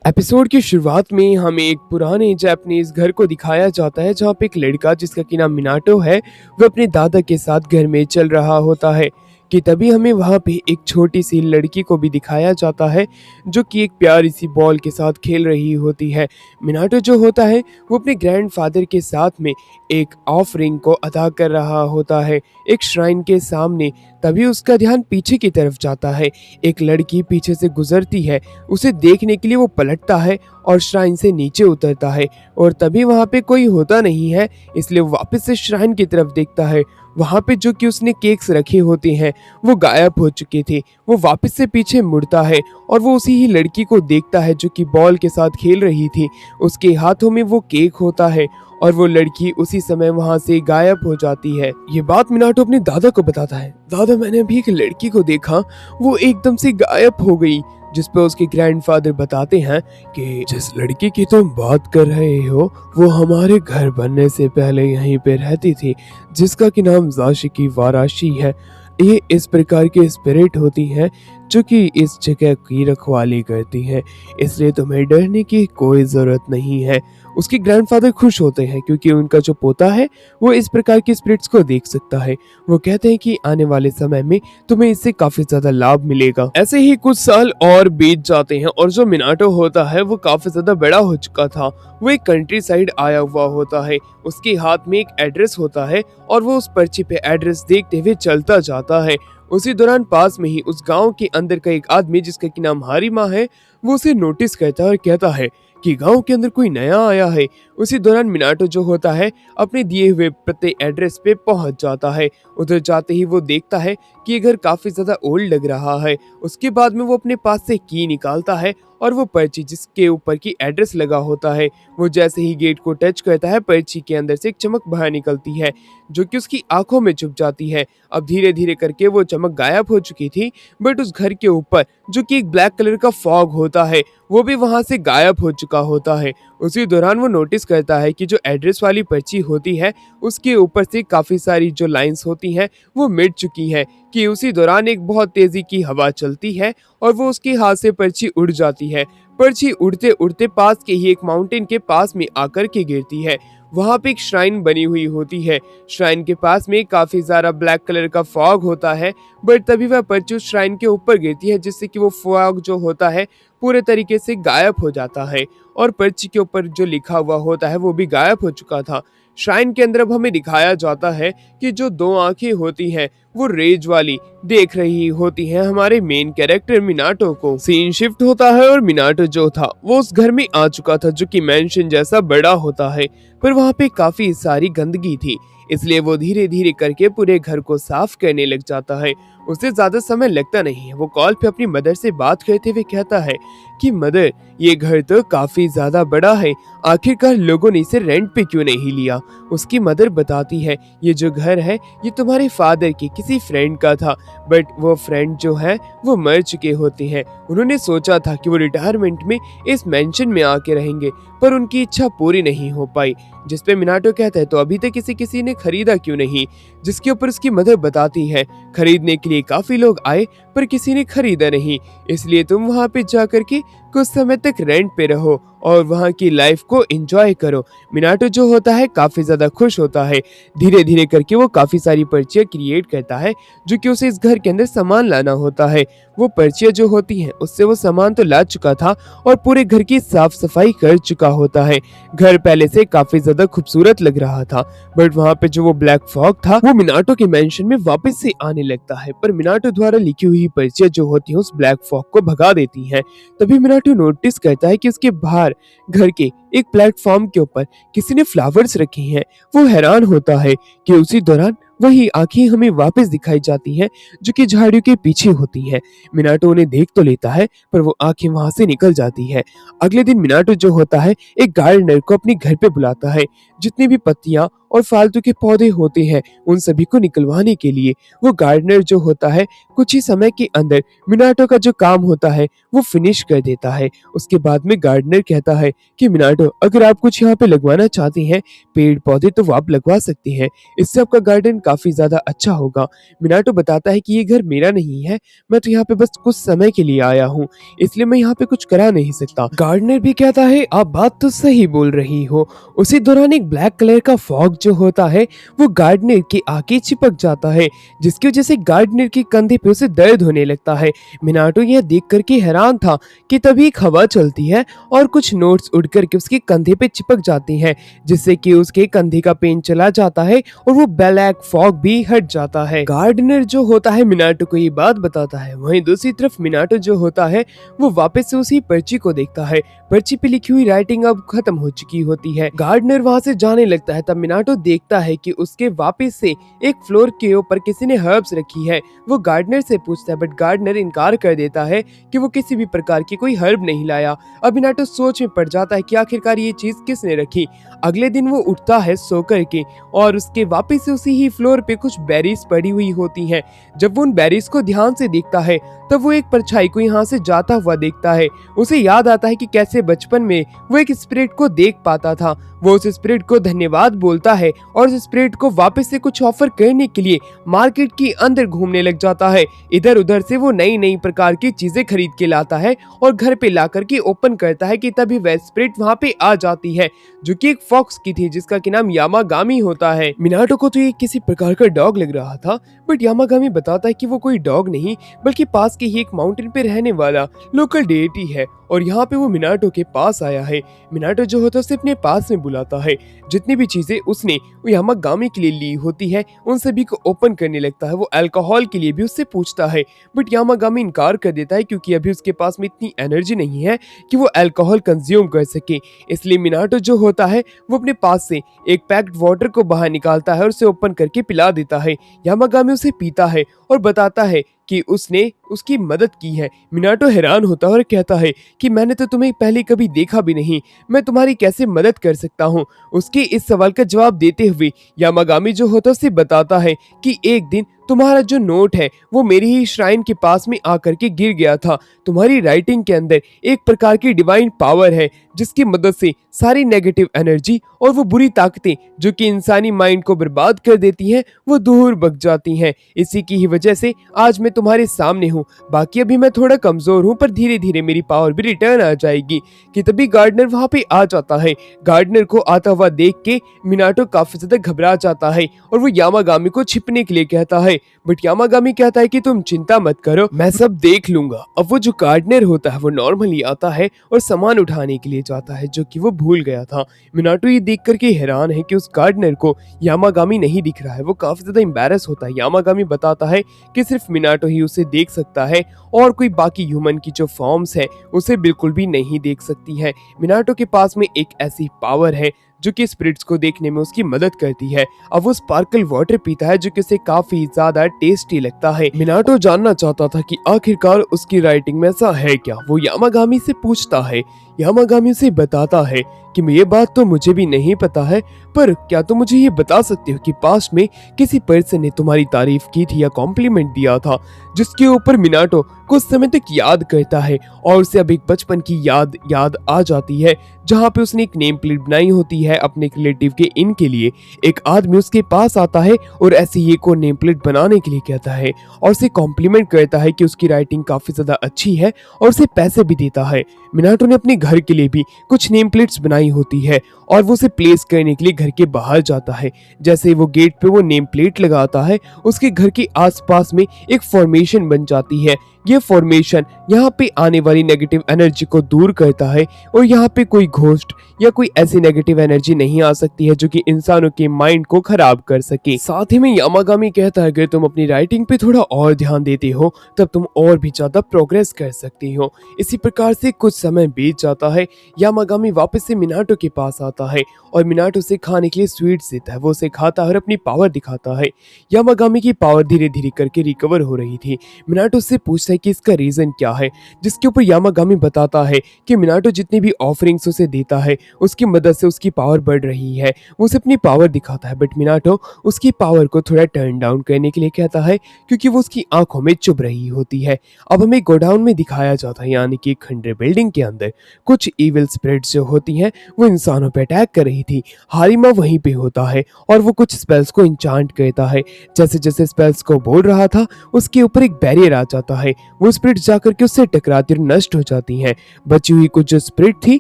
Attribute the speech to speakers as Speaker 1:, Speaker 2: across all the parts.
Speaker 1: Episode की शुरुआत में हमें एक पुराने जापानीज घर को दिखाया जाता है जहाँ पे एक लड़का जिसका कि नाम मिनाटो है वो अपने दादा के साथ घर में चल रहा होता है कि तभी हमें वहाँ पे एक छोटी सी लड़की को भी दिखाया जाता है जो कि एक प्यारी सी बॉल के साथ खेल रही होती है। मिनाटो जो होता है वो अपने ग्रैंडफादर के साथ में एक ऑफरिंग को अदा कर रहा होता है एक श्राइन के सामने। तभी उसका ध्यान पीछे की तरफ जाता है, एक लड़की पीछे से गुजरती है, उसे देखने के लिए वो पलटता है और श्राइन से नीचे उतरता है और तभी वहाँ पे कोई होता नहीं है, इसलिए वो वापस से श्राइन की तरफ देखता है। वहाँ पे जो कि उसने केक्स रखे होते हैं वो गायब हो चुके थे। वो वापस से पीछे मुड़ता है और वो उसी ही लड़की को देखता है जो कि बॉल के साथ खेल रही थी। उसके हाथों में वो केक होता है और वो लड़की उसी समय वहाँ से गायब हो जाती है। ये बात मिनाटो अपने दादा को बताता है। दादा, मैंने अभी एक लड़की को देखा, वो एकदम से गायब हो गई। जिस पे उसके ग्रैंडफादर बताते हैं कि जिस लड़की की तुम बात कर रहे हो वो हमारे घर बनने से पहले यहीं पे रहती थी, जिसका कि नाम जाशिकी वाराशी है। ये इस प्रकार की स्पिरिट होती हैं जो कि इस जगह की रखवाली करती हैं, इसलिए तुम्हें डरने की कोई ज़रूरत नहीं है। उसके ग्रैंडफादर खुश होते हैं क्योंकि उनका जो पोता है वो इस प्रकार के स्पिरिट्स को देख सकता है। वो कहते हैं कि आने वाले समय में तुम्हें इससे काफ़ी ज़्यादा लाभ मिलेगा। ऐसे ही कुछ साल और बीत जाते हैं और जो मिनाटो होता है वो काफ़ी ज़्यादा बड़ा हो चुका था। वो एक कंट्री साइड आया हुआ होता है, उसके हाथ में एक एड्रेस होता है और वो उस पर्ची पे एड्रेस देखते हुए चलता जाता है। उसी दौरान पास में ही उस गांव के अंदर का एक आदमी जिसका कि नाम हारिमा है वो उसे नोटिस करता है और कहता है कि गांव के अंदर कोई नया आया है। उसी दौरान मिनाटो जो होता है अपने दिए हुए पते एड्रेस पे पहुंच जाता है। उधर जाते ही वो देखता है कि ये घर काफी ज्यादा ओल्ड लग रहा है। उसके बाद में वो अपने पास से की निकालता है और वो पर्ची जिसके ऊपर की एड्रेस लगा होता है वो जैसे ही गेट को टच करता है पर्ची के अंदर से एक चमक बाहर निकलती है जो कि उसकी आंखों में छुप जाती है। अब धीरे धीरे करके वो चमक गायब हो चुकी थी, बट उस घर के ऊपर जो कि एक ब्लैक कलर का फॉग होता है वो भी वहां से गायब हो चुका होता है। उसी दौरान वो नोटिस करता है कि जो एड्रेस वाली पर्ची होती है उसके ऊपर से काफी सारी जो लाइंस होती हैं वो मिट चुकी है कि उसी दौरान एक बहुत तेजी की हवा चलती है और वो उसके हाथ से पर्ची उड़ जाती है। पर्ची उड़ते उड़ते पास के ही एक माउंटेन के पास में आकर के गिरती है। वहां पे एक श्राइन बनी हुई होती है। श्राइन के पास में काफी सारा ब्लैक कलर का फॉग होता है, बट तभी वह पर्ची उस श्राइन के ऊपर गिरती है जिससे कि वो फॉग जो होता है पूरे तरीके से गायब हो जाता है और पर्ची के ऊपर जो लिखा हुआ होता है वो भी गायब हो चुका था। श्राइन के अंदर अब हमें दिखाया जाता है कि जो दो आंखें होती हैं वो रेज वाली देख रही होती हैं हमारे मेन कैरेक्टर मिनाटो को। सीन शिफ्ट होता है और मिनाटो जो था वो उस घर में आ चुका था जो कि मैंशन जैसा बड़ा होता है, पर वहाँ पे काफी सारी गंदगी थी, इसलिए वो धीरे धीरे करके पूरे घर को साफ करने लग जाता है। उसे ज्यादा समय लगता नहीं है। वो कॉल पे अपनी मदर से बात करते हुए कहता है कि मदर, ये घर तो काफी ज्यादा बड़ा है, आखिरकार लोगों ने इसे रेंट पे क्यों नहीं लिया। उसकी मदर बताती है ये जो घर है ये तुम्हारे फादर के किसी फ्रेंड का था, बट वो फ्रेंड जो है वो मर चुके होते हैं। उन्होंने सोचा था कि वो रिटायरमेंट में इस मेंशन में आके रहेंगे, पर उनकी इच्छा पूरी नहीं हो पाई। जिस पे मिनाटो कहता है तो अभी तक किसी ने खरीदा क्यों नहीं, जिसके ऊपर उसकी मदर बताती है खरीदने के लिए काफी लोग आए पर किसी ने खरीदा नहीं, इसलिए तुम वहाँ पे जा करके कुछ समय तक रेंट पे रहो और वहाँ की लाइफ को एंजॉय करो। मिनाटो जो होता है काफी ज्यादा खुश होता है। धीरे धीरे करके वो काफी सारी पर्चियां क्रिएट करता है जो कि उसे इस घर के अंदर सामान लाना होता है। वो पर्चियां जो होती हैं उससे वो सामान तो ला चुका था और पूरे घर की साफ सफाई कर चुका होता है। घर पहले से काफी ज्यादा खूबसूरत लग रहा था, बट वहाँ पे जो वो ब्लैक फॉग था वो मिनाटो के मेंशन में वापस से आने लगता है, पर मिनाटो द्वारा लिखी हुई पर्चियां जो होती हैं उस ब्लैक फॉग को भगा देती हैं। तभी मिनाटो नोटिस करता है कि उसके बाहर घर के एक प्लेटफॉर्म के ऊपर किसी ने फ्लावर्स रखे हैं। वो हैरान होता है कि उसी दौरान वही आंखें हमें वापस दिखाई जाती हैं जो कि झाड़ियों के पीछे होती हैं। मिनाटो उन्हें देख तो लेता है पर वो आंखें वहां से निकल जाती है। अगले दिन मिनाटो जो होता है एक गार्डनर को अपने घर पे बुलाता है। जितनी भी पत्तियां और फालतू के पौधे होते हैं उन सभी को निकलवाने के लिए वो गार्डनर जो होता है कुछ ही समय के अंदर मिनाटो का जो काम होता है वो फिनिश कर देता है। उसके बाद में गार्डनर कहता है कि मिनाटो, अगर आप कुछ यहाँ पे लगवाना चाहते हैं पेड़ पौधे तो वो आप लगवा सकते हैं, इससे आपका गार्डन काफी ज्यादा अच्छा होगा। मिनाटो बताता है कि ये घर मेरा नहीं है, मैं तो यहाँ पे बस कुछ समय के लिए आया हूँ, इसलिए मैं यहाँ पे कुछ करा नहीं सकता। गार्डनर भी कहता है आप बात तो सही बोल रही हो। उसी दौरान एक ब्लैक कलर का फॉग जो होता है वो गार्डनर के आगे चिपक जाता है, जिसकी वजह से गार्डनर के कंधे पे उसे दर्द होने लगता है। मिनाटो यह देख करके हैरान था कि तभी एक हवा चलती है और कुछ नोट्स उड़ करके उसके कंधे पे चिपक जाती हैं, जिससे कि उसके कंधे का पेन चला जाता है और वो ब्लैक फॉग भी हट जाता है। गार्डनर जो होता है मिनाटो को ये बात बताता है। वहीं दूसरी तरफ मिनाटो जो होता है वो वापस से उसी पर्ची को देखता है। पर्ची पे लिखी हुई राइटिंग अब खत्म हो चुकी होती है। गार्डनर वहां से जाने लगता है, तब मिनाटो देखता है कि उसके वापस से एक फ्लोर के ऊपर किसी ने हर्ब्स रखी है। वो गार्डनर से पूछता है बट गार्डनर इनकार कर देता है कि वो किसी भी प्रकार की कोई हर्ब नहीं लाया। अब मिनाटो सोच में पड़ जाता है कि आखिरकार ये चीज किसने रखी। अगले दिन वो उठता है सो करके और उसके वापस से उसी ही फ्लोर पे कुछ बेरीज पड़ी हुई होती हैं। जब वो उन बेरीज को ध्यान से देखता है तब वो एक परछाई को यहाँ से जाता हुआ देखता है। उसे याद आता है कि कैसे बचपन में वो एक स्पिरिट को देख पाता था। वो उस स्पिरिट को धन्यवाद बोलता है और उस स्पिरिट को वापस से कुछ ऑफर करने के लिए मार्केट के अंदर घूमने लग जाता है। इधर उधर से वो नई नई प्रकार की चीजें खरीद के लाता है और घर पे ला करके ओपन करता है कि तभी वह स्पिरिट वहाँ पे आ जाती है, जो कि एक फॉक्स की थी जिसका की नाम यामागामी होता है। मिनाटो को तो ये किसी प्रकार का डॉग लग रहा था, बट यामागामी बताता है कि वो कोई डॉग नहीं बल्कि पास के ही एक माउंटेन पे रहने वाला लोकल डेटी है और यहाँ पे वो मिनाटो के पास आया है। मिनाटो जो होता है उसे अपने पास में बुलाता है। जितनी भी चीजें उसने वो यामागामी के लिए ली होती है उन सभी को ओपन करने लगता है। वो अल्कोहल के लिए भी उससे पूछता है बट यामागामी इनकार कर देता है क्योंकि अभी उसके पास में इतनी एनर्जी नहीं है कि वो अल्कोहल कंज्यूम कर सके। इसलिए मिनाटो जो होता है वो अपने पास से एक पैक्ड वाटर को बाहर निकालता है और उसे ओपन करके पिला देता है। यामागामी उसे पीता है और बताता है कि उसने उसकी मदद की है। मिनाटो हैरान होता है और कहता है कि मैंने तो तुम्हें पहले कभी देखा भी नहीं, मैं तुम्हारी कैसे मदद कर सकता हूँ। उसके इस सवाल का जवाब देते हुए यामागामी जो होता है उसे बताता है कि एक दिन तुम्हारा जो नोट है वो मेरी ही श्राइन के पास में आकर के गिर गया था। तुम्हारी राइटिंग के अंदर एक प्रकार की डिवाइन पावर है जिसकी मदद से सारी नेगेटिव एनर्जी और वो बुरी ताकतें जो कि इंसानी माइंड को बर्बाद कर देती हैं वो दूर भग जाती हैं। इसी की ही वजह से आज मैं तुम्हारे सामने हूँ। बाकी अभी मैं थोड़ा कमजोर हूँ पर धीरे धीरे मेरी पावर भी रिटर्न आ जाएगी। कि तभी गार्डनर वहाँ पे आ जाता है। गार्डनर को आता हुआ देख के मिनाटो काफी ज्यादा घबरा जाता है और वो यामागामी को छिपने के लिए कहता है बट यामागामी कहता है कि तुम चिंता मत करो, मैं सब देख लूंगा। अब वो जो गार्डनर होता है वो नॉर्मली आता है और सामान उठाने के लिए जाता है जो कि वो भूल गया था। मिनाटो ये देख करके हैरान है कि उस गार्डनर को यामागामी नहीं दिख रहा है। वो काफी ज्यादा एम्बैरस होता है। यामागामी बताता है कि सिर्फ मिनाटो ही उसे देख सकता है और कोई बाकी ह्यूमन की जो फॉर्म्स है उसे बिल्कुल भी नहीं देख सकती है। मिनाटो के पास में एक ऐसी पावर है जो कि स्पिरिट्स को देखने में उसकी मदद करती है। अब वो स्पार्कल वाटर पीता है जो कि उसे काफी ज्यादा टेस्टी लगता है। मिनाटो जानना चाहता था कि आखिरकार उसकी राइटिंग में ऐसा है क्या। वो यामागामी से पूछता है। यामागामी उसे बताता है कि ये बात तो मुझे भी नहीं पता है, पर क्या तुम मुझे ये बता सकते हो कि पास्ट में किसी पर्सन ने तुम्हारी तारीफ की थी या कॉम्प्लीमेंट दिया था, जिसके ऊपर मिनाटो कुछ समय तक याद करता है और उसे अब एक बचपन की याद आ जाती है जहाँ पे उसने एक नेम प्लेट बनाई होती है अपने रिलेटिव के इन के लिए। एक आदमी उसके पास आता है और ऐसे ही एक और नेम प्लेट बनाने के लिए कहता है और उसे कॉम्प्लीमेंट करता है कि उसकी राइटिंग काफी ज्यादा अच्छी है और उसे पैसे भी देता है। मिनाटो ने अपने घर के लिए भी कुछ नेम प्लेट्स बनाई होती है और वो उसे प्लेस करने के लिए घर के बाहर जाता है। जैसे वो गेट पे वो नेम प्लेट लगाता है उसके घर के आसपास में एक फॉर्मेशन बन जाती है। ये फॉर्मेशन यहाँ पे आने वाली नेगेटिव एनर्जी को दूर करता है और यहाँ पे कोई घोस्ट या कोई ऐसी नेगेटिव एनर्जी नहीं आ सकती है जो कि इंसानों के माइंड को खराब कर सके। साथ ही में यामागामी कहता है अगर तुम अपनी राइटिंग पे थोड़ा और ध्यान देते हो तब तुम और भी ज्यादा प्रोग्रेस कर सकती हो। इसी प्रकार से कुछ समय बीत जाता है। यामागामी वापस से मिनाटो के पास आता है और मिनाटो उसे खाने के लिए स्वीट्स देता है। वो उसे खाता है और अपनी पावर दिखाता है। यामागामी की पावर धीरे धीरे करके रिकवर हो रही थी। मिनाटो उससे पूछता है कि इसका रीजन क्या है, जिसके ऊपर यामागामी बताता है कि मिनाटो जितनी भी ऑफरिंग्स उसे देता है उसकी मदद से उसकी पावर बढ़ रही है। वो उसे अपनी पावर दिखाता है, बट मिनाटो उसकी पावर को थोड़ा टर्न डाउन करने के लिए कहता है क्योंकि वो उसकी आंखों में चुभ रही होती है। अब हमें गोडाउन में दिखाया जाता है, यानी कि खंडर बिल्डिंग के अंदर कुछ इविल स्पिरिट्स जो होती हैं वो इंसानों पे अटैक कर रही थी। हारिमा वहीं पे होता है और वो कुछ स्पेल्स को इंचांट करता है। जैसे जैसे स्पेल्स को बोल रहा था उसके ऊपर एक बैरियर आ जाता है। वो स्पिरिट जाकर के उससे टकराती और नष्ट हो जाती हैं। बची हुई कुछ जो स्पिरिट थी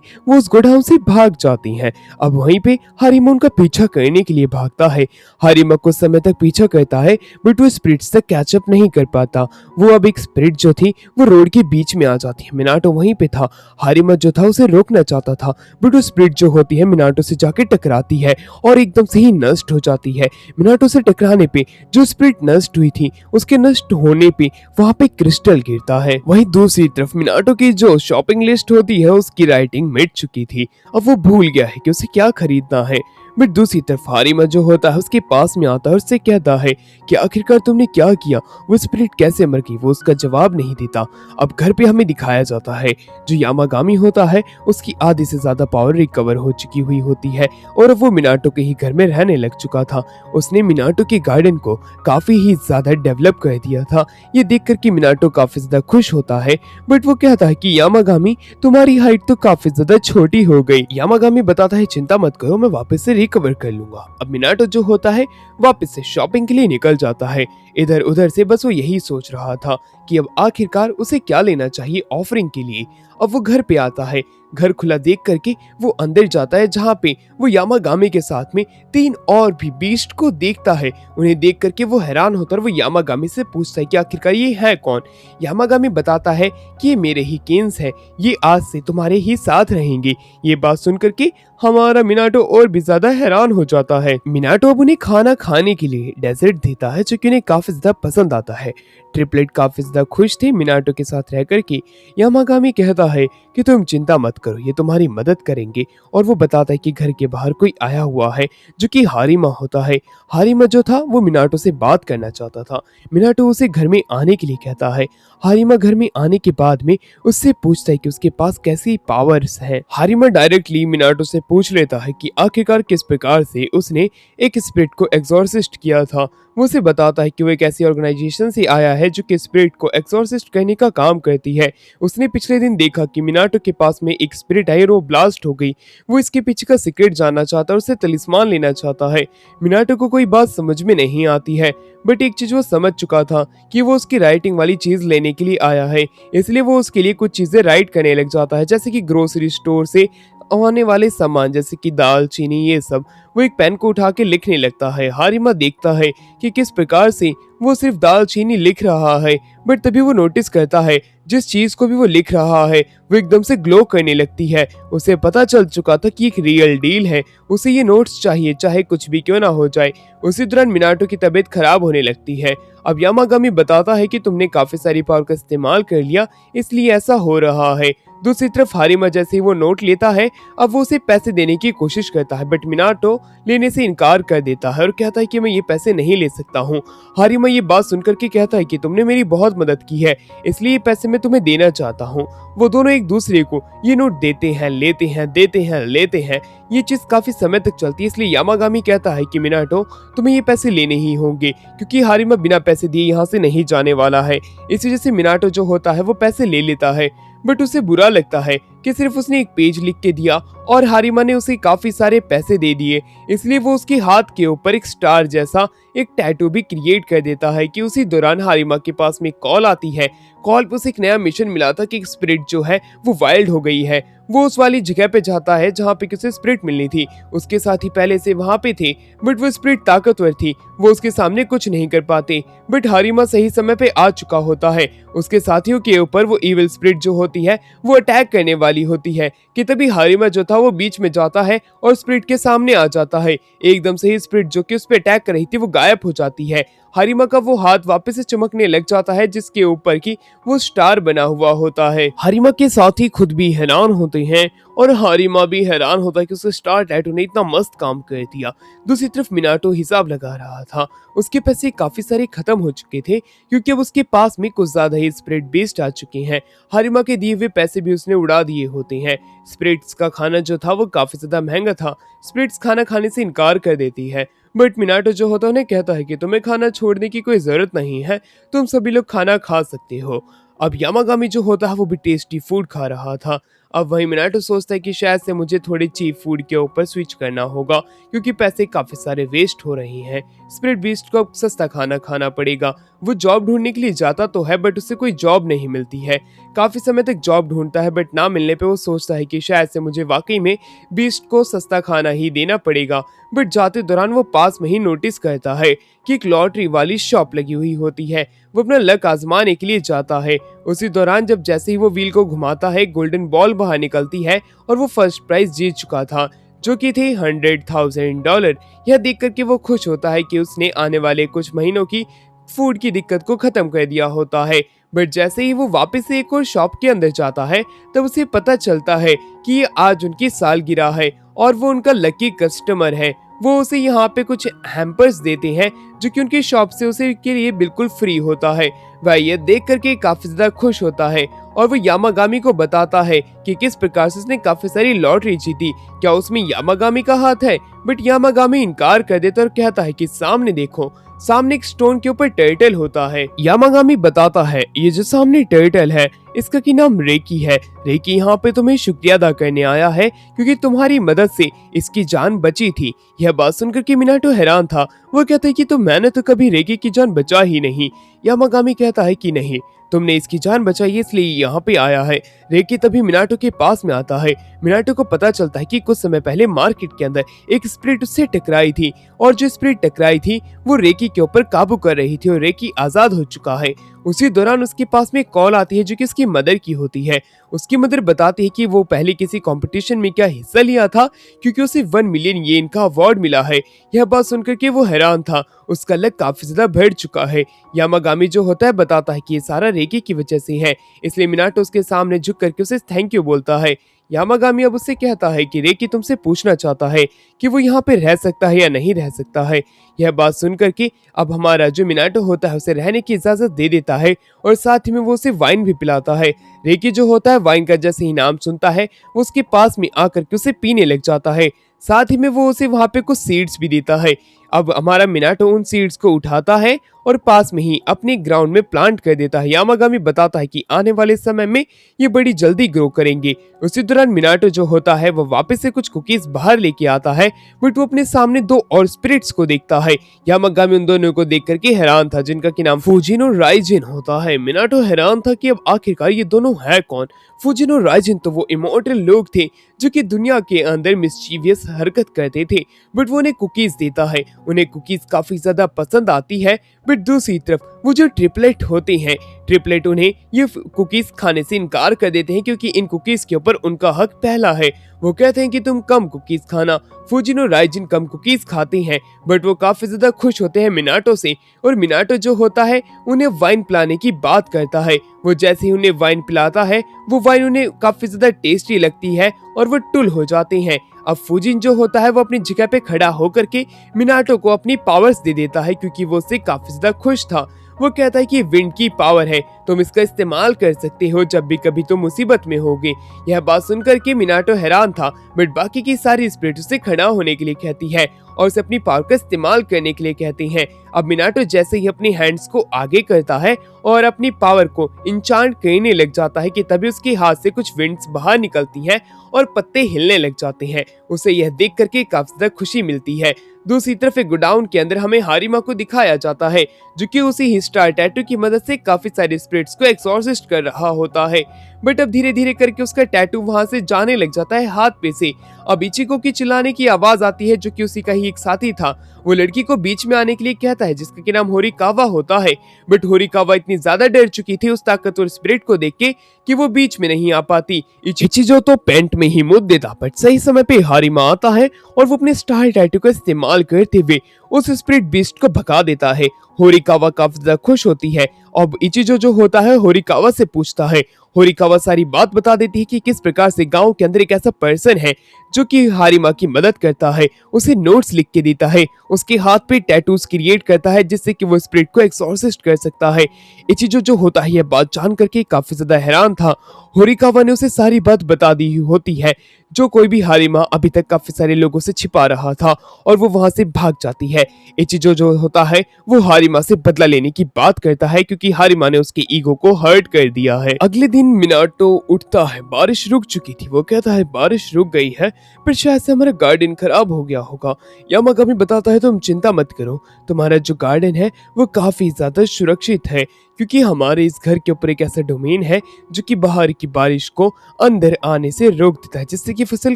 Speaker 1: वो उस गोडाउन से भाग जाती हैं। अब वहीं पे हारिमा उनका पीछा करने के लिए भागता है। हारिमा कुछ समय तक पीछा करता है बट वो स्पिरिट्स तक कैचअप नहीं कर पाता। वो अब एक स्पिरिट जो थी वो रोड के बीच में आ जाती है। मिनाटो वहीं पे था। हारिमा जो था उसे रोकना चाहता था बट वो स्पिरिट जो होती है मिनाटो से जाके टकराती है और एकदम से ही नष्ट हो जाती है। मिनाटो से टकराने पे जो स्पिरिट नष्ट हुई थी उसके नष्ट होने पे वहां पे क्रिस्टल गिरता है। वहीं दूसरी तरफ मिनाटो की जो शॉपिंग लिस्ट होती है उसकी राइटिंग मिट चुकी थी। अब वो भूल गया है कि उसे क्या खरीदना है। बट दूसरी तरफ हारिमा जो होता है उसके पास में आता है और उससे कहता है कि आखिरकार तुमने क्या किया, वो स्पिरिट कैसे मर गई। वो उसका जवाब नहीं देता। अब घर पे हमें दिखाया जाता है जो यामागामी होता है उसकी आधी से ज्यादा पावर रिकवर हो चुकी हुई होती है और अब वो मिनाटो के ही घर में रहने लग चुका था। उसने मिनाटो के गार्डन को काफी ही ज्यादा डेवलप कर दिया था। ये देख कर के मिनाटो काफी ज्यादा खुश होता है बट वो कहता है कि यामागामी तुम्हारी हाइट तो काफी ज्यादा छोटी हो गई। यामागामी बताता है चिंता मत करो, मैं वापस से रिकवर कर लूंगा। अब मिनाटो जो होता है वापस से शॉपिंग के लिए निकल जाता है। इधर उधर से बस वो यही सोच रहा था कि अब आखिरकार उसे क्या लेना चाहिए ऑफरिंग के लिए। अब वो घर पे आता है। घर खुला देख करके वो अंदर जाता है जहाँ पे वो यामागामी के साथ में 3 और भी बीस्ट को देखता है। उन्हें देख करके वो हैरान होता है। वो यामागामी से पूछता है कि आखिरकार ये है कौन। यामागामी बताता है कि ये मेरे ही केन्स है, ये आज से तुम्हारे ही साथ रहेंगे। ये बात सुन करके हमारा मिनाटो और भी ज्यादा हैरान हो जाता है। मिनाटो अब उन्हें खाना खाने के लिए डेजर्ट देता है जो कि उन्हें काफी ज्यादा पसंद आता है। ट्रिपलेट काफी ज्यादा खुश थे मिनाटो के साथ रह करके। यामागामी कहता है कि तुम चिंता मत करो, ये तुम्हारी मदद करेंगे। और वो बताता है कि घर के बाहर कोई आया हुआ है जो कि हारिमा होता है। हारिमा जो था वो मिनाटो से बात करना चाहता था। मिनाटो उसे घर में आने के लिए कहता है। हारिमा घर में आने के बाद में उससे पूछता है कि उसके पास कैसी पावर्स हैं। हारिमा डायरेक्टली मिनाटो से पूछ लेता है कि आखिरकार किस प्रकार से उसने एक स्पिरिट को एक्सॉर्सिस्ट किया था। वो उसे बताता है कि वो एक ऐसी ऑर्गेनाइजेशन से आया है जो कि स्पिरिट को एक्सॉर्सिस्ट करने का काम करती है। उसने पिछले दिन देखा कि मिनाटो के पास में एक स्पिरिट आई और वो ब्लास्ट हो गई। वो इसके पीछे का सीक्रेट जानना चाहता है और उससे तलिस्मान लेना चाहता है। मिनाटो को कोई बात समझ में नहीं आती है बट एक चीज वो समझ चुका था कि वो उसकी राइटिंग वाली चीज लेने के लिए आया है, इसलिए वो उसके लिए कुछ चीजें राइट करने लग जाता है, जैसे कि ग्रोसरी स्टोर से आने वाले सामान जैसे कि दाल चीनी ये सब। वो एक पेन को उठा के लिखने लगता है। हारिमा देखता है कि किस प्रकार से वो सिर्फ दाल चीनी लिख रहा है बट तभी वो नोटिस करता है जिस चीज को भी वो लिख रहा है वो एकदम से ग्लो करने लगती है। उसे पता चल चुका था कि एक रियल डील है, उसे ये नोट्स चाहिए चाहे कुछ भी क्यों ना हो जाए। उसी दौरान मिनाटो की तबीयत खराब होने लगती है। अब यामागामी बताता है कि तुमने काफी सारी पावर का इस्तेमाल कर लिया इसलिए ऐसा हो रहा है। दूसरी तरफ हारिमा जैसे ही वो नोट लेता है अब वो उसे पैसे देने की कोशिश करता है बट मिनाटो लेने से इनकार कर देता है और कहता है कि मैं ये पैसे नहीं ले सकता हूँ। हारिमा ये बात सुनकर के कहता है कि तुमने मेरी बहुत मदद की है इसलिए ये पैसे मैं तुम्हें देना चाहता हूँ। वो दोनों एक दूसरे को ये नोट देते हैं, लेते हैं, देते हैं, लेते हैं। ये चीज काफी समय तक चलती है इसलिए यामागामी कहता है कि मिनाटो तुम्हें ये पैसे लेने ही होंगे क्योंकि हारिमा बिना पैसे दिए यहाँ से नहीं जाने वाला है। इस वजह से मिनाटो जो होता है वो पैसे ले लेता है बट उसे बुरा लगता है कि सिर्फ उसने एक पेज लिख के दिया और हारिमा ने उसे काफी सारे पैसे दे दिए, इसलिए वो उसके हाथ के ऊपर एक स्टार जैसा एक टैटू भी क्रिएट कर देता है। कि उसी दौरान हारिमा के पास में कॉल आती है। कॉल पे उसे एक नया मिशन मिला था कि एक स्पिरिट जो है वो वाइल्ड हो गई है। वो उस वाली जगह पे जाता है जहाँ पे किसी स्पिरिट मिलनी थी। उसके साथी पहले से वहाँ पे थे बट वो स्पिरिट ताकतवर थी, वो उसके सामने कुछ नहीं कर पाते। बट हारिमा सही समय पे आ चुका होता है। उसके साथियों के ऊपर वो इविल स्पिरिट जो होती है वो अटैक करने वाली होती है कि तभी हारिमा जो था वो बीच में जाता है और स्पिरिट के सामने आ जाता है। एकदम से ही स्पिरिट जो कि उस पर अटैक कर रही थी वो गायब हो जाती है। हारिमा का वो हाथ वापस से चमकने लग जाता है जिसके ऊपर की वो स्टार बना हुआ होता है। हारिमा के साथ ही खुद भी हैरान होते हैं और हारिमा भी हैरान होता है कि उसके स्टार टैटू ने इतना मस्त काम कर दिया। दूसरी तरफ मिनाटो हिसाब लगा रहा था। उसके पैसे काफी सारे खत्म हो चुके थे क्योंकि अब उसके पास में कुछ ज्यादा ही स्प्रिट बेस्ड आ चुके हैं। हारिमा के दिए हुए पैसे भी उसने उड़ा दिए होते हैं। स्प्रिट्स का खाना जो था वो काफी ज्यादा महंगा था। स्प्रिट्स खाना खाने से इनकार कर देती है, बट मिनाटो जो होता है उन्हें कहता है कि तुम्हें खाना छोड़ने की कोई जरूरत नहीं है, तुम सभी लोग खाना खा सकते हो। अब यामागामी जो होता है वो भी टेस्टी फूड खा रहा था। अब वही मिनाटो सोचता है कि शायद से मुझे थोड़े चीप फूड के ऊपर स्विच करना होगा क्योंकि पैसे काफी सारे वेस्ट हो रहे हैं। स्पिरिट बीस्ट को अब सस्ता खाना खाना पड़ेगा। वो जॉब ढूंढने के लिए जाता तो है बट उसे कोई जॉब नहीं मिलती है। काफी समय तक जॉब ढूंढता है बट ना मिलने पे वो सोचता है कि शायद से मुझे वाकई में बीस्ट को सस्ता खाना ही देना पड़ेगा। बट जाते दौरान वो पास में ही नोटिस करता है कि एक लॉटरी वाली शॉप लगी हुई होती है। वो अपना लक आजमाने के लिए जाता है। उसी दौरान जब जैसे ही वो व्हील को घुमाता है गोल्डन बॉल बाहर निकलती है और वो फर्स्ट प्राइज जीत चुका था जो कि थे $100,000। यह देख करके वो खुश होता है कि उसने आने वाले कुछ महीनों की फूड की दिक्कत को खत्म कर दिया होता है। बट जैसे ही वो वापस से एक और शॉप के अंदर जाता है तब उसे पता चलता है कि ये आज उनकी सालगिरह है और वो उनका लकी कस्टमर है। वो उसे यहाँ पे कुछ हैम्पर्स देते हैं जो कि उनकी शॉप से उसे के लिए बिल्कुल फ्री होता है। वह ये देख करके काफी ज्यादा खुश होता है और वो यामागामी को बताता है कि किस प्रकार से उसने काफी सारी लॉटरी जीती, क्या उसमें यामागामी का हाथ है। बट यामागामी इनकार कर देता और कहता है कि सामने देखो, सामने एक स्टोन के ऊपर टर्टल होता है। यामागामी बताता है ये जो सामने टर्टल है इसका की नाम रेकी है। रेकी यहाँ पे तुम्हें शुक्रिया अदा करने आया है क्योंकि तुम्हारी मदद से इसकी जान बची थी। यह बात सुनकर के मिनाटो हैरान था। वो कहता है कि तो मैंने तो कभी रेकी की जान बचा ही नहीं। यामागामी कहता है कि नहीं, तुमने इसकी जान बचाई इसलिए यहाँ पे आया है। रेकी तभी मिनाटो के पास में आता है। मिनाटो को पता चलता है कि कुछ समय पहले मार्केट के अंदर एक स्पिरिट उससे टकराई थी और जो स्पिरिट टकराई थी वो रेकी के ऊपर काबू कर रही थी और रेकी आजाद हो चुका है। उसी दौरान उसके पास में एक कॉल आती है जो कि उसकी मदर की होती है। उसकी मदर बताती है कि वो पहले किसी कंपटीशन में क्या हिस्सा लिया था क्योंकि उसे 1 मिलियन येन का अवार्ड मिला है। यह बात सुनकर के वो हैरान था। उसका लक काफी ज्यादा बढ़ चुका है। यामागामी जो होता है बताता है कि ये सारा रेकी की वजह से है, इसलिए मिनाटो उसके सामने झुक करके उसे थैंक यू बोलता है। यामागामी अब उससे कहता है कि रेकी तुमसे पूछना चाहता है कि वो यहाँ पे रह सकता है या नहीं रह सकता है। यह बात सुनकर के अब हमारा जो मिनाटो होता है उसे रहने की इजाजत दे देता है और साथ ही में वो उसे वाइन भी पिलाता है। रेकी जो होता है वाइन का जैसे ही नाम सुनता है वो उसके पास में आकर के उसे पीने लग जाता है। साथ ही में वो उसे वहां पे कुछ सीड्स भी देता है। अब हमारा मिनाटो उन सीड्स को उठाता है और पास में ही अपने ग्राउंड में प्लांट कर देता है। यामागामी बताता है कि आने वाले समय में ये बड़ी जल्दी ग्रो करेंगे। उसी दौरान मिनाटो जो होता है वो वापस से कुछ कुकीज बाहर लेके आता है बट वो अपने सामने 2 और स्पिरिट्स को देखता है। यामागामी उन दोनों को देख करके हैरान था जिनका की नाम फूजिन और राइजिन होता है। मिनाटो हैरान था कि अब आखिरकार ये दोनों है कौन। फूजिन और राइजिन तो वो इमॉर्टल लोग थे जो कि दुनिया के अंदर मिस्चीवियस हरकत करते थे बट वो उन्हें कुकीज देता है। उन्हें कुकीज काफी ज्यादा पसंद आती है बट दूसरी तरफ वो जो ट्रिपलेट होते हैं, ट्रिपलेट उन्हें ये कुकीज खाने से इनकार कर देते हैं क्योंकि इन कुकीज के ऊपर उनका हक पहला है। वो कहते हैं कि तुम कम कुकीज खाना। फूजिन और राइजिन कम कुकीज खाते हैं बट वो काफी ज्यादा खुश होते हैं मिनाटो से और मिनाटो जो होता है उन्हें वाइन पिलाने की बात करता है। वो जैसे ही उन्हें वाइन पिलाता है वो वाइन उन्हें काफी ज्यादा टेस्टी लगती है और वो टुल हो जाते हैं। अब फूजिन जो होता है वो अपनी जगह पे खड़ा होकर के मिनाटो को अपनी पावर्स दे देता है क्योंकि वो उससे काफी ज्यादा खुश था। वो कहता है कि विंड की पावर है, तुम इसका इस्तेमाल कर सकते हो जब भी कभी तुम मुसीबत में होगे। यह बात सुनकर के मिनाटो हैरान था बट बाकी की सारी स्पिरिट उसे खड़ा होने के लिए कहती है और उसे अपनी पावर का इस्तेमाल करने के लिए कहती हैं। अब मिनाटो जैसे ही अपनी हैंड्स को आगे करता है और अपनी पावर को इंचांट करने लग जाता है कि तभी उसके हाथ से कुछ विंड्स बाहर निकलती हैं और पत्ते हिलने लग जाते हैं। उसे यह देख करके काफी ज्यादा खुशी मिलती है। दूसरी तरफ एक गोडाउन के अंदर हमें हारिमा को दिखाया जाता है जो कि उसी ही स्टार टैटू की मदद से काफी सारे स्पिरिट्स को एक्सॉर्सिस्ट कर रहा होता है। बट अब धीरे धीरे करके उसका टैटू वहां से जाने लग जाता है हाथ पे से। अब इचिको की चिल्लाने की आवाज आती है, जो कि उसी का ही एक साथी था। वो लड़की को बीच में आने के लिए कहता है, जिसका कि नाम होरिकावा होता है। बट होरिकावा इतनी ज्यादा डर चुकी थी उस ताकतवर स्पिरिट को देख के कि वो बीच में नहीं आ पाती। इचिजो तो पेंट में ही मुद देता, बट सही समय पे हारिमा आता है और वो अपने स्टार टैटू का इस्तेमाल करते हुए उस स्पिरिट बीस्ट को भगा देता है। होरिकावा काफी ज्यादा खुश होती है। अब इचिजो जो होता है होरिकावा से पूछता है। होरिकावा सारी बात बता देती है कि किस प्रकार से गांव के अंदर एक ऐसा पर्सन है जो कि हारिमा की मदद करता है, उसे नोट्स लिख के देता है, उसके हाथ पे टैटूज क्रिएट करता है जिससे कि वो स्पिरिट को एक्सॉर्सिस्ट कर सकता है। इचिजो जो होता है यह बात जान करके काफी ज्यादा हैरान था। होरिकावा ने उसे सारी बात बता दी होती है जो कोई भी हारिमा अभी तक काफी सारे लोगों से छिपा रहा था, और वो वहां से भाग जाती है। इचिजो जो होता है वो हारिमा से बदला लेने की बात करता है क्योंकि हारिमा ने उसके ईगो को हर्ट कर दिया है। अगले दिन मिनाटो उठता है, बारिश रुक चुकी थी। वो कहता है बारिश रुक गई है, पर शायद से हमारा गार्डन खराब हो गया होगा। यामागामी बताता है तुम चिंता मत करो, तुम्हारा जो गार्डन है वो काफी ज्यादा सुरक्षित है, क्योंकि हमारे इस घर के ऊपर एक ऐसा डोमेन है जो कि बाहर की बारिश को अंदर आने से रोक देता है, जिससे कि फसल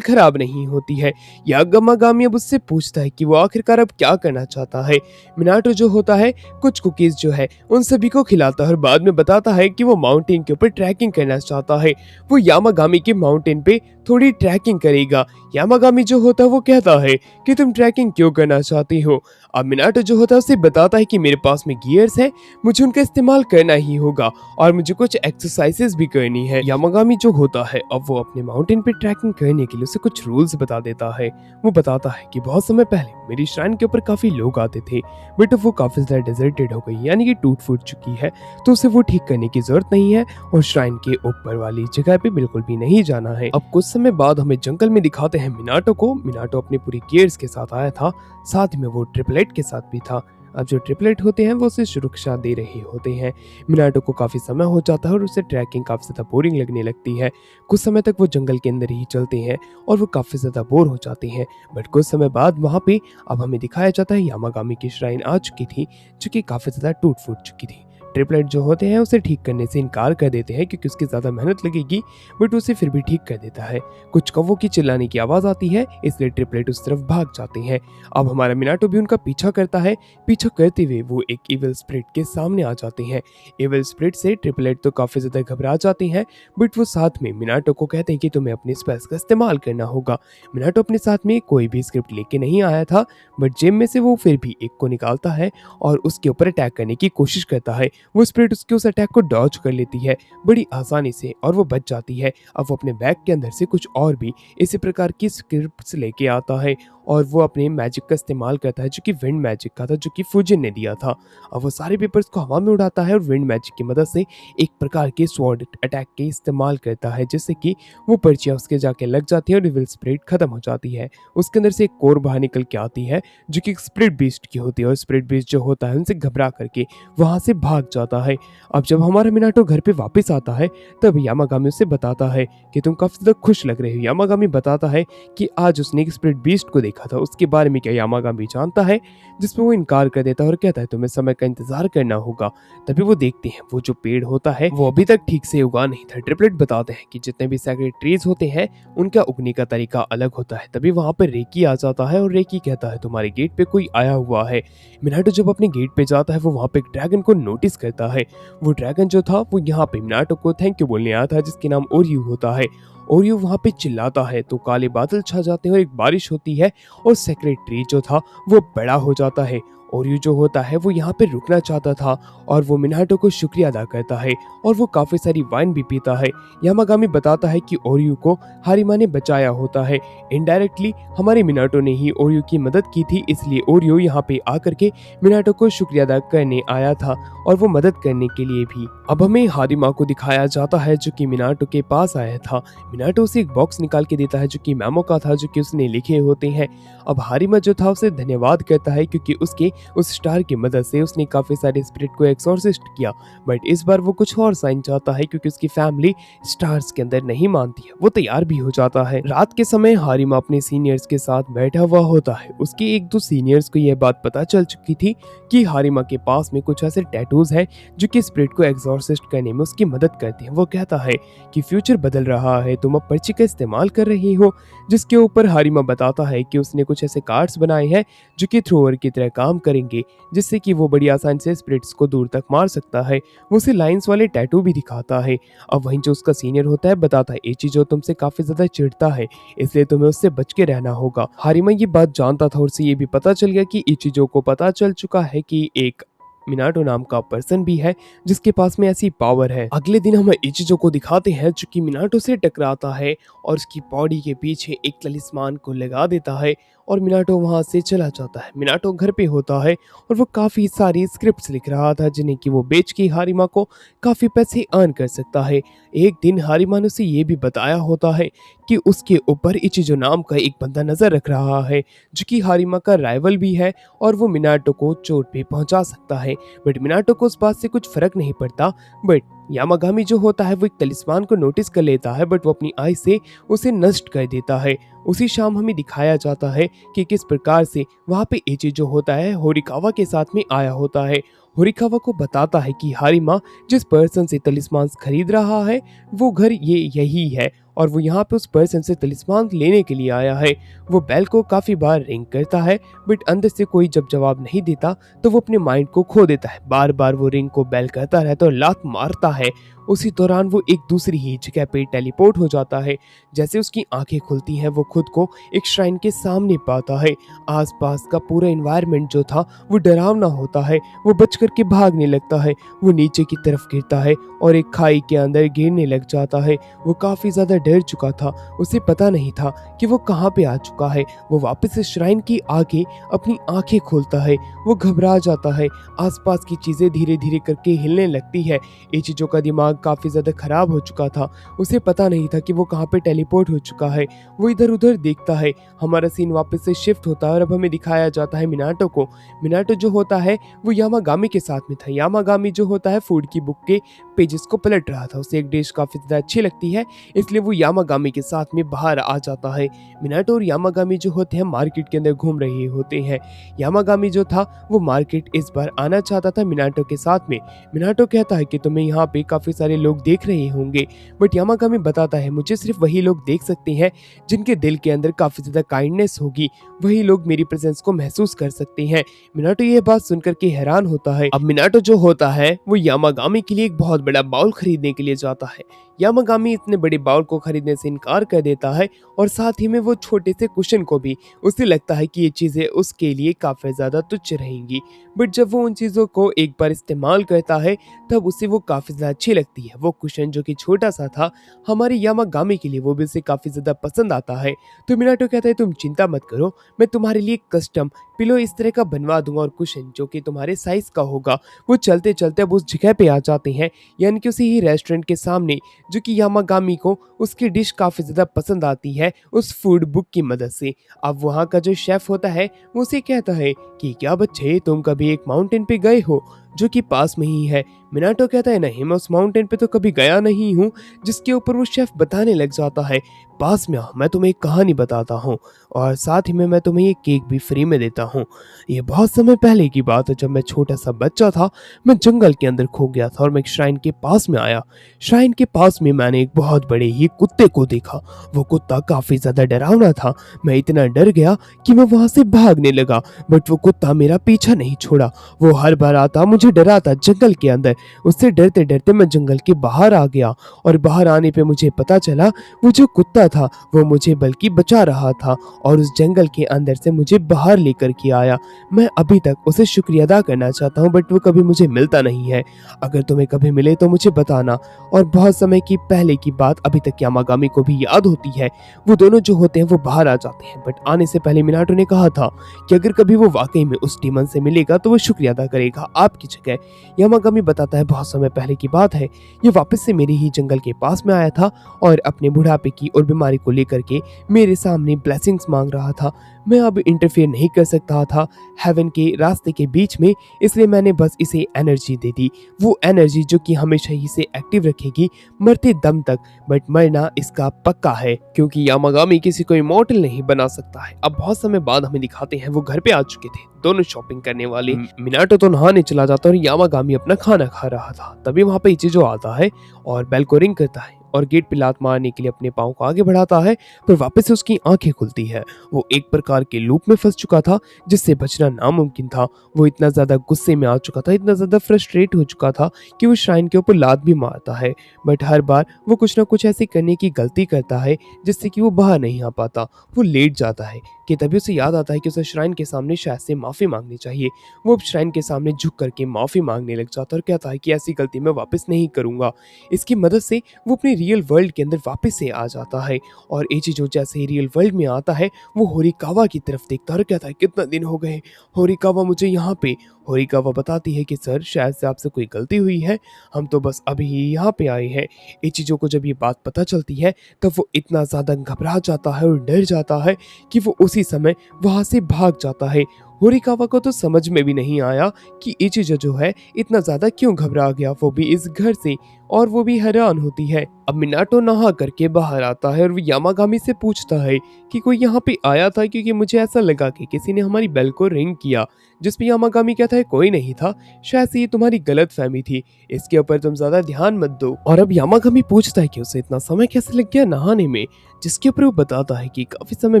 Speaker 1: खराब नहीं होती है। यामागामी अब उससे पूछता है कि वो आखिरकार अब क्या करना चाहता है। मिनाटो जो होता है कुछ कुकीज जो है उन सभी को खिलाता है और बाद में बताता है कि वो माउंटेन के ऊपर ट्रैकिंग करना चाहता है। वो यामागामी के माउंटेन पे थोड़ी ट्रैकिंग करेगा। यामागामी जो होता है वो कहता है कि तुम ट्रैकिंग क्यों करना चाहती हो। अब मिनाटो जो होता है उसे बताता है कि मेरे पास में गियर्स हैं, मुझे उनका इस्तेमाल करना ही होगा और मुझे कुछ एक्सरसाइजेस भी करनी है। यामागामी जो होता है अब वो अपने माउंटेन पे ट्रैकिंग करने के लिए उसे कुछ रूल्स बता देता है। वो बताता है कि बहुत समय पहले मेरी श्राइन के ऊपर काफी लोग आते थे, बट अब वो काफी ज्यादा डेजर्टेड हो गई, यानी कि टूट फूट चुकी है, तो उसे वो ठीक करने की जरूरत नहीं है और श्राइन के ऊपर वाली जगह पे बिल्कुल भी नहीं जाना है। अब कुछ समय बाद हमें जंगल में दिखाते हैं मिनाटो को। मिनाटो अपने पूरी गियर्स के साथ आया था, साथ में वो ट्रिपलेट के साथ भी था। अब जो ट्रिपलेट होते हैं वो उसे सुरक्षा दे रहे होते हैं। मिनाटो को काफी समय हो जाता है और उसे ट्रैकिंग काफी ज्यादा बोरिंग लगने लगती है। कुछ समय तक वो जंगल के अंदर ही चलते हैं और वो काफी ज्यादा बोर हो जाते हैं, बट कुछ समय बाद वहां पे अब हमें दिखाया जाता है यामागामी की श्राइन आ चुकी थी, जो कि काफी ज्यादा टूट फूट चुकी थी। ट्रिपलेट जो होते हैं उसे ठीक करने से इनकार कर देते हैं क्योंकि उसकी ज्यादा मेहनत लगेगी, बट उसे फिर भी ठीक कर देता है। कुछ कौवों की चिल्लाने की आवाज आती है, इसलिए ट्रिपलेट उस तरफ भाग जाते हैं। अब हमारा मिनाटो भी उनका पीछा करता है। पीछा करते हुए वो एक इविल स्पिरिट के सामने आ जाते हैं। इविल स्पिरिट से ट्रिपलेट तो काफी ज्यादा घबरा जाते हैं, बट वो साथ में मिनाटो को कहते हैं कि तुम्हें अपने स्पेल्स का इस्तेमाल करना होगा। मिनाटो अपने साथ में कोई भी स्क्रिप्ट लेके नहीं आया था, बट जेब में से वो फिर भी एक को निकालता है और उसके ऊपर अटैक करने की कोशिश करता है। वो स्पिरिट उसके उस अटैक को डॉज कर लेती है बड़ी आसानी से और वो बच जाती है। अब वो अपने बैग के अंदर से कुछ और भी इसी प्रकार की स्क्रिप्ट्स लेके आता है और वो अपने मैजिक का इस्तेमाल करता है, जो कि विंड मैजिक का था, जो कि फुजिन ने दिया था। अब वो सारे पेपर्स को हवा में उड़ाता है और विंड मैजिक की मदद से एक प्रकार के स्वॉर्ड अटैक के इस्तेमाल करता है, जिससे कि वो पर्चियां उसके जाके लग जाती है और इविल स्पिरिट खत्म हो जाती है। उसके अंदर से एक कोर बाहर निकल के आती है जो कि स्पिरिट बीस्ट की होती है, और स्पिरिट बीस्ट जो होता है उनसे घबरा करके वहां से भाग जाता है। अब जब हमारा मिनाटो घर पे वापस आता है तब यामागामी उसे बताता है कि तुम काफी ज्यादा खुश लग रहे हो। यामागामी बताता है कि आज उसने एक स्पिरिट बीस्ट को देखा था, उसके बारे में क्या यामागामी जानता है, जिसपे वो इनकार कर देता है और कहता है तुम्हें समय का इंतजार करना होगा। तभी वो देखते हैं वो जो पेड़ होता है वो अभी तक ठीक से उगा नहीं था। ट्रिपलेट बताते हैं कि जितने भी सैक्रेड ट्रीज होते हैं उनका उगने का तरीका अलग होता है। तभी वहां पर रेकी आ जाता है और रेकी कहता है तुम्हारे गेट पे कोई आया हुआ है। मिनाटो जब अपने गेट पे जाता है वो वहां पे एक ड्रैगन को नोटिस करता है। वो ड्रैगन जो था वो यहाँ पे मिनाटो को थैंक यू बोलने आया था, जिसके नाम ओरियो होता है। ओरियो वहां पे चिल्लाता है तो काले बादल छा जाते हैं और एक बारिश होती है और सेक्रेट ट्री जो था वो बड़ा हो जाता है। ओरियो जो होता है वो यहाँ पे रुकना चाहता था और वो मिनाटो को शुक्रिया अदा करता है और वो काफी सारी वाइन भी पीता है। यामागामी बताता है कि ओरियो को हारिमा ने बचाया होता है, इनडायरेक्टली हमारे मिनाटो ने ही ओरियो की मदद की थी, इसलिए ओरियो यहाँ पे आकर के मिनाटो को शुक्रिया अदा करने आया था और वो मदद करने के लिए भी। अब हमें हारिमा को दिखाया जाता है जो कि मिनाटो के पास आया था। मिनाटो उसे एक बॉक्स निकाल के देता है जो कि मैमो का था, जो कि उसने लिखे होते हैं। अब हारिमा जो था उसे धन्यवाद करता है क्योंकि उसके उस स्टार की मदद से उसने काफ़ी सारे स्पिरिट को एक्सॉर्सिस्ट किया, बट इस बार वो कुछ और साइन चाहता है क्योंकि उसकी फैमिली स्टार्स के अंदर नहीं मानती है। वो तैयार भी हो जाता है। रात के समय हारिमा अपने सीनियर्स के साथ बैठा हुआ होता है। उसके एक दो सीनियर्स को यह बात पता चल चुकी थी कि हारिमा के पास में कुछ ऐसे टैटूज हैं जो कि स्पिरिट को एक्सॉर्सिस्ट करने में उसकी मदद करते हैं। वो कहता है कि फ्यूचर बदल रहा है, तुम अब पर्ची का इस्तेमाल कर रही हो, जिसके ऊपर हारिमा बताता है कि उसने कुछ ऐसे कार्ड्स बनाए हैं जो कि थ्रोअर की तरह काम करेंगे, जिससे कि वो बड़ी आसानी से स्पिरिट्स को दूर तक मार सकता है। वो उसे लाइंस वाले टैटू भी दिखाता है। अब वहीं जो उसका सीनियर होता है बताता है इचिजो तुमसे काफी ज्यादा चिढ़ता है, इसलिए तुम्हें उससे बच के रहना होगा। हारिमा ये बात जानता था और उसे ये भी पता चल गया कि इचिजो को पता चल चुका है कि एक मिनाटो नाम का पर्सन भी है जिसके पास में ऐसी पावर है। अगले दिन हम इचिजो को दिखाते हैं जो कि मिनाटो से टकराता है और उसकी बॉडी के पीछे एक तलिस्मान को लगा देता है और मिनाटो वहां से चला जाता है। मिनाटो घर पे होता है और वो काफी सारी स्क्रिप्ट्स लिख रहा था जिन्हें कि वो बेच के हारिमा को काफी पैसे अर्न कर सकता है। एक दिन हारिमा ने उसे ये भी बताया होता है कि उसके ऊपर इचिजो नाम का एक बंदा नजर रख रहा है जो कि हारिमा का राइवल भी है और वो मिनाटो को चोट भी पहुंचा सकता है। बट मिनाटो को उस बात से कुछ फर्क नहीं पड़ता। बट यामागामी जो होता है वो एक तलिस्मान को नोटिस कर लेता है, बट वो अपनी आई से उसे नष्ट कर देता है। उसी शाम हमें दिखाया जाता है कि किस प्रकार से वहाँ पे एची जो होता है होरिकावा के साथ में आया होता है। होरिकावा को बताता है कि हारिमा जिस पर्सन से तलिस्मान खरीद रहा है वो घर ये यही है और वो यहाँ पे उस पर्सन से तलिस्मान लेने के लिए आया है। वो बेल को काफी बार रिंग करता है, बट अंदर से कोई जब जवाब नहीं देता तो वो अपने माइंड को खो देता है। बार बार वो रिंग को बेल करता रहता है और लात मारता है। उसी दौरान वो एक दूसरी ही जगह पे टेलीपोर्ट हो जाता है। जैसे उसकी आंखें खुलती हैं वो खुद को एक श्राइन के सामने पाता है। आसपास का पूरा एनवायरनमेंट जो था वो डरावना होता है। वो बच करके भागने लगता है। वो नीचे की तरफ गिरता है और एक खाई के अंदर गिरने लग जाता है। वो काफी ज्यादा डर चुका था। उसे पता नहीं था कि वो कहाँ पे आ चुका है। वो वापस इस श्राइन की आगे अपनी आंखें खोलता है। वो घबरा जाता है। आसपास की चीजें धीरे धीरे करके हिलने लगती है। इचिजो का दिमाग काफी ज्यादा खराब हो चुका था। उसे पता नहीं था कि वो कहाँ पे टेलीपोर्ट हो चुका है। वो इधर उधर देखता है। हमारा सीन वापस से शिफ्ट होता है और अब हमें दिखाया जाता है मिनाटो को। मिनाटो जो होता है वो यामागामी के साथ में था। यामागामी जो होता है फूड की बुक के पेजेस को पलट रहा था। उसे एक डिश काफी ज्यादा अच्छी लगती है, इसलिए वो यामागामी के साथ में बाहर आ जाता है। मिनाटो और यामागामी जो होते हैं मार्केट के अंदर घूम रहे होते हैं। यामागामी जो था वो मार्केट इस बार आना चाहता था मिनाटो के साथ में। मिनाटो कहता है कि तुम्हें यहाँ पे काफी सारे लोग देख रहे होंगे, बट यामागामी बताता है मुझे सिर्फ वही लोग देख सकते हैं जिनके दिल के अंदर काफी ज्यादा काइंडनेस होगी। वही लोग मेरी प्रेजेंस को महसूस कर सकते हैं। मिनाटो ये बात सुनकर के हैरान होता है। अब मिनाटो जो होता है वो यामागामी के लिए एक बहुत बड़ा बाउल खरीदने के लिए जाता है। यामागामी इतने बड़े बाउल को खरीदने से इनकार कर देता है और साथ ही में वो छोटे से कुशन को भी। उसे लगता है कि ये चीजें उसके लिए काफी ज्यादा तुच्छ रहेंगी, बट जब वो उन चीजों को एक बार इस्तेमाल करता है तब उसे वो काफी ज्यादा अच्छी लगती है। वो कुशन जो कि छोटा सा था हमारे यामागामी के लिए वो भी उसे काफी ज्यादा पसंद आता है। तो मिनाटो कहता है तुम चिंता मत करो, मैं तुम्हारे लिए कस्टम पिलो इस तरह का बनवा दूंगा और कुशन जो कि तुम्हारे साइज का होगा। वो चलते चलते अब उस जगह पे आ जाते हैं, यानी कि उसी ही रेस्टोरेंट के सामने, जो कि यामागामी को उसकी डिश काफी ज्यादा पसंद आती है उस फूड बुक की मदद से। अब वहाँ का जो शेफ होता है वो उसे कहता है कि क्या बच्चे तुम कभी एक माउंटेन पे गए हो जो कि पास में ही है। मिनाटो कहता है नहीं, मैं उस माउंटेन पे तो कभी गया नहीं हूँ। जिसके ऊपर वो शेफ बताने लग जाता है पास में आओ, मैं तुम्हें एक कहानी बताता हूँ और साथ ही में मैं तुम्हें ये केक भी फ्री में देता हूँ। ये बहुत समय पहले की बात है, जब मैं छोटा सा बच्चा था। मैं जंगल के अंदर खो गया था और मैं एक श्राइन के पास में आया। श्राइन के पास में मैंने एक बहुत बड़े ही कुत्ते को देखा। वो कुत्ता काफी ज्यादा डरावना था। मैं इतना डर गया कि मैं वहां से भागने लगा, बट वो कुत्ता मेरा पीछा नहीं छोड़ा। वो हर बार आता मुझे डराता जंगल के अंदर। उससे डरते डरते मैं जंगल के बाहर आ गया और बाहर आने पे मुझे पता चला वो जो कुत्ता था वो मुझे बल्कि बचा रहा था और उस जंगल के अंदर से मुझे बाहर लेकर के आया। मैं अभी तक उसे शुक्रिया अदा करना चाहता हूँ, बट वो कभी मुझे मिलता नहीं है। अगर तुम्हें कभी मिले तो मुझे बताना। और बहुत समय की पहले की बात अभी तक यामागामी को भी याद होती है। वो दोनों जो होते हैं वो बाहर आ जाते हैं, बट आने से पहले मिनाटो ने कहा था कि अगर कभी वो वाकई में उस डीमन से मिलेगा तो वो शुक्रिया अदा करेगा आपकी जगह। यामागामी बताता है बहुत समय पहले की बात है, ये वापस से मेरे ही जंगल के पास में आया था और अपने बुढ़ापे की और बीमारी को लेकर के मेरे सामने ब्लेसिंग्स मांग रहा था। मैं अब इंटरफेयर नहीं कर सकता था हेवन के रास्ते के बीच में, इसलिए मैंने बस इसे एनर्जी दे दी, वो एनर्जी जो कि हमेशा ही इसे एक्टिव रखेगी मरते दम तक। बट मरना इसका पक्का है, क्योंकि यामागामी किसी को इमॉर्टल नहीं बना सकता है। अब बहुत समय बाद हमें दिखाते हैं वो घर पे आ चुके थे, दोनों शॉपिंग करने वाले। मिनाटो तो नहाने चला जाता है और यामागामी अपना खाना खा रहा था। तभी वहां पे इचिजो आता है और बेल को रिंग करता है और गेट पे लात मारने के लिए अपने पाँव को आगे बढ़ाता है, पर वापस से उसकी आंखें खुलती है। वो एक प्रकार के लूप में फंस चुका था जिससे बचना नामुमकिन था। वो इतना ज्यादा गुस्से में आ चुका था, इतना ज्यादा फ्रस्ट्रेट हो चुका था कि वो श्राइन के ऊपर लात भी मारता है। बट हर बार वो कुछ ना कुछ ऐसी करने की गलती करता है जिससे कि वो बाहर नहीं आ पाता। वो लेट जाता है कि तभी उसे याद आता है कि उसे श्राइन के सामने शायद से माफी मांगनी चाहिए। वो अब श्राइन के सामने झुक करके माफी मांगने लग जाता है और कहता है कि ऐसी गलती मैं वापस नहीं करूंगा। इसकी मदद से वो अपनी रियल वर्ल्ड के अंदर वापस से आ जाता है और इचिजो जैसे ही रियल वर्ल्ड में आता है वो होरिकावा की तरफ देखता है और कहता है कितना दिन हो गए होरिकावा मुझे यहाँ पे। होरिकावा बताती है कि सर शायद से आपसे कोई गलती हुई है, हम तो बस अभी ही यहाँ पे आए हैं। इचिजो को जब ये बात पता चलती है तब वो इतना ज़्यादा घबरा जाता है और डर जाता है कि वो उसी समय वहाँ से भाग जाता है। होरिकावा को तो समझ में भी नहीं आया कि इचिजो जो है इतना ज़्यादा क्यों घबरा गया, वो भी इस घर से, और वो भी हैरान होती है। अब मिनाटो नहा करके बाहर आता है और वो यामागामी से पूछता है कि कोई यहाँ पे आया था, क्योंकि मुझे ऐसा लगा कि किसी ने हमारी बेल को रिंग किया। जिस पे यामागामी कहता है कोई नहीं था, शायद से ये तुम्हारी गलत फहमी थी, इसके ऊपर तुम ज्यादा ध्यान मत दो। और अब यामागामी पूछता है कि उसे इतना समय कैसे लग गया नहाने में, जिसके ऊपर वो बताता है कि काफी समय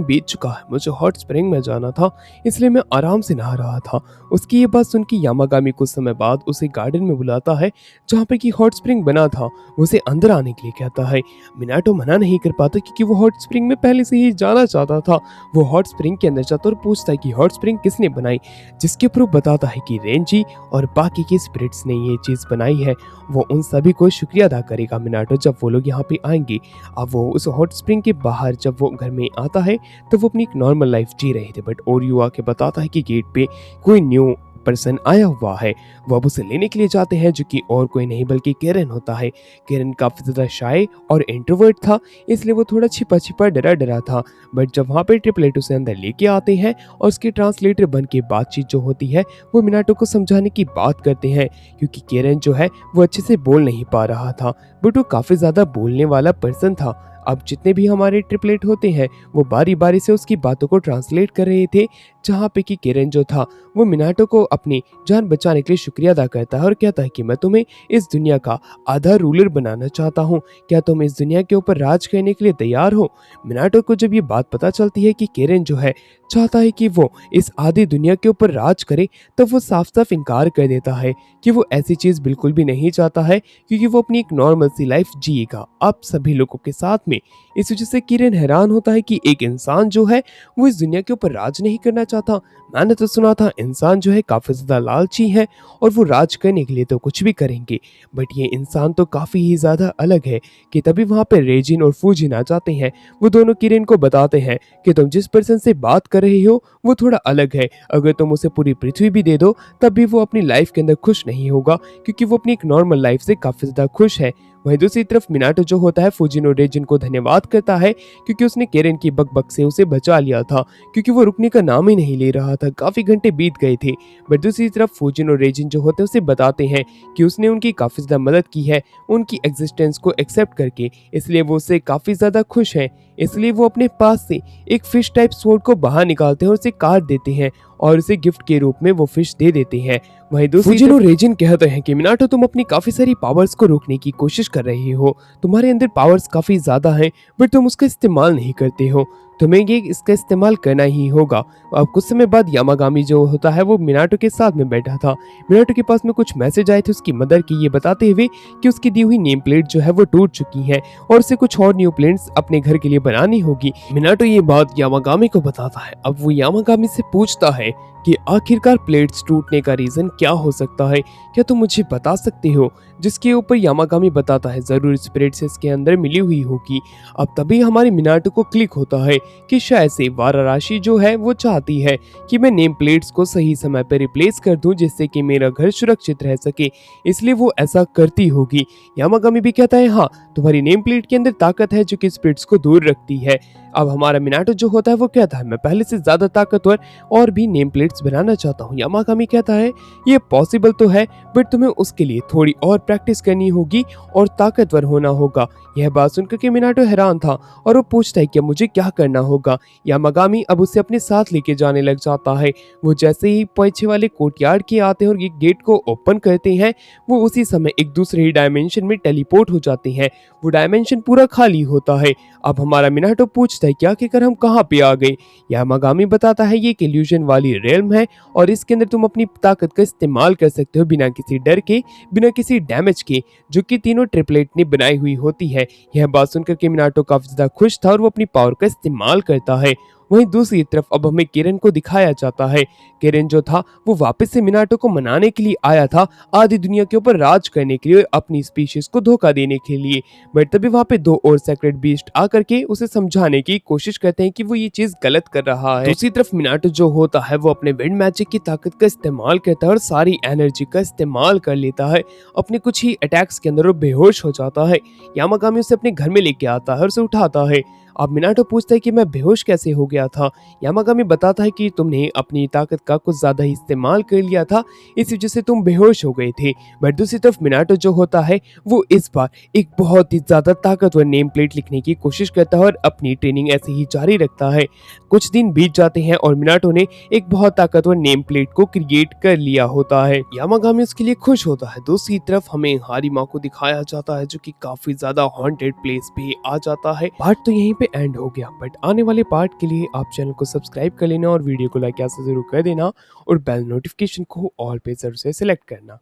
Speaker 1: बीत चुका है, मुझे हॉट स्प्रिंग में जाना था इसलिए मैं आराम से नहा रहा था। उसकी ये बात सुन के यामागामी कुछ समय बाद उसे गार्डन में बुलाता है जहाँ पे कि हॉट स्प्रिंग बना था। वो उसे अंदर आने के लिए कहता है। मिनाटो मना नहीं कर पाता क्योंकि वो हॉट स्प्रिंग में पहले से ही जाना चाहता था। वो हॉट स्प्रिंग के अंदर जाता और पूछता है कि हॉट स्प्रिंग किसने बनाई, जिसके ऊपर वो बताता है कि रेंजी और बाकी के स्पिरिट्स ने ये चीज़ बनाई है। वो उन सभी को शुक्रिया अदा करेगा मिनाटो जब वो लोग यहाँ पे आएंगे। अब वो उस हॉट स्प्रिंग के बाहर जब वो घर में आता है तो वो अपनी एक नॉर्मल लाइफ जी रहे थे, बट ओरियो आके बताता है कि गेट पे कोई न्यू पर्सन आया हुआ है। वो अब उसे लेने के लिए जाते हैं जो कि और कोई नहीं बल्कि केरन होता है। केरन काफी ज्यादा शाय और इंट्रोवर्ट था, इसलिए वो थोड़ा छिपा छिपा डरा डरा था। बट जब वहाँ पे ट्रिपलेट उसे अंदर लेके आते हैं और उसके ट्रांसलेटर बन के बातचीत जो होती है वो मिनाटो को समझाने की बात करते हैं, क्योंकि केरन जो है वो अच्छे से बोल नहीं पा रहा था, बट वो काफी ज्यादा बोलने वाला पर्सन था। अब जितने भी हमारे ट्रिपलेट होते हैं वो बारी बारी से उसकी बातों को ट्रांसलेट कर रहे थे, जहाँ पे कि केरन जो था वो मिनाटो को अपनी जान बचाने के लिए शुक्रिया अदा करता है और कहता है कि मैं तुम्हें इस दुनिया का आधा रूलर बनाना चाहता हूँ, क्या तुम इस दुनिया के ऊपर राज करने के लिए तैयार हो। मिनाटो को जब ये बात पता चलती है कि केरन जो है चाहता है कि वो इस आधी दुनिया के ऊपर राज करे, तब वो साफ साफ इनकार कर देता है कि वो ऐसी चीज़ बिल्कुल भी नहीं चाहता है, क्योंकि वो अपनी एक नॉर्मल सी लाइफ जिएगा आप सभी लोगों के साथ में। इस वजह से किरण हैरान होता है कि एक इंसान जो है वो इस दुनिया के ऊपर राज नहीं करना चाहता। मैंने तो सुना था इंसान जो है काफ़ी ज़्यादा लालची है और वो राज करने के लिए तो कुछ भी करेंगे, बट ये इंसान तो काफ़ी ही ज़्यादा अलग है। कि तभी वहाँ पे रेजिन और फूजिन आ जाते हैं। वो दोनों किरण को बताते हैं कि तुम जिस पर्सन से बात कर रहे हो वो थोड़ा अलग है, अगर तुम उसे पूरी पृथ्वी भी दे दो तब भी वो अपनी लाइफ के अंदर खुश नहीं होगा, क्योंकि वो अपनी एक नॉर्मल लाइफ से काफ़ी ज़्यादा खुश है। वहीं दूसरी तरफ मिनाटो जो होता है फूजिन और रेजिन को धन्यवाद करता है क्योंकि उसने केरन की बकबक से उसे बचा लिया था, क्योंकि वो रुकने का नाम ही नहीं ले रहा था, काफ़ी घंटे बीत गए थे। बट दूसरी तरफ फूजिन और रेजिन जो होते हैं उसे बताते हैं कि उसने उनकी काफ़ी ज़्यादा मदद की है उनकी एग्जिस्टेंस को एक्सेप्ट करके, इसलिए वो उससे काफ़ी ज़्यादा खुश हैं। इसलिए वो अपने पास से एक फिश टाइप स्वॉर्ड को बाहर निकालते हैं और उसे काट देते हैं और उसे गिफ्ट के रूप में वो फिश दे देते हैं। वहीं दूसरी फूजिन और रेजिन कहते हैं कि मिनाटो तुम अपनी काफी सारी पावर्स को रोकने की कोशिश कर रहे हो, तुम्हारे अंदर पावर्स काफी ज्यादा हैं बट तुम उसका इस्तेमाल नहीं करते हो, तुम्हें ये इसका इस्तेमाल करना ही होगा। अब कुछ समय बाद यामागामी जो होता है वो मिनाटो के साथ में बैठा था। मिनाटो के पास में कुछ मैसेज आए थे उसकी मदर की, ये बताते हुए कि उसकी दी हुई नेम प्लेट जो है वो टूट चुकी है और उसे कुछ और न्यू प्लेट्स अपने घर के लिए बनानी होगी। मिनाटो ये बात यामागामी को बताता है। अब वो यामागामी से पूछता है कि आखिरकार प्लेट्स टूटने का रीजन क्या हो सकता है, क्या तुम मुझे बता सकते हो। जिसके ऊपर यामागामी बताता है जरूर स्पिरिट्स इसके अंदर मिली हुई होगी। अब तभी हमारे मिनाटो को क्लिक होता है कि शायद से वाराणसी जो है वो चाहती है कि मैं नेम प्लेट्स को सही समय पर रिप्लेस कर दूं जिससे कि मेरा घर सुरक्षित रह सके, इसलिए वो ऐसा करती होगी। यामागामी भी कहता है हाँ, तुम्हारी नेम प्लेट के अंदर ताकत है जो कि स्पिरिट्स को दूर रखती है। अब हमारा मिनाटो जो होता है वो कहता है मैं पहले से ज्यादा ताकतवर और भी नेम प्लेट्स बनाना चाहता हूँ। यामागामी कहता है ये पॉसिबल तो है, बट तुम्हें उसके लिए थोड़ी और प्रैक्टिस करनी होगी और ताकतवर होना होगा। यह बात सुनकर के मिनाटो हैरान था और वो पूछता है कि मुझे क्या करना होगा। यामागामी अब उसे अपने साथ लेके जाने लग जाता है। वो जैसे ही पीछे वाले कोर्टयार्ड के आते हैं और ये गेट को ओपन करते हैं, वो उसी समय एक दूसरे ही डायमेंशन में टेलीपोर्ट हो जाते हैं। वो डायमेंशन पूरा खाली होता है। अब हमारा मिनाटो पूछता है कि आखिरकार हम कहाँ पे आ गए। यामागामी बताता है ये एक इल्यूजन वाली रेल्म है और इसके अंदर तुम अपनी ताकत का इस्तेमाल कर सकते हो बिना किसी डर के, बिना किसी डैमेज के, जो कि तीनों ट्रिपलेट ने बनाई हुई होती है। यह बात सुनकर के मिनाटो काफी ज्यादा खुश था और वो अपनी पावर का इस्तेमाल करता है। वहीं दूसरी तरफ अब हमें किरण को दिखाया जाता है। किरण जो था वो वापस से मिनाटो को मनाने के लिए आया था, आधी दुनिया के ऊपर राज करने के लिए, अपनी स्पीशीज को धोखा देने के लिए। बट तभी वहाँ पे दो और सेक्रेट बीस्ट आकर के उसे समझाने की कोशिश करते हैं कि वो ये चीज गलत कर रहा है। दूसरी तरफ मिनाटो जो होता है वो अपने विंड मैजिक की ताकत का इस्तेमाल करता है और सारी एनर्जी का इस्तेमाल कर लेता है। अपने कुछ ही अटैक्स के अंदर वो बेहोश हो जाता है। यामागामी उसे अपने घर में लेके आता है और उसे उठाता है। अब मिनाटो पूछता है कि मैं बेहोश कैसे हो गया था। यामागामी बताता है कि तुमने अपनी ताकत का कुछ ज्यादा ही इस्तेमाल कर लिया था, इस वजह से तुम बेहोश हो गए थे। बट दूसरी तरफ मिनाटो जो होता है वो इस बार एक बहुत ही ज्यादा ताकतवर नेम प्लेट लिखने की कोशिश करता है और अपनी ट्रेनिंग ऐसे ही जारी रखता है। कुछ दिन बीत जाते हैं और मिनाटो ने एक बहुत ताकतवर नेम प्लेट को क्रिएट कर लिया होता है। यामागामी उसके लिए खुश होता है। दूसरी तरफ हमें हारिमा को दिखाया जाता है जो कि काफी ज्यादा हॉन्टेड प्लेस पे आ जाता है। पार्ट तो यहीं पे एंड हो गया, बट आने वाले पार्ट के लिए आप चैनल को सब्सक्राइब कर लेना और वीडियो को लाइक ऐसे जरूर कर देना और बेल नोटिफिकेशन को ऑल पे जरूर से सिलेक्ट करना।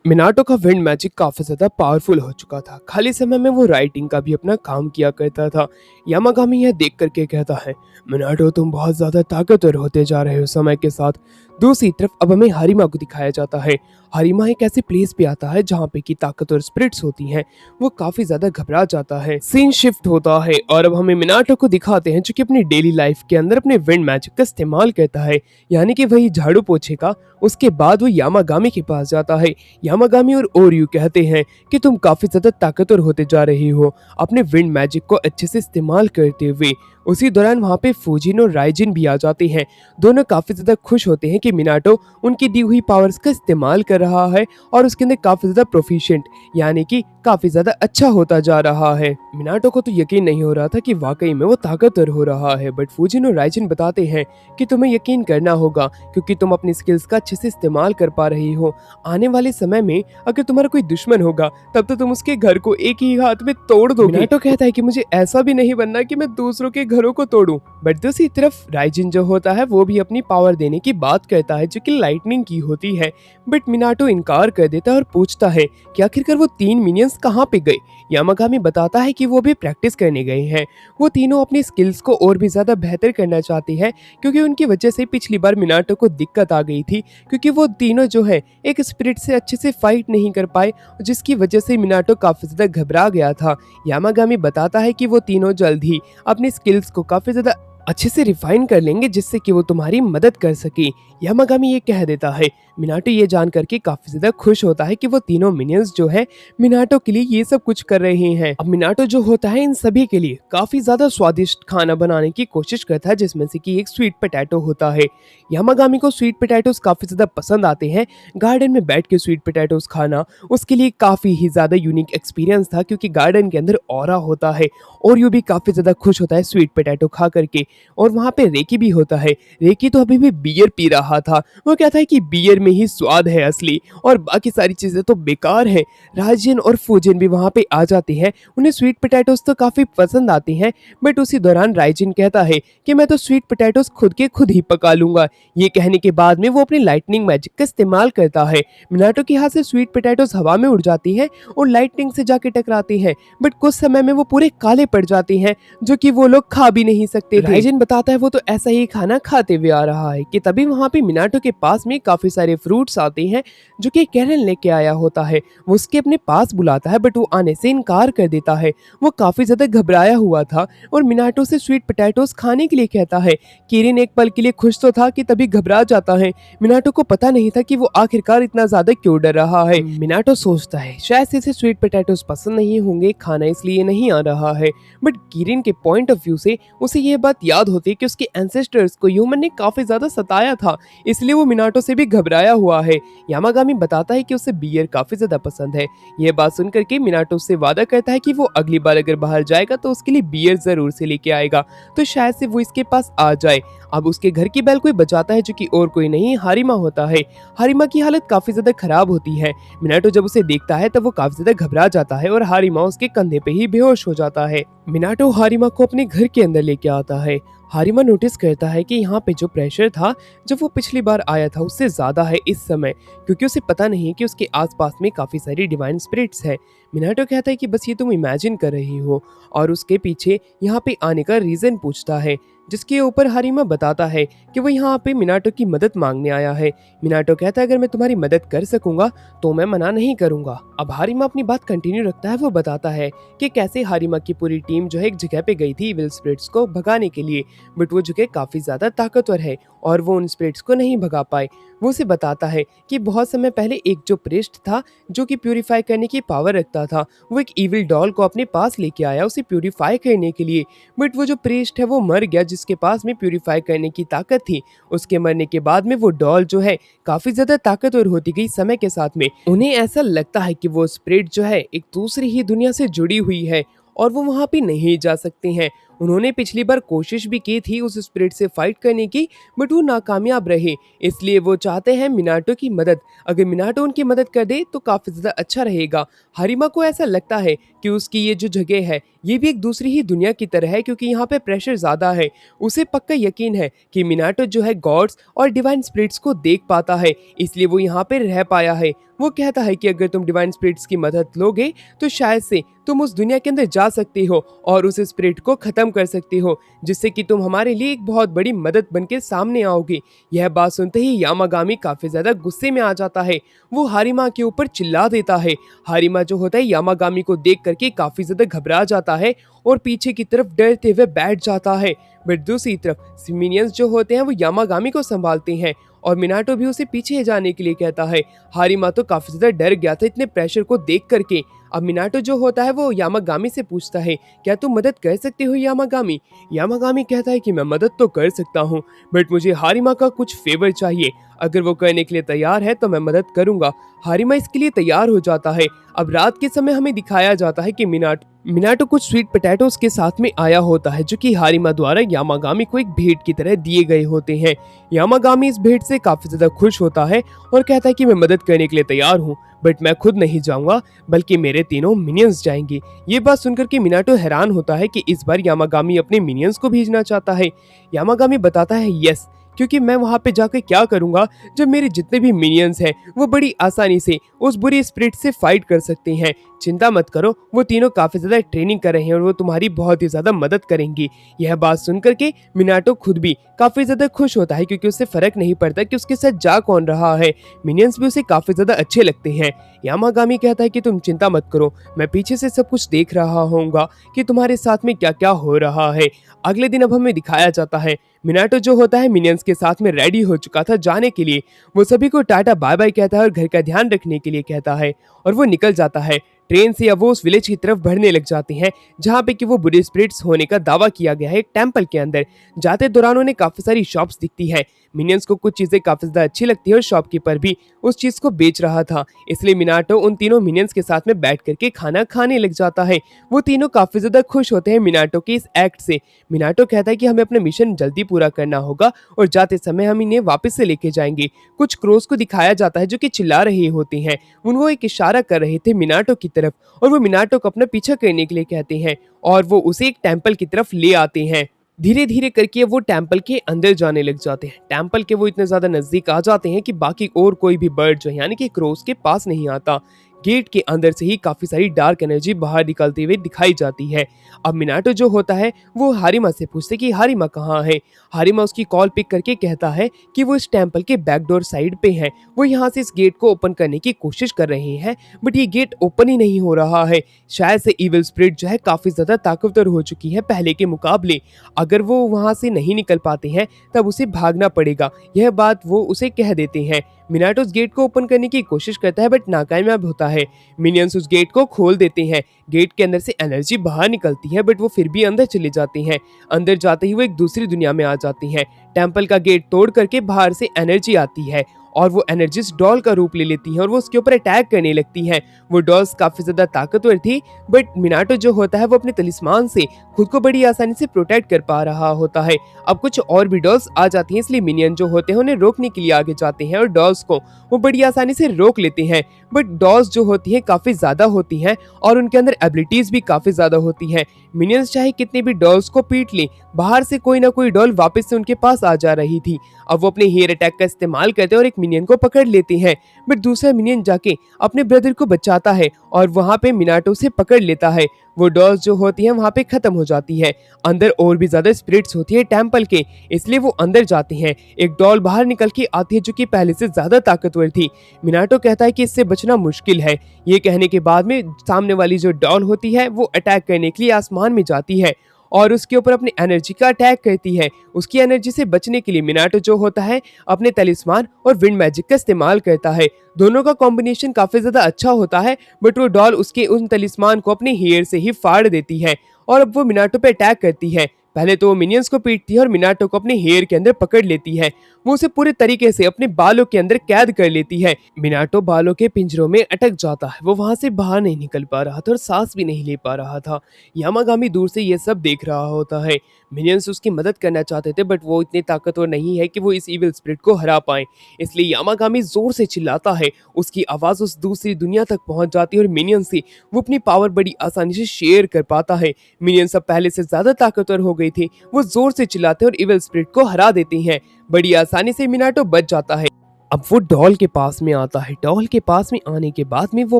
Speaker 1: मिनाटो का विंड मैजिक काफी ज्यादा पावरफुल हो चुका था। खाली समय में वो राइटिंग का भी अपना काम किया करता था। यामागामी यह देख करके कहता है मिनाटो तुम बहुत ज्यादा ताकतवर होते जा रहे हो समय के साथ। दूसरी तरफ अब हमें हारिमा को दिखाया जाता है। हारिमा एक ऐसे प्लेस पे आता है जहाँ पे की ताकतवर स्पिरिट्स होती हैं। वो काफी ज्यादा घबरा जाता है। सीन शिफ्ट होता है और अब हमें मिनाटो को दिखाते हैं जो कि अपनी डेली लाइफ के अंदर अपने विंड मैजिक का इस्तेमाल करता है, यानी कि वही झाड़ू पोछे का। उसके बाद वो यामागामी के पास जाता है। यामागामी और ओरियो कहते हैं कि तुम काफी ज्यादा ताकतवर होते जा रही हो अपने विंड मैजिक को अच्छे से इस्तेमाल करते हुए। उसी दौरान वहाँ पे फूजिन और राइजिन भी आ जाते हैं। दोनों काफी ज्यादा खुश होते हैं कि मिनाटो उनकी दी हुई पावर्स का इस्तेमाल कर रहा है और उसके अंदर काफी ज्यादा प्रोफिशिएंट, यानी कि काफी ज्यादा अच्छा होता जा रहा है। मिनाटो को तो यकीन नहीं हो रहा था कि वाकई में वो ताकतवर हो रहा है, बट फूजिन और राइजिन बताते हैं कि तुम्हें यकीन करना होगा क्योंकि तुम अपनी स्किल्स का अच्छे से इस्तेमाल कर पा रही हो। आने वाले समय में अगर तुम्हारा कोई दुश्मन होगा तब तो तुम उसके घर को एक ही हाथ में तोड़ दोगे। मिनाटो कहता है कि मुझे ऐसा भी नहीं बनना कि मैं दूसरों के घरों को तोड़ूं। बट दूसरी तरफ राइजिन जो होता है वो भी अपनी पावर देने की बात करता है जो कि लाइटनिंग की होती है। बट मिनाटो इनकार कर देता है और पूछता है कि आखिरकार वो 3 मिनियंस कहाँ पे गए। यामागामी बताता है कि वो भी प्रैक्टिस करने गए हैं। वो तीनों अपनी स्किल्स को और भी ज्यादा बेहतर करना चाहते हैं क्योंकि उनकी वजह से पिछली बार मिनाटो को दिक्कत आ गई थी, क्योंकि वो तीनों जो है एक स्पिरिट से अच्छे से फाइट नहीं कर पाए, जिसकी वजह से मिनाटो काफी ज्यादा घबरा गया था। यामागामी बताता है कि वो तीनों जल्द ही अपनी स्किल्स को काफी ज्यादा अच्छे से रिफाइन कर लेंगे जिससे कि वो तुम्हारी मदद कर सके। यामागामी ये कह देता है। मिनाटो ये जान करके काफी ज्यादा खुश होता है कि वो तीनों मिनियंस जो है मिनाटो के लिए ये सब कुछ कर रहे हैं। अब मिनाटो जो होता है इन सभी के लिए काफी ज्यादा स्वादिष्ट खाना बनाने की कोशिश करता है, जिसमें से कि एक स्वीट पोटैटो होता है। यामागामी को स्वीट पोटैटोस काफी ज्यादा पसंद आते हैं। गार्डन में बैठ के स्वीट पोटैटोस खाना उसके लिए काफी ही ज्यादा यूनिक एक्सपीरियंस था, क्योंकि गार्डन के अंदर ऑरा होता है और यू भी काफी ज्यादा खुश होता है स्वीट पोटैटो खा करके। और वहाँ पे रेकी भी होता है। रेकी तो अभी भी बियर पी रहा था। वो कहता है कि बियर में ही स्वाद है असली और बाकी सारी चीजें तो बेकार हैं। राजिन और फूजिन भी वहाँ पे आ जाते हैं। उन्हें स्वीट पोटैटोस तो काफी पसंद आते हैं, बट उसी दौरान राइजिन कहता है कि मैं तो स्वीट पोटैटोस खुद के खुद ही पका लूंगा। ये कहने के बाद में वो अपनी लाइटनिंग मैजिक का इस्तेमाल करता है। मिनाटो के हाथ से स्वीट पोटैटोस हवा में उड़ जाती है और लाइटनिंग से जाके टकराती है, बट कुछ समय में वो पूरे काले पड़ जाते हैं जो कि वो लोग खा भी नहीं सकते थे। राइजिन बताता है वो तो ऐसा ही खाना खाते हुए आ रहा है कि तभी वहाँ पे पे मिनाटो के पास में काफ़ी सारे फ्रूट्स आते हैं जो कि कैरन लेके आया होता है। वो उसके अपने पास बुलाता है बट वो आने से इनकार कर देता है। वो काफ़ी ज़्यादा घबराया हुआ था और मिनाटो से स्वीट पोटैटोस खाने के लिए कहता है। किरिन एक पल के लिए खुश तो था कि तभी घबरा जाता है। मिनाटो को पता नहीं था कि वो आखिरकार इतना ज़्यादा क्यों डर रहा है। मिनाटो सोचता है शायद से इसे स्वीट पोटैटोस पसंद नहीं होंगे, खाना इसलिए नहीं आ रहा है। बट किरिन के पॉइंट ऑफ व्यू से उसे ये बात याद होती है कि उसके एंसेस्टर्स को ह्यूमन ने काफ़ी ज़्यादा सताया था, इसलिए वो मिनाटो से भी घबराया हुआ है। यामागामी बताता है कि उसे बियर काफ़ी ज़्यादा पसंद है। यह बात सुनकर के मिनाटो से वादा करता है कि वो अगली बार अगर बाहर जाएगा तो उसके लिए बियर ज़रूर से लेके आएगा, तो शायद से वो इसके पास आ जाए। अब उसके घर की बेल कोई बजाता है जो कि और कोई नहीं हारिमा होता है। हारिमा की हालत काफ़ी ज़्यादा खराब होती है। मिनाटो जब उसे देखता है तब वो काफ़ी ज़्यादा घबरा जाता है और हारिमा उसके कंधे पे ही बेहोश हो जाता है। मिनाटो हारिमा को अपने घर के अंदर लेके आता है। हारिमा नोटिस करता है कि यहाँ पे जो प्रेशर था जब वो पिछली बार आया था उससे ज़्यादा है इस समय, क्योंकि उसे पता नहीं है कि उसके आसपास में काफ़ी सारी डिवाइन स्पिरिट्स है। मिनाटो कहता है कि बस ये तुम इमेजिन कर रही हो और उसके पीछे यहाँ पे आने का रीज़न पूछता है, जिसके ऊपर हारिमा बताता है कि वो यहाँ पे मिनाटो की मदद मांगने आया है। मिनाटो कहता है अगर मैं तुम्हारी मदद कर सकूंगा तो मैं मना नहीं करूंगा। अब हारिमा अपनी बात कंटिन्यू रखता है। वो बताता है कि कैसे हारिमा की पूरी टीम जो है एक जगह पे गई थी इविल स्पिरिट्स को भगाने के लिए, बट वो जगह काफ़ी ज़्यादा ताकतवर है और वो उन स्पिरिट्स को नहीं भगा पाए। वो उसे बताता है कि बहुत समय पहले एक जो प्रेस्ट था जो कि प्यूरिफाई करने की पावर रखता था, वो एक इविल डॉल को अपने पास लेके आया उसे प्यूरिफाई करने के लिए, बट वो जो प्रेस्ट है वो मर गया जिसके पास में प्यूरिफाई करने की ताकत थी। उसके मरने के बाद में वो डॉल जो है काफ़ी ज़्यादा ताकतवर होती गई समय के साथ में। उन्हें ऐसा लगता है कि वो स्पिरिट जो है एक दूसरी ही दुनिया से जुड़ी हुई है और वो वहाँ पे नहीं जा सकते हैं। उन्होंने पिछली बार कोशिश भी की थी उस स्पिरिट से फाइट करने की, बट वो नाकामयाब रहे, इसलिए वो चाहते हैं मिनाटो की मदद। अगर मिनाटो उनकी मदद कर दे तो काफ़ी ज़्यादा अच्छा रहेगा। हारिमा को ऐसा लगता है कि उसकी ये जो जगह है ये भी एक दूसरी ही दुनिया की तरह है, क्योंकि यहाँ पे प्रेशर ज़्यादा है। उसे पक्का यकीन है कि मिनाटो जो है गॉड्स और डिवाइन स्पिरिट्स को देख पाता है, इसलिए वो यहाँ पे रह पाया है। वो कहता है कि अगर तुम डिवाइन स्पिरिट्स की मदद लोगे तो शायद से तुम उस दुनिया के अंदर जा सकते हो और उस स्पिरिट को खत्म कर सकते हो, जिससे कि तुम हमारे लिए एक बहुत बड़ी मदद बन के सामने आओगे। यह बात सुनते ही यामागामी काफ़ी ज़्यादा गुस्से में आ जाता है। वो हारिमा के ऊपर चिल्ला देता है। हारिमा जो होता है यामागामी को देख करके काफ़ी ज़्यादा घबरा जाता है और पीछे की तरफ डरते हुए बैठ जाता है। बट दूसरी तरफ मिनियंस जो होते हैं वो यामागामी को संभालते हैं और मिनाटो भी उसे पीछे जाने के लिए कहता है। हारिमा तो काफ़ी ज़्यादा डर गया था इतने प्रेशर को देख करके। अब मिनाटो जो होता है वो यामागामी से पूछता है क्या तुम मदद कर सकते हो यामागामी? यामागामी कहता है कि मैं मदद तो कर सकता हूँ, बट मुझे हारिमा का कुछ फेवर चाहिए। अगर वो करने के लिए तैयार है तो मैं मदद करूंगा। हारिमा इसके लिए तैयार हो जाता है। अब रात के समय हमें दिखाया जाता है कि मिनाटो कुछ स्वीट पोटैटोस के साथ में आया होता है जो कि हारिमा द्वारा यामागामी को एक भेंट की तरह दिए गए होते हैं। यामागामी इस भेंट से काफी ज्यादा खुश होता है और कहता है कि मैं मदद करने के लिए तैयार हूँ, बट मैं खुद नहीं जाऊंगा बल्कि मेरे तीनों मिनियंस जाएंगे। ये बात सुनकर के मिनाटो हैरान होता है कि इस बार यामागामी अपने मिनियंस को भेजना चाहता है। यामागामी बताता है यस, क्योंकि मैं वहां पे जाकर क्या करूंगा जब मेरे जितने भी मिनियंस हैं वो बड़ी आसानी से उस बुरी स्पिरिट से फाइट कर सकते हैं। चिंता मत करो, वो तीनों काफी ज्यादा ट्रेनिंग कर रहे हैं और वो तुम्हारी बहुत ही ज्यादा मदद करेंगी। यह बात सुनकर के मिनाटो खुद भी काफी ज्यादा खुश होता है, क्योंकि उससे फर्क नहीं पड़ता कि उसके साथ जा कौन रहा है। मिनियंस भी उसे काफी ज्यादा अच्छे लगते हैं। यामागामी कहता है कि तुम चिंता मत करो, मैं पीछे से सब कुछ देख रहा होऊंगा कि तुम्हारे साथ में क्या क्या हो रहा है। अगले दिन अब हमें दिखाया जाता है मिनाटो जो होता है मिनियंस के साथ में रेडी हो चुका था जाने के लिए। वो सभी को टाटा बाय बाय कहता है और घर का ध्यान रखने के लिए कहता है और वो निकल जाता है ट्रेन से। अब वो उस विलेज की तरफ बढ़ने लग जाते हैं जहाँ पे कि वो बुरे स्पिरिट्स होने का दावा किया गया है एक टेंपल के अंदर। जाते दौरान उन्हें काफी सारी शॉप्स दिखती है। मिनियंस को कुछ चीजें काफी ज्यादा अच्छी लगती है और शॉपकीपर भी उस चीज को बेच रहा था, इसलिए मिनाटो उन तीनों मिनियंस के साथ में बैठ करके खाना खाने लग जाता है। वो तीनों काफी ज्यादा खुश होते हैं मिनाटो के इस एक्ट से। मिनाटो कहता है कि हमें अपना मिशन जल्दी पूरा करना होगा और जाते समय हम इन्हें वापस से लेके जाएंगे। कुछ क्रोस को दिखाया जाता है जो कि चिल्ला रही होती हैं। उनको एक इशारा कर रहे थे मिनाटो की तरफ और वो मिनाटो को अपना पीछा करने के लिए कहते हैं और वो उसे एक टेंपल की तरफ ले आते हैं। धीरे धीरे करके वो टेंपल के अंदर जाने लग जाते हैं। टेंपल के वो इतने ज्यादा नजदीक आ जाते हैं कि बाकी और कोई भी बर्ड जो है यानी कि क्रोस के पास नहीं आता। गेट के अंदर से ही काफी सारी डार्क एनर्जी बाहर निकलते हुए दिखाई जाती है। अब मिनाटो जो होता है वो हारिमा से पूछते कि हारिमा कहाँ है। हारिमा उसकी कॉल पिक करके कहता है कि वो इस टेम्पल के बैकडोर साइड पे है। वो यहाँ से इस गेट को ओपन करने की कोशिश कर रहे हैं, बट ये गेट ओपन ही नहीं हो रहा है। शायद से इविल स्पिरिट जो है काफी ज्यादा ताकतवर हो चुकी है पहले के मुकाबले। अगर वो वहां से नहीं निकल पाते हैं तब उसे भागना पड़ेगा, यह बात वो उसे कह देते हैं। मिनाटो उस गेट को ओपन करने की कोशिश करता है बट नाकामयाब होता है। मिनियंस उस गेट को खोल देते हैं। गेट के अंदर से एनर्जी बाहर निकलती है बट वो फिर भी अंदर चले जाते हैं। अंदर जाते ही वो एक दूसरी दुनिया में आ जाती हैं। टेम्पल का गेट तोड़ करके बाहर से एनर्जी आती है और वो एनर्जिस्ट डॉल का रूप ले लेती हैं और वो उसके ऊपर अटैक करने लगती हैं। वो डॉल्स काफी ज्यादा ताकतवर थी, बट मिनाटो जो होता है वो अपने तलिस्मान से खुद को बड़ी आसानी से प्रोटेक्ट कर पा रहा होता है। अब कुछ और भी डॉल्स आ जाती हैं, इसलिए मिनियन जो होते हैं उन्हें रोकने के लिए आगे जाते हैं और डॉल्स को वो बड़ी आसानी से रोक लेते हैं। बट डॉल्स जो होती हैं काफी ज्यादा होती हैं और उनके अंदर एबिलिटीज भी काफी ज्यादा होती हैं। मिनियंस चाहे कितने भी डॉल्स को पीट लें, बाहर से कोई ना कोई डॉल वापस से उनके पास आ जा रही थी। अब वो अपने हेयर अटैक का इस्तेमाल करते हैं और एक मिनियन को पकड़ लेते हैं, बट दूसरा मिनियन जाके अपने ब्रदर को बचाता है और वहां पे मिनाटो से पकड़ लेता है। वो डॉल्स जो होती हैं वहां पे खत्म हो जाती है। अंदर और भी ज्यादा स्पिरिट्स होती है टेम्पल के, इसलिए वो अंदर जाते हैं। एक डॉल बाहर निकल के आती है जो कि पहले से ज्यादा ताकतवर थी। मिनाटो कहता है कि इससे बचना मुश्किल है। ये कहने के बाद में सामने वाली जो डॉल होती है वो अटैक करने के लिए आसमान में जाती है और उसके ऊपर अपनी एनर्जी का अटैक करती है। उसकी एनर्जी से बचने के लिए मिनाटो जो होता है अपने तलिस्मान और विंड मैजिक का इस्तेमाल करता है। दोनों का कॉम्बिनेशन काफी ज्यादा अच्छा होता है, बट वो डॉल उसके उन तलिस्मान को अपने हेयर से ही फाड़ देती है और अब वो मिनाटो पे अटैक करती है। पहले तो वो मिनियंस को पीटती है और मिनाटो को अपने हेयर के अंदर पकड़ लेती है। वो उसे पूरे तरीके से अपने बालों के अंदर कैद कर लेती है। मिनाटो बालों के पिंजरों में अटक जाता है। वो वहां से बाहर नहीं निकल पा रहा था और सांस भी नहीं ले पा रहा था। यामागामी दूर से ये सब देख रहा होता है। मिनियंस उसकी मदद करना चाहते थे, बट वो इतने ताकतवर नहीं है कि वो इस इविल स्पिरिट को हरा पाए। इसलिए यामागामी जोर से चिल्लाता है। उसकी आवाज उस दूसरी दुनिया तक पहुंच जाती है और मिनियंस से वो अपनी पावर बड़ी आसानी से शेयर कर पाता है। मिनियंस अब पहले से ज्यादा ताकतवर हो गई थी। वो जोर से चिल्लाते और इविल स्पिरिट को हरा देती हैं। बड़ी आसानी से मिनाटो बच जाता है। अब वो डॉल के पास में आता है। डॉल के पास में आने के बाद में वो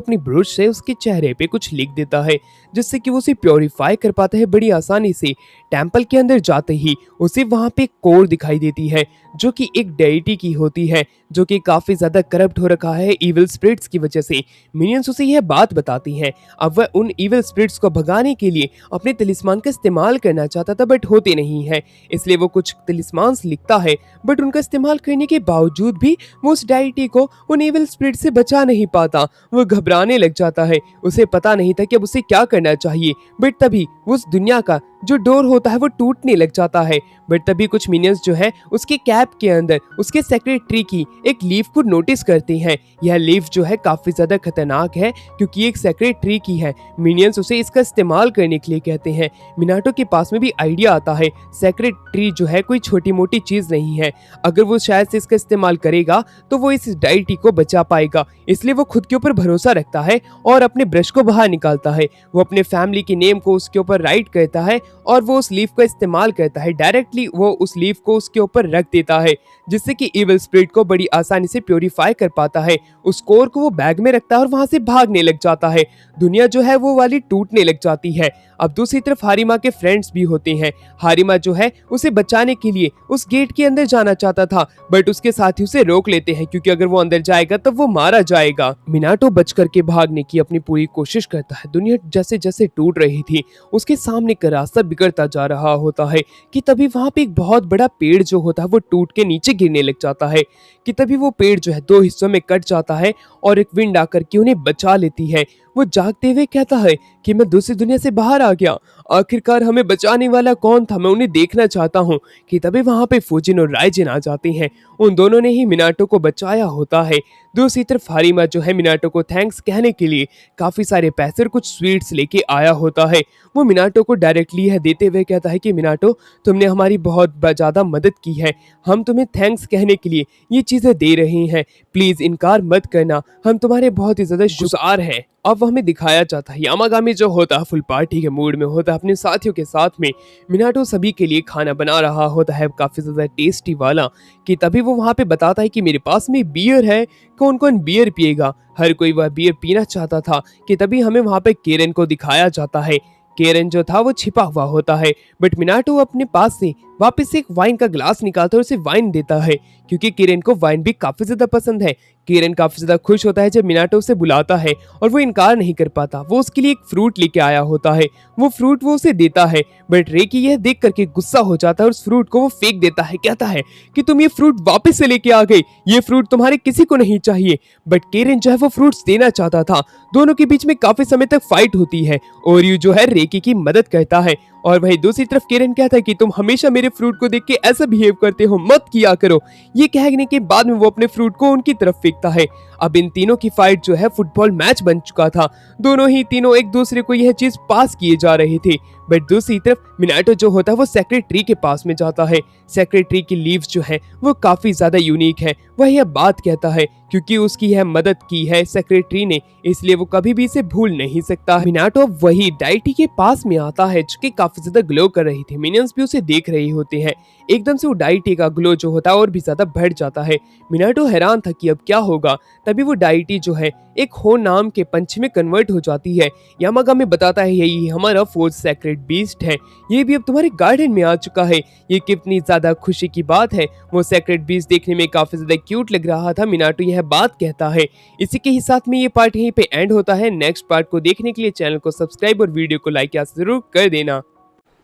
Speaker 1: अपनी ब्रश से उसके चेहरे पे कुछ लिख देता है, जिससे कि वो उसे प्योरीफाई कर पाता है बड़ी आसानी से। टेम्पल के अंदर जाते ही उसे वहां पे एक कोर दिखाई देती है जो कि एक डेइटी की होती है, जो कि काफी ज्यादा करप्ट हो रखा है इविल स्पिरिट्स की वजह से। मिनियंस उसे यह बात बताती हैं। अब वह उन इविल स्पिरिट्स को भगाने के लिए अपने तलिस्मान का इस्तेमाल करना चाहता था, बट होते नहीं है। इसलिए वो कुछ तलिस्मान लिखता है, बट उनका इस्तेमाल करने के बावजूद भी वो उस डेइटी को उन इविल स्पिरिट से बचा नहीं पाता। वो घबराने लग जाता है। उसे पता नहीं था कि अब उसे क्या करना चाहिए, बट तभी उस दुनिया का जो डोर होता है वो टूटने लग जाता है। बट तभी कुछ मिनियंस जो है उसके कैप के अंदर उसके सेक्रेट ट्री की एक लीफ को नोटिस करते हैं। यह लीफ जो है काफी ज्यादा खतरनाक है क्योंकि एक सेक्रेट ट्री की है। मिनियंस उसे इसका इस्तेमाल करने के लिए कहते हैं। मिनाटो के पास में भी आइडिया आता है। सेक्रेट ट्री जो है कोई छोटी मोटी चीज नहीं है। अगर वो शायद से इसका इस्तेमाल करेगा तो वो इस डेइटी को बचा पाएगा। इसलिए वो खुद के ऊपर भरोसा रखता है और अपने ब्रश को बाहर निकालता है। वो अपने फैमिली के नेम को उसके ऊपर राइट करता है और वो उस लीफ का इस्तेमाल करता है। डायरेक्टली वो उस लीफ को उसके ऊपर रख देता है, जिससे कि इविल स्पिरिट को बड़ी आसानी से प्योरीफाई कर पाता है। उस कोर को वो बैग में रखता है और वहां से भागने लग जाता है। दुनिया जो है वो वाली टूटने लग जाती है। अब दूसरी तरफ हारिमा के फ्रेंड्स भी होते हैं। हारिमा जो है उसे बचाने के लिए उस गेट के अंदर जाना चाहता था, बट उसके साथी उसे रोक लेते हैं क्योंकि अगर वो अंदर जाएगा तब वो मारा जाएगा। मिनाटो बच करके भागने की अपनी पूरी कोशिश करता है। दुनिया जैसे जैसे टूट रही थी, उसके सामने का रास्ता बिगड़ता जा रहा होता है कि तभी वहां पे एक बहुत बड़ा पेड़ जो होता है वो टूट के नीचे गिरने लग जाता है। कि तभी वो पेड़ जो है दो हिस्सों में कट जाता है और एक विंड आकर के उन्हें बचा लेती है। वो जागते हुए कहता है कि मैं दूसरी दुनिया से बाहर आ गया। आखिरकार हमें बचाने वाला कौन था, मैं उन्हें देखना चाहता हूँ। कि तभी वहां पे फुजिन और राइजिन आ जाते हैं। उन दोनों ने ही मिनाटो को बचाया होता है। दूसरी तरफ हारिमा जो है मिनाटो को थैंक्स कहने के लिए काफी सारे पैसे और कुछ स्वीट्स लेके आया होता है। वो मिनाटो को डायरेक्टली यह देते हुए कहता है कि मिनाटो, तुमने हमारी बहुत ज्यादा मदद की है। हम तुम्हें थैंक्स कहने के लिए ये चीजें दे रहे हैं। प्लीज इनकार मत करना, हम तुम्हारे बहुत ही ज्यादा शुक्रिया हैं। अब हमें दिखाया जाता है यामागामी जो होता है फुल पार्टी के मूड में होता है, अपने साथियों के साथ में। मिनाटो सभी के लिए खाना बना रहा होता है काफी ज्यादा टेस्टी वाला। कि तभी वो वहां पे बताता है कि मेरे पास में बियर है, कौन कौन बियर पिएगा। हर कोई वह बियर पीना चाहता था कि तभी हमें वहाँ पे केरन को दिखाया जाता है। केरन जो था वो छिपा हुआ होता है, बट मिनाटो अपने पास से वापस से एक वाइन का ग्लास निकालता है और उसे वाइन देता है, क्योंकि केरन को वाइन भी काफी ज्यादा पसंद है। केरन काफी ज्यादा खुश होता है जब मिनाटो उसे बुलाता है और वो इनकार नहीं कर पाता। वो उसके लिए एक फ्रूट लेके आया होता है, वो फ्रूट वो उसे देता है, बट रेकी यह देख करके गुस्सा हो जाता है और उस फ्रूट को वो फेंक देता है। कहता है कि तुम ये फ्रूट वापस से लेके आ गए, ये फ्रूट तुम्हारे किसी को नहीं चाहिए। बट केरन जो है वो फ्रूट्स देना चाहता था। दोनों के बीच में काफी समय तक फाइट होती है और यू जो है रेकी की मदद करता है। और वही दूसरी तरफ केरन कहता है कि तुम हमेशा मेरे फ्रूट को देख के ऐसा बिहेव करते हो, मत किया करो। ये कहने के बाद में वो अपने फ्रूट को उनकी तरफ फेंकता है। अब इन तीनों की फाइट जो है फुटबॉल मैच बन चुका था। दोनों ही तीनों एक दूसरे को यह चीज पास किए जा रहे थे। बट दूसरी तरफ मिनाटो जो होता है वो सेक्रेट ट्री के पास में जाता है। सेक्रेट ट्री की लीव्स जो है वो काफी ज्यादा यूनिक है। वह यह बात कहता है क्योंकि उसकी यह मदद की है सेक्रेट ट्री ने, इसलिए वो कभी भी इसे भूल नहीं सकता। मिनाटो वही डाइटी के पास में आता है जो कि काफी ज्यादा ग्लो कर रही थी। मिनियंस भी उसे देख रहे होते हैं। एकदम से वो डाइटी का ग्लो जो होता है और भी ज्यादा बढ़ जाता है। मिनाटो हैरान था कि अब क्या होगा। तभी वो डाइटी जो है एक हो नाम के पंच में कन्वर्ट हो जाती है। यामागामी बताता है यही हमारा फोर्थ सेक्रेट बीस्ट है, ये भी अब तुम्हारे गार्डन में आ चुका है। ये कितनी ज्यादा खुशी की बात है। वो सेक्रेट बीस्ट देखने में काफी ज्यादा क्यूट लग रहा था। मिनाटो यह बात कहता है। इसी के ही साथ में ये पार्ट यहीं पे एंड होता है। नेक्स्ट पार्ट को देखने के लिए चैनल को सब्सक्राइब और वीडियो को लाइक जरूर कर देना।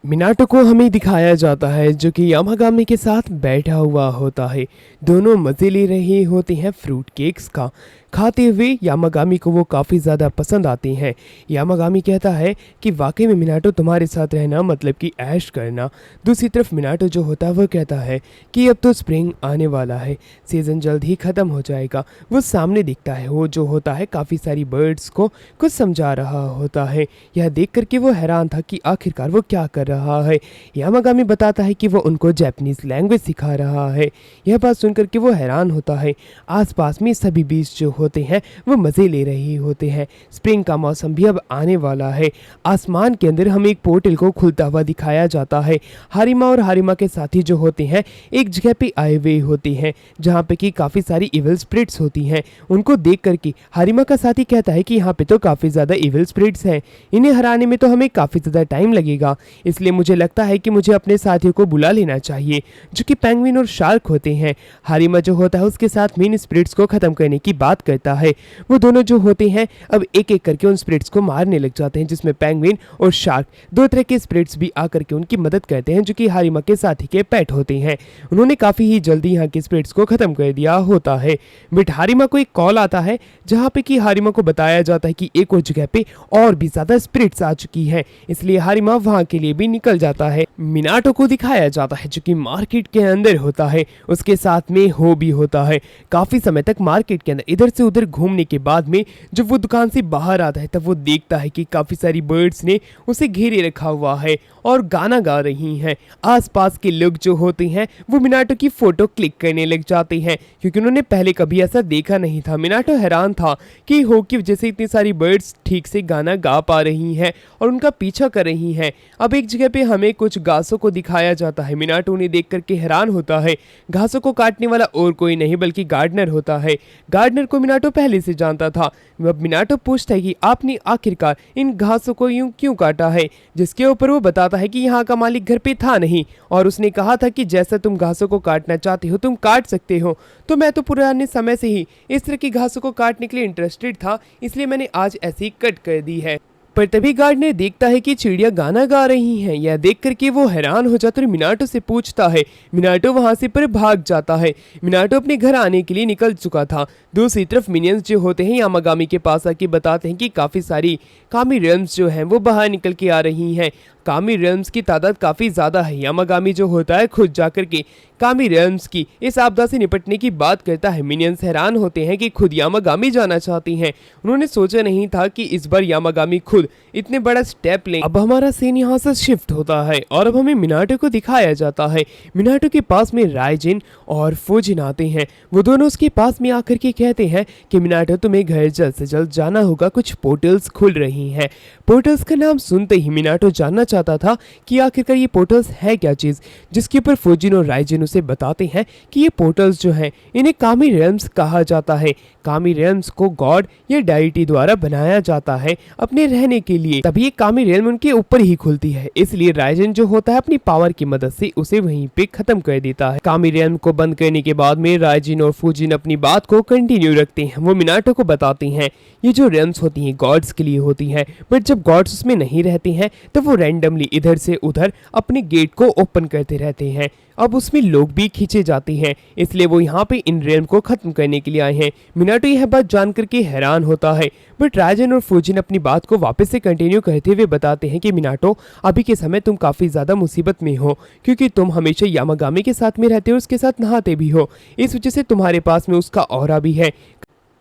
Speaker 1: मिनाटो को हमें दिखाया जाता है जो कि यामागामी के साथ बैठा हुआ होता है। दोनों मजे ले रहे होते हैं फ्रूट केक्स का। खाते हुए यामागामी को वो काफ़ी ज़्यादा पसंद आते हैं। यामागामी कहता है कि वाकई में मिनाटो तुम्हारे साथ रहना मतलब कि ऐश करना। दूसरी तरफ मिनाटो जो होता है वो कहता है कि अब तो स्प्रिंग आने वाला है, सीज़न जल्द ही ख़त्म हो जाएगा। वो सामने दिखता है, वो जो होता है काफ़ी सारी बर्ड्स को कुछ समझा रहा होता है। यह देख करके वो हैरान था कि आखिरकार वो क्या कर रहा है। यामागामी बताता है कि वो उनको जापानीज़ लैंग्वेज सिखा रहा है। यह बात सुनकर के वो हैरान होता है। आसपास में सभी बीच जो होते हैं वो मज़े ले रहे होते हैं। स्प्रिंग का मौसम भी अब आने वाला है। आसमान के अंदर हमें एक पोर्टल को खुलता हुआ दिखाया जाता है। हारिमा और हारिमा के साथी जो होते हैं एक जगह पे आए हुए होते हैं जहाँ पे कि काफ़ी सारी इविल स्पिरिट्स होती हैं। उनको देख करके हारिमा का साथी कहता है कि यहाँ पे तो काफ़ी ज़्यादा इविल स्पिरिट्स हैं, इन्हें हराने में तो हमें काफ़ी ज़्यादा टाइम लगेगा, इसलिए मुझे लगता है कि मुझे अपने साथियों को बुला लेना चाहिए जो कि पेंगुइन और शार्क होते हैं। हारिमा जो होता है उसके साथ में इन स्पिरिट्स को ख़त्म करने की बात करता है। वो दोनों जो होते हैं अब एक एक करके उन स्पिरिट्स को मारने लग जाते हैं, जिसमें पेंगुइन और शार्क दो तरह के स्पिरिट्स भी आकर के उनकी मदद करते हैं जो कि हारिमा के साथी के पेट होते हैं। उन्होंने काफ़ी ही जल्दी यहाँ के स्पिरिट्स को ख़त्म कर दिया होता है। बट हारिमा को एक कॉल आता है जहाँ पे कि हारिमा को बताया जाता है कि एक और जगह पे और भी ज़्यादा स्पिरिट्स आ चुकी है, इसलिए हारिमा वहाँ के लिए भी निकल जाता है। मिनाटो को दिखाया जाता है जो कि मार्केट के अंदर होता है, उसके साथ में हो भी होता है। काफ़ी समय तक मार्केट के अंदर इधर से उधर घूमने के बाद में जब वो दुकान से बाहर आता है तब वो देखता है कि काफ़ी सारी बर्ड्स ने उसे घेरे रखा हुआ है और गाना गा रही हैं। आसपास के लोग जो होते हैं वो मिनाटो की फ़ोटो क्लिक करने लग जाते हैं क्योंकि उन्होंने पहले कभी ऐसा देखा नहीं था। मिनाटो हैरान था कि हो की वजह से इतनी सारी बर्ड्स ठीक से गाना गा पा रही हैं और उनका पीछा कर रही हैं। अब एक जगह पे हमें कुछ घासों को दिखाया जाता है। मिनाटो उन्हें देख करके हैरान होता है। घासों को काटने वाला और कोई नहीं बल्कि गार्डनर होता है। गार्डनर को मिनाटो पहले से जानता था। अब मिनाटो पूछता है कि आपने आखिरकार इन घासों को यूं क्यों काटा है, जिसके ऊपर वो बताता है कि यहाँ का मालिक घर पे था नहीं और उसने कहा था कि जैसा तुम घासों को काटना चाहते हो तुम काट सकते हो। तो मैं तो पुराने समय से ही इस तरह की घासों को काटने के लिए इंटरेस्टेड था, इसलिए मैंने आज ऐसे ही कट कर दी है। पर तभी गार्डनर देखता है कि चिड़िया गाना गा रही हैं। यह देख करके वो हैरान हो जाता है और मिनाटो से पूछता है। मिनाटो वहां से पर भाग जाता है। मिनाटो अपने घर आने के लिए निकल चुका था। दूसरी तरफ मिनियंस जो होते हैं यामागामी के पास आके बताते हैं कि काफ़ी सारी कामी रेल्म्स जो हैं वो बाहर निकल के आ रही हैं। कामी रेल्म्स की तादाद काफ़ी ज़्यादा है। यामागामी जो होता है खुद जाकर के कामी रेल्म्स की इस आपदा से निपटने की बात करता है। मिनियंस हैरान होते हैं कि खुद यामागामी जाना चाहती हैं। उन्होंने सोचा नहीं था कि इस बार यामागामी खुद इतने बड़ा स्टेप लें। अब हमारा सीन यहाँ से शिफ्ट होता है और अब हमें मिनाटो को दिखाया जाता है। मिनाटो के पास में राइजिन और फुजिन आते हैं। वो दोनों उसके पास में आकर के कहते हैं कि मिनाटो तुम्हें घर जल्द से जल्द जाना होगा, कुछ पोर्टल्स खुल रही हैं। पोर्टल्स का नाम सुनते ही मिनाटो जानना चाहता था कि आखिरकार ये पोर्टल्स है क्या चीज़, जिसके ऊपर फुजिन और राइजिन उसे बताते हैं कि ये पोर्टल्स जो हैं इन्हें कामी रेल्म्स कहा जाता है। कामी रेल्म्स को गॉड या डायटी द्वारा बनाया जाता है अपने रहने के लिए, तभी ये कामी रेल्म उनके ऊपर ही खुलती है। इसलिए राइजिन जो होता है अपनी पावर की मदद से उसे वहीं पे खत्म कर देता है। कामी रेल्म को बंद करने के बाद में राइजिन और फुजिन अपनी बात को कंटिन्यू रखते हैं। वो मिनाटो को बताते हैं ये जो रेल्म्स होती हैं गॉड्स के लिए होती हैं, बट जब गॉड्स उसमें नहीं रहते हैं तो वो रैंडमली इधर से उधर अपने गेट को ओपन करते रहते हैं। अब उसमें लोग भी खींचे जाते हैं, इसलिए वो यहाँ पे इन रेल्म को खत्म करने के लिए आए हैं। मिनाटो यह बात जान करके हैरान होता है, बट राइजिन और फुजिन अपनी बात को वापस से कंटिन्यू करते हुए बताते हैं कि मिनाटो अभी के समय तुम काफ़ी ज़्यादा मुसीबत में हो, क्योंकि तुम हमेशा यामागामी के साथ में रहते हो, उसके साथ नहाते भी हो, इस वजह से तुम्हारे पास में उसका ऑरा भी है।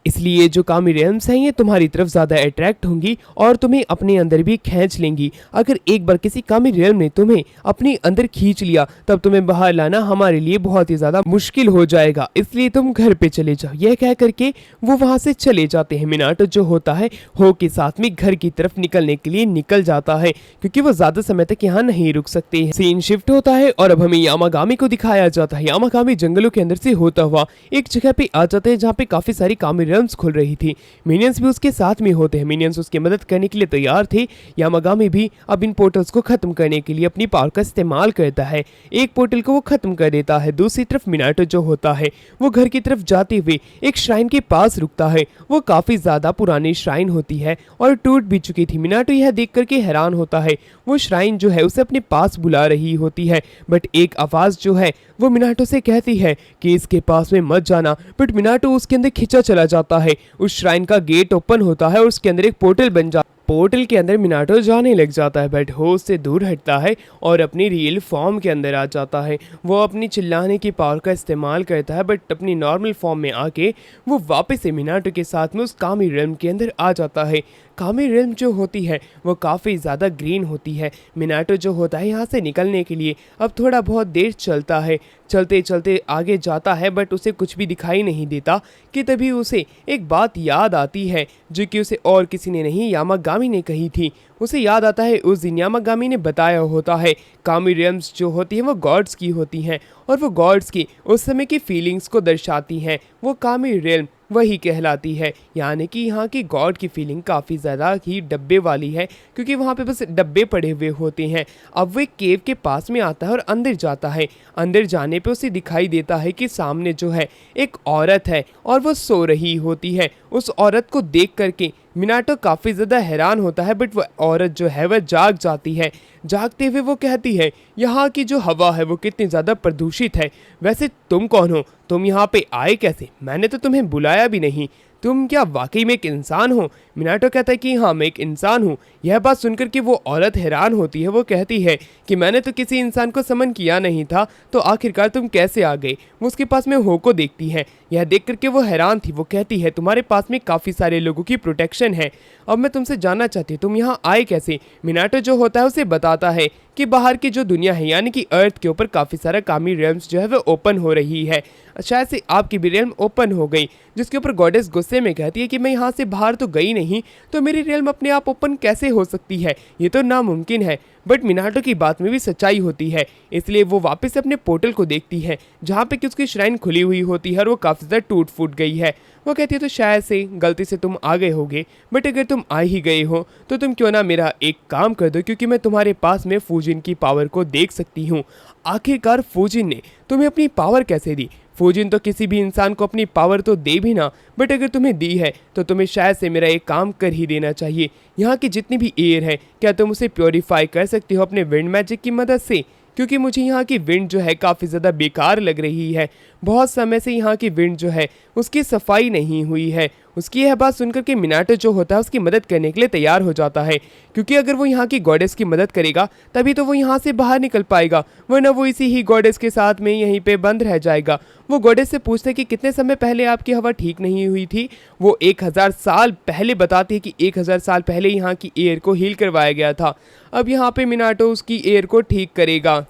Speaker 1: इसलिए जो कामी रेल्म्स हैं ये तुम्हारी तरफ ज़्यादा अट्रैक्ट होंगी और तुम्हें अपने अंदर भी खींच लेंगी। अगर एक बार किसी कामी रेल्म ने तुम्हें अपने अंदर खींच लिया तब तुम्हें बाहर लाना हमारे लिए बहुत ही ज़्यादा मुश्किल हो जाएगा, इसलिए तुम घर पे चले जाओ। यह कह करके वो वहाँ से चले जाते हैं। मिनाटो जो होता है हो के साथ में घर की तरफ निकलने के लिए निकल जाता है, क्योंकि वो ज़्यादा समय तक यहाँ नहीं रुक सकते हैं। सीन शिफ्ट होता है और अब हमें यामागामी को दिखाया जाता है। यामागामी जंगलों के अंदर से होता हुआ एक जगह पे आ जाता है जहाँ पे काफ़ी सारी कामी खुल रही थी। मिनियंस भी उसके साथ में होते हैं। मिनियंस उसकी मदद करने के लिए तैयार थे। यामागामी भी अब इन पोर्टल्स को खत्म करने के लिए अपनी पावर का इस्तेमाल करता है। एक पोर्टल को वो खत्म कर देता है। दूसरी तरफ मिनाटो जो होता है वो घर की तरफ जाते हुए एक श्राइन के पास रुकता है। वो काफी ज्यादा पुरानी श्राइन होती है और टूट भी चुकी थी। मिनाटो यह देख करके हैरान होता है। वो श्राइन जो है उसे अपने पास बुला रही होती है, बट एक आवाज जो है वो मिनाटो से कहती है कि इसके पास में मत जाना, बट मिनाटो उसके अंदर खिंचा चला जाता है। उस श्राइन का गेट ओपन होता है और उसके अंदर एक पोर्टल बन जाता है। पोर्टल के अंदर मिनाटो जाने लग जाता है, बट होश से दूर हटता है और अपनी रियल फॉर्म के अंदर आ जाता है। वो अपनी चिल्लाने की पावर का इस्तेमाल करता है, बट अपनी नॉर्मल फॉर्म में आके वो वापस से मिनाटो के साथ में उस कामी रेल्म के अंदर आ जाता है। कामी रेल्म जो होती है वो काफ़ी ज़्यादा ग्रीन होती है। मिनाटो जो होता है यहाँ से निकलने के लिए अब थोड़ा बहुत देर चलता है। चलते चलते आगे जाता है, बट उसे कुछ भी दिखाई नहीं देता कि तभी उसे एक बात याद आती है जो कि उसे और किसी ने नहीं यामागामी ने कही थी। उसे याद आता है उस दिन यामागामी ने बताया होता है कामी रेल्म्स जो होती हैं वो गॉड्स की होती हैं और वो गॉड्स की उस समय की फीलिंग्स को दर्शाती हैं। वो कामी रेल्म वही कहलाती है, यानी कि यहाँ की गॉड की फीलिंग काफ़ी ज़्यादा ही डब्बे वाली है, क्योंकि वहाँ पे बस डब्बे पड़े हुए होते हैं। अब वो एक केव के पास में आता है और अंदर जाता है। अंदर जाने पे उसे दिखाई देता है कि सामने जो है एक औरत है और वो सो रही होती है। उस औरत को देख करके मिनाटो काफ़ी ज़्यादा हैरान होता है, बट वह औरत जो है वह जाग जाती है। जागते हुए वो कहती है यहाँ की जो हवा है वो कितनी ज़्यादा प्रदूषित है। वैसे तुम कौन हो? तुम यहाँ पे आए कैसे? मैंने तो तुम्हें बुलाया भी नहीं। तुम क्या वाकई में एक इंसान हो? मिनाटो कहता है कि हाँ मैं एक इंसान हूँ। यह बात सुनकर के वो औरत हैरान होती है। वो कहती है कि मैंने तो किसी इंसान को समन किया नहीं था, तो आखिरकार तुम कैसे आ गए? वो उसके पास में हो को देखती है। यह देख करके वो हैरान थी। वो कहती है तुम्हारे पास में काफ़ी सारे लोगों की प्रोटेक्शन है। अब मैं तुमसे जानना चाहती हूँ तुम यहाँ आए कैसे? मिनाटो जो होता है उसे बताता है कि बाहर की जो दुनिया है यानी कि अर्थ के ऊपर काफ़ी सारा कामी रेल्म्स जो है वो ओपन हो रही है। शायद से आपकी भी रेल्म ओपन हो गई, जिसके ऊपर गॉडेस गुस्से में कहती है कि मैं यहाँ से बाहर तो गई नहीं, तो मेरी रेल्म अपने आप ओपन कैसे हो सकती है? ये तो नामुमकिन है। बट मिनाटो की बात में भी सच्चाई होती है, इसलिए वो वापस अपने पोर्टल को देखती है जहाँ पे कि उसकी श्राइन खुली हुई होती है और वो काफ़ी ज़्यादा टूट फूट गई है। वो कहती है तो शायद से गलती से तुम आ गए होगे, बट अगर तुम आ ही गए हो तो तुम क्यों ना मेरा एक काम कर दो, क्योंकि मैं तुम्हारे पास में फुजिन की पावर को देख सकती हूँ। आखिरकार फुजिन ने तुम्हें अपनी पावर कैसे दी? फुजिन तो किसी भी इंसान को अपनी पावर तो दे भी ना, बट अगर तुम्हें दी है तो तुम्हें शायद से मेरा एक काम कर ही देना चाहिए। यहाँ की जितनी भी एयर है क्या तुम उसे प्योरीफाई कर सकते हो अपने विंड मैजिक की मदद से? क्योंकि मुझे यहाँ की विंड जो है काफ़ी ज़्यादा बेकार लग रही है। बहुत समय से यहाँ की विंड जो है उसकी सफाई नहीं हुई है। उसकी यह बात सुनकर के मिनाटो जो होता है उसकी मदद करने के लिए तैयार हो जाता है, क्योंकि अगर वो यहाँ की गॉडेस की मदद करेगा तभी तो वो यहाँ से बाहर निकल पाएगा, वरना वो इसी ही गॉडेस के साथ में यहीं पे बंद रह जाएगा। वो गॉडेस से पूछते कि कितने समय पहले आपकी हवा ठीक नहीं हुई थी? वो 1000 साल पहले बताती है कि 1000 साल पहले यहाँ की एयर को हील करवाया गया था। अब यहाँ पे मिनाटो उसकी एयर को ठीक करेगा।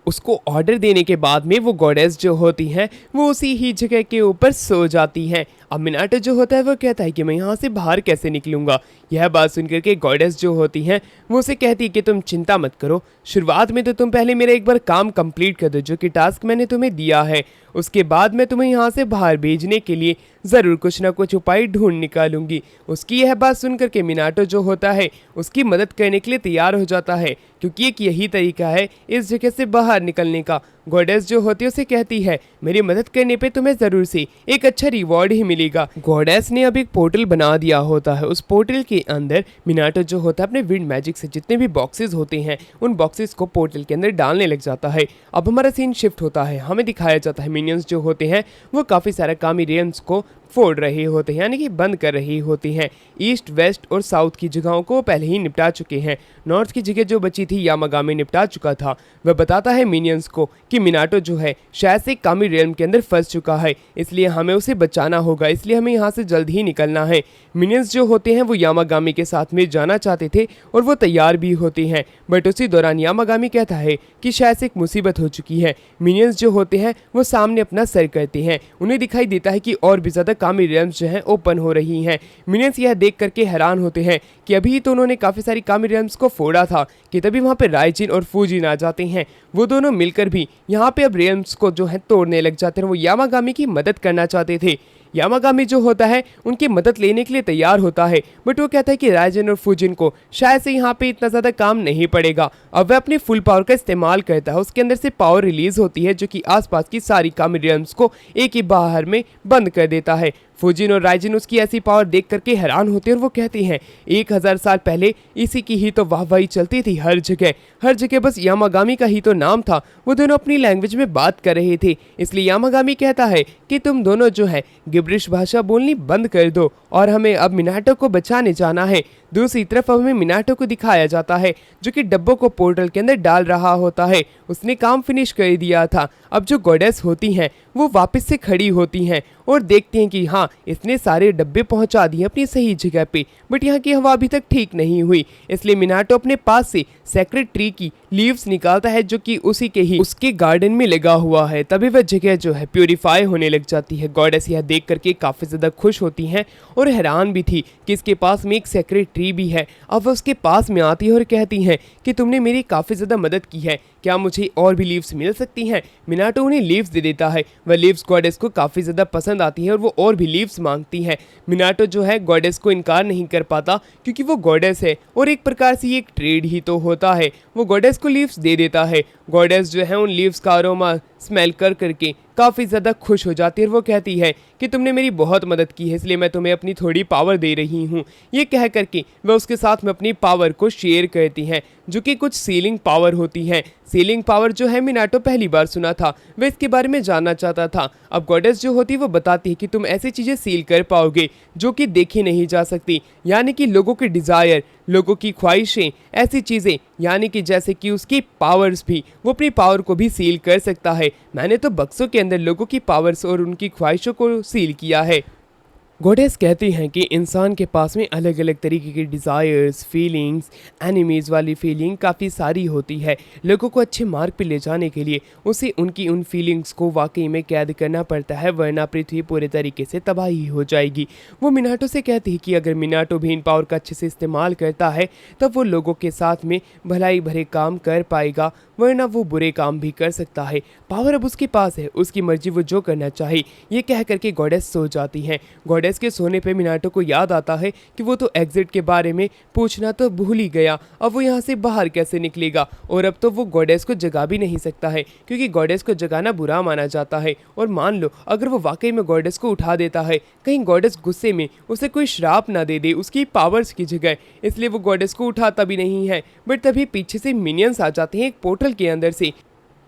Speaker 1: उसको ऑर्डर देने के बाद में वो गॉडेस जो होती हैं वो उसी ही जगह के ऊपर सो जाती हैं। अब मिनाटो जो होता है वो कहता है कि मैं यहाँ से बाहर कैसे निकलूंगा। यह बात सुनकर के गॉडेस जो होती हैं वो उसे कहती है कि तुम चिंता मत करो, शुरुआत में तो तुम पहले मेरा एक बार काम कंप्लीट कर दो जो कि टास्क मैंने तुम्हें दिया है, उसके बाद मैं तुम्हें यहाँ से बाहर भेजने के लिए ज़रूर कुछ ना कुछ उपाय ढूंढ निकालूंगी। उसकी यह बात सुनकर के मिनाटो जो होता है उसकी मदद करने के लिए तैयार हो जाता है, क्योंकि एक यही तरीका है इस जगह से बाहर निकलने का। गॉडेस जो होती है उसे कहती है मेरी मदद करने पे तुम्हें ज़रूर से एक अच्छा रिवॉर्ड ही मिलेगा। गॉडेस ने अब एक पोर्टल बना दिया होता है, उस पोर्टल के अंदर मिनाटो जो होता है अपने विंड मैजिक से जितने भी बॉक्सेस होते हैं उन बॉक्सेस को पोर्टल के अंदर डालने लग जाता है। अब हमारा सीन शिफ्ट होता है, हमें दिखाया जाता है मिनियंस जो होते हैं वो काफ़ी सारा कामी रेम्स को फोड़ रहे होते हैं, यानी कि बंद कर रही होती हैं। ईस्ट वेस्ट और साउथ की जगहों को पहले ही निपटा चुके हैं, नॉर्थ की जगह जो बची थी यामागामी निपटा चुका था। वह बताता है मिनियंस को कि मिनाटो जो है शायद से कामी रेल्म के अंदर फंस चुका है, इसलिए हमें उसे बचाना होगा, इसलिए हमें यहाँ से जल्द ही निकलना है। मिनियंस जो होते हैं वो यामागामी के साथ में जाना चाहते थे और वो तैयार भी होते हैं, बट उसी दौरान यामागामी कहता है कि शायद से एक मुसीबत हो चुकी है। मिनियंस जो होते हैं वो सामने अपना सर करते हैं, उन्हें दिखाई देता है कि और भी ज़्यादा कामी रेल्म्स जो हैं ओपन हो रही हैं। मिनियंस यह देख करके हैरान होते हैं कि अभी तो उन्होंने काफ़ी सारी कामी रेल्म्स को फोड़ा था कि तभी वहाँ पे राइजिन और फूजिन आ जाते हैं। वो दोनों मिलकर भी यहाँ पे अब रेल्म्स को जो है तोड़ने लग जाते हैं। वो यामागामी की मदद करना चाहते थे, यामागामी जो होता है उनकी मदद लेने के लिए तैयार होता है, बट वो कहता है कि राइजिन और फूजिन को शायद से यहाँ पे इतना ज़्यादा काम नहीं पड़ेगा। अब वह अपनी फुल पावर का इस्तेमाल करता है, उसके अंदर से पावर रिलीज होती है जो कि आसपास की सारी कामी रेल्म्स को एक ही बाहर में बंद कर देता है। फूजिन और राइजिन उसकी ऐसी पावर देख करके हैरान होते हैं और वो कहते हैं 1000 साल पहले इसी की ही तो वाहवाही चलती थी, हर जगह बस यामागामी का ही तो नाम था। वो दोनों अपनी लैंग्वेज में बात कर रहे थे, इसलिए यामागामी कहता है कि तुम दोनों जो है गिब्रिश भाषा बोलनी बंद कर दो और हमें अब मिनाटो को बचाने जाना है। दूसरी तरफ हमें मिनाटो को दिखाया जाता है जो कि डब्बों को पोर्टल के अंदर डाल रहा होता है, उसने काम फिनिश कर दिया था। अब जो गॉडेस होती हैं वो वापस से खड़ी होती हैं और देखती हैं कि हाँ इसने सारे डब्बे पहुंचा दिए अपनी सही जगह पे, बट यहाँ की हवा अभी तक ठीक नहीं हुई, इसलिए मिनाटो अपने पास से सेक्रेट ट्री की लीव्स निकालता है जो कि उसी के ही उसके गार्डन में लगा हुआ है। तभी वह जगह जो है प्यूरिफाई होने लग जाती है। गॉडेस यह देख करके काफ़ी ज़्यादा खुश होती हैं और हैरान भी थी कि इसके पास में एक सेक्रेट ट्री भी है। अब वह उसके पास में आती है और कहती हैं कि तुमने मेरी काफ़ी ज़्यादा मदद की है, क्या मुझे और भी लीव्स मिल सकती हैं। मिनाटो उन्हें लीव्स दे देता है, वह लीव्स गॉडेस को काफ़ी ज़्यादा पसंद आती है और वो और भी लीव्स मांगती है। मिनाटो जो है गॉडेस को इनकार नहीं कर पाता क्योंकि वो गॉडेस है और एक प्रकार से ये एक ट्रेड ही तो होता है। वो गॉडेस को लीव्स दे देता है। गॉडेस जो है उन लीव्स का अरोमा स्मेल कर करके काफ़ी ज़्यादा खुश हो जाती है और वो कहती है कि तुमने मेरी बहुत मदद की है, इसलिए मैं तुम्हें अपनी थोड़ी पावर दे रही हूँ। ये कह करके वह उसके साथ में अपनी पावर को शेयर करती हैं जो कि कुछ सीलिंग पावर होती है। सीलिंग पावर जो है मिनाटो पहली बार सुना था, वह इसके बारे में जानना चाहता था। अब गॉडेस जो होती है वो बताती है कि तुम ऐसी चीज़ें सील कर पाओगे जो कि देखी नहीं जा सकती, यानी कि लोगों के डिज़ायर, लोगों की ख्वाहिशें, ऐसी चीज़ें, यानी कि जैसे कि उसकी पावर्स भी, वो अपनी पावर को भी सील कर सकता है। मैंने तो बक्सों के अंदर लोगों की पावर्स और उनकी ख्वाहिशों को सील किया है। गॉडेस कहती हैं कि इंसान के पास में अलग अलग तरीके की डिज़ायर्स, फीलिंग्स, एनिमीज़ वाली फीलिंग काफ़ी सारी होती है। लोगों को अच्छे मार्ग पे ले जाने के लिए उसे उनकी उन फीलिंग्स को वाकई में कैद करना पड़ता है, वरना पृथ्वी पूरे तरीके से तबाही हो जाएगी। वो मिनाटो से कहती है कि अगर मिनाटो भी इन पावर का अच्छे से इस्तेमाल करता है तब वो लोगों के साथ में भलाई भरे काम कर पाएगा, वरना वो बुरे काम भी कर सकता है। पावर अब उसके पास है, उसकी मर्जी, वो जो करना चाहे। ये कह करके गॉडेस सो जाती हैं। गॉडेस के सोने पे मिनाटो को याद आता है कि वो तो एग्जिट के बारे में पूछना तो भूल ही गया, अब वो यहाँ से बाहर कैसे निकलेगा। और अब तो वो गॉडेस को जगा भी नहीं सकता है क्योंकि गॉडेस को जगाना बुरा माना जाता है। और मान लो अगर वो वाकई में गॉडेस को उठा देता है, कहीं गॉडेस गुस्से में उसे कोई श्राप ना दे दे उसकी पावर्स की जगह, इसलिए वो गॉडेस को उठाता भी नहीं है। बट तभी पीछे से मिनियंस आ जाते हैं एक पोर्टल के अंदर से।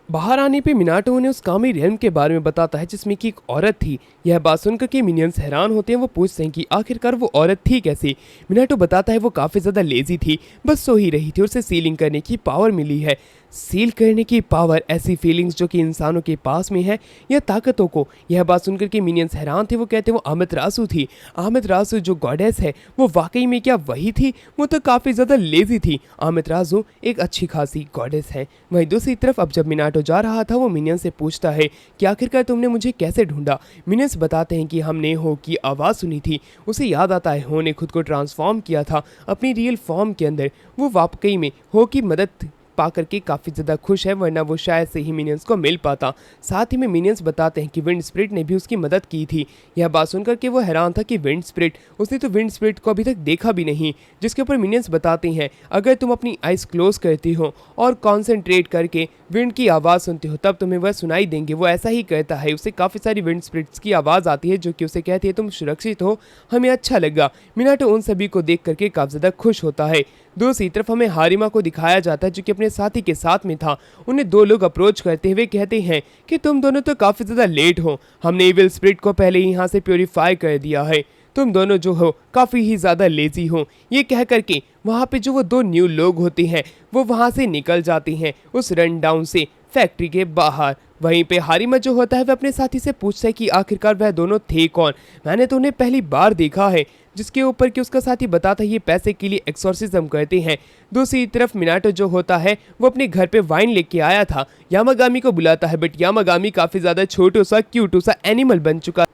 Speaker 1: बाहर आने पे मिनाटो उन्हें उस कामी रेल्म के बारे में बताता है जिसमें कि एक औरत थी। यह बात सुनकर के मिनियंस हैरान होते हैं, वो पूछते हैं कि आखिरकार वो औरत थी कैसे। मिनाटो बताता है वो काफ़ी ज़्यादा लेजी थी, बस सो ही रही थी और उसे सीलिंग करने की पावर मिली है। सील करने की पावर, ऐसी फीलिंग्स जो कि इंसानों के पास में है या ताकतों को। यह बात सुनकर के मिनियंस हैरान थे। वो कहते वो अमितरासु थी। अमितरासु जो गॉडेस है वो वाकई में क्या वही थी? वो तो काफ़ी ज़्यादा लेजी थी। अमितरासु एक अच्छी खासी गॉडेस है। वहीं दूसरी तरफ अब जब मिनाटो जा रहा था वो मिनियन से पूछता है कि आखिरकार तुमने मुझे कैसे ढूंढा। मिनियंस बताते हैं कि हमने हो की आवाज़ सुनी थी। उसे याद आता है हो ने खुद को ट्रांसफॉर्म किया था अपनी रियल फॉर्म के अंदर। वो वाकई में हो की मदद पा करके काफ़ी ज़्यादा खुश है, वरना वो शायद से ही मिनियंस को मिल पाता। साथ ही में मिनियंस बताते हैं कि विंड स्प्रिट ने भी उसकी मदद की थी। यह बात सुनकर के वो हैरान था कि विंड स्प्रिट, उसने तो विंड स्प्रिट को अभी तक देखा भी नहीं। जिसके ऊपर मिनियंस बताते हैं अगर तुम अपनी आइज़ क्लोज करती हो और कॉन्सेंट्रेट करके विंड की आवाज़ सुनते हो तब तुम्हें वह सुनाई देंगे। वो ऐसा ही कहता है। उसे काफ़ी सारी विंड स्प्रिट्स की आवाज़ आती है जो कि उसे कहती है तुम सुरक्षित हो, हमें अच्छा लगा। मिनाटो उन सभी को देख करके काफ़ी ज़्यादा खुश होता है। दूसरी तरफ हमें हारिमा को दिखाया जाता है जो कि अपने साथी के साथ में था। उन्हें दो लोग अप्रोच करते हुए कहते हैं कि तुम दोनों तो काफ़ी ज़्यादा लेट हो, हमने इविल स्पिरिट को पहले ही यहाँ से प्योरीफाई कर दिया है, तुम दोनों जो हो काफ़ी ही ज़्यादा लेजी हो। ये कह करके वहाँ पे जो वो दो न्यू लोग होते हैं वो वहाँ से निकल जाते हैं उस रन डाउन से फैक्ट्री के बाहर। वहीं पे हारिमा जो होता है वह अपने साथी से पूछता है कि आखिरकार वह दोनों थे कौन, मैंने तो उन्हें पहली बार देखा है। जिसके ऊपर कि उसका साथी बताता है ये पैसे के लिए एक्सोर्सिज्म करते हैं। दूसरी तरफ मिनाटो जो होता है वो अपने घर पे वाइन लेके आया था। यामागामी को बुलाता है बट यामागामी काफ़ी ज़्यादा छोटू सा क्यूटू सा एनिमल बन चुका।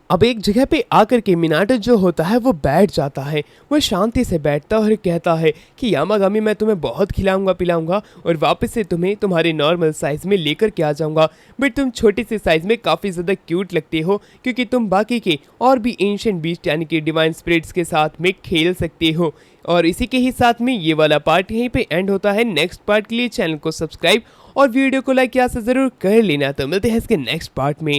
Speaker 1: अब एक जगह पे आकर के मिनाटो जो होता है वो बैठ जाता है। वो शांति से बैठता है और कहता है कि यामागामी मैं तुम्हें बहुत खिलाऊंगा पिलाऊंगा और वापस से तुम्हें तुम्हारे नॉर्मल साइज़ में लेकर के आ जाऊंगा। बट तुम छोटे से साइज़ में काफ़ी ज़्यादा क्यूट लगते हो क्योंकि तुम बाकी के और भी एंशिएंट बीस्ट यानी कि डिवाइन स्पिरिट्स के साथ में खेल सकते हो। और इसी के ही साथ में ये वाला पार्ट यहीं पे एंड होता है। नेक्स्ट पार्ट के लिए चैनल को सब्सक्राइब और वीडियो को लाइक यहाँ से ज़रूर कर लेना। तो मिलते हैं इसके नेक्स्ट पार्ट में।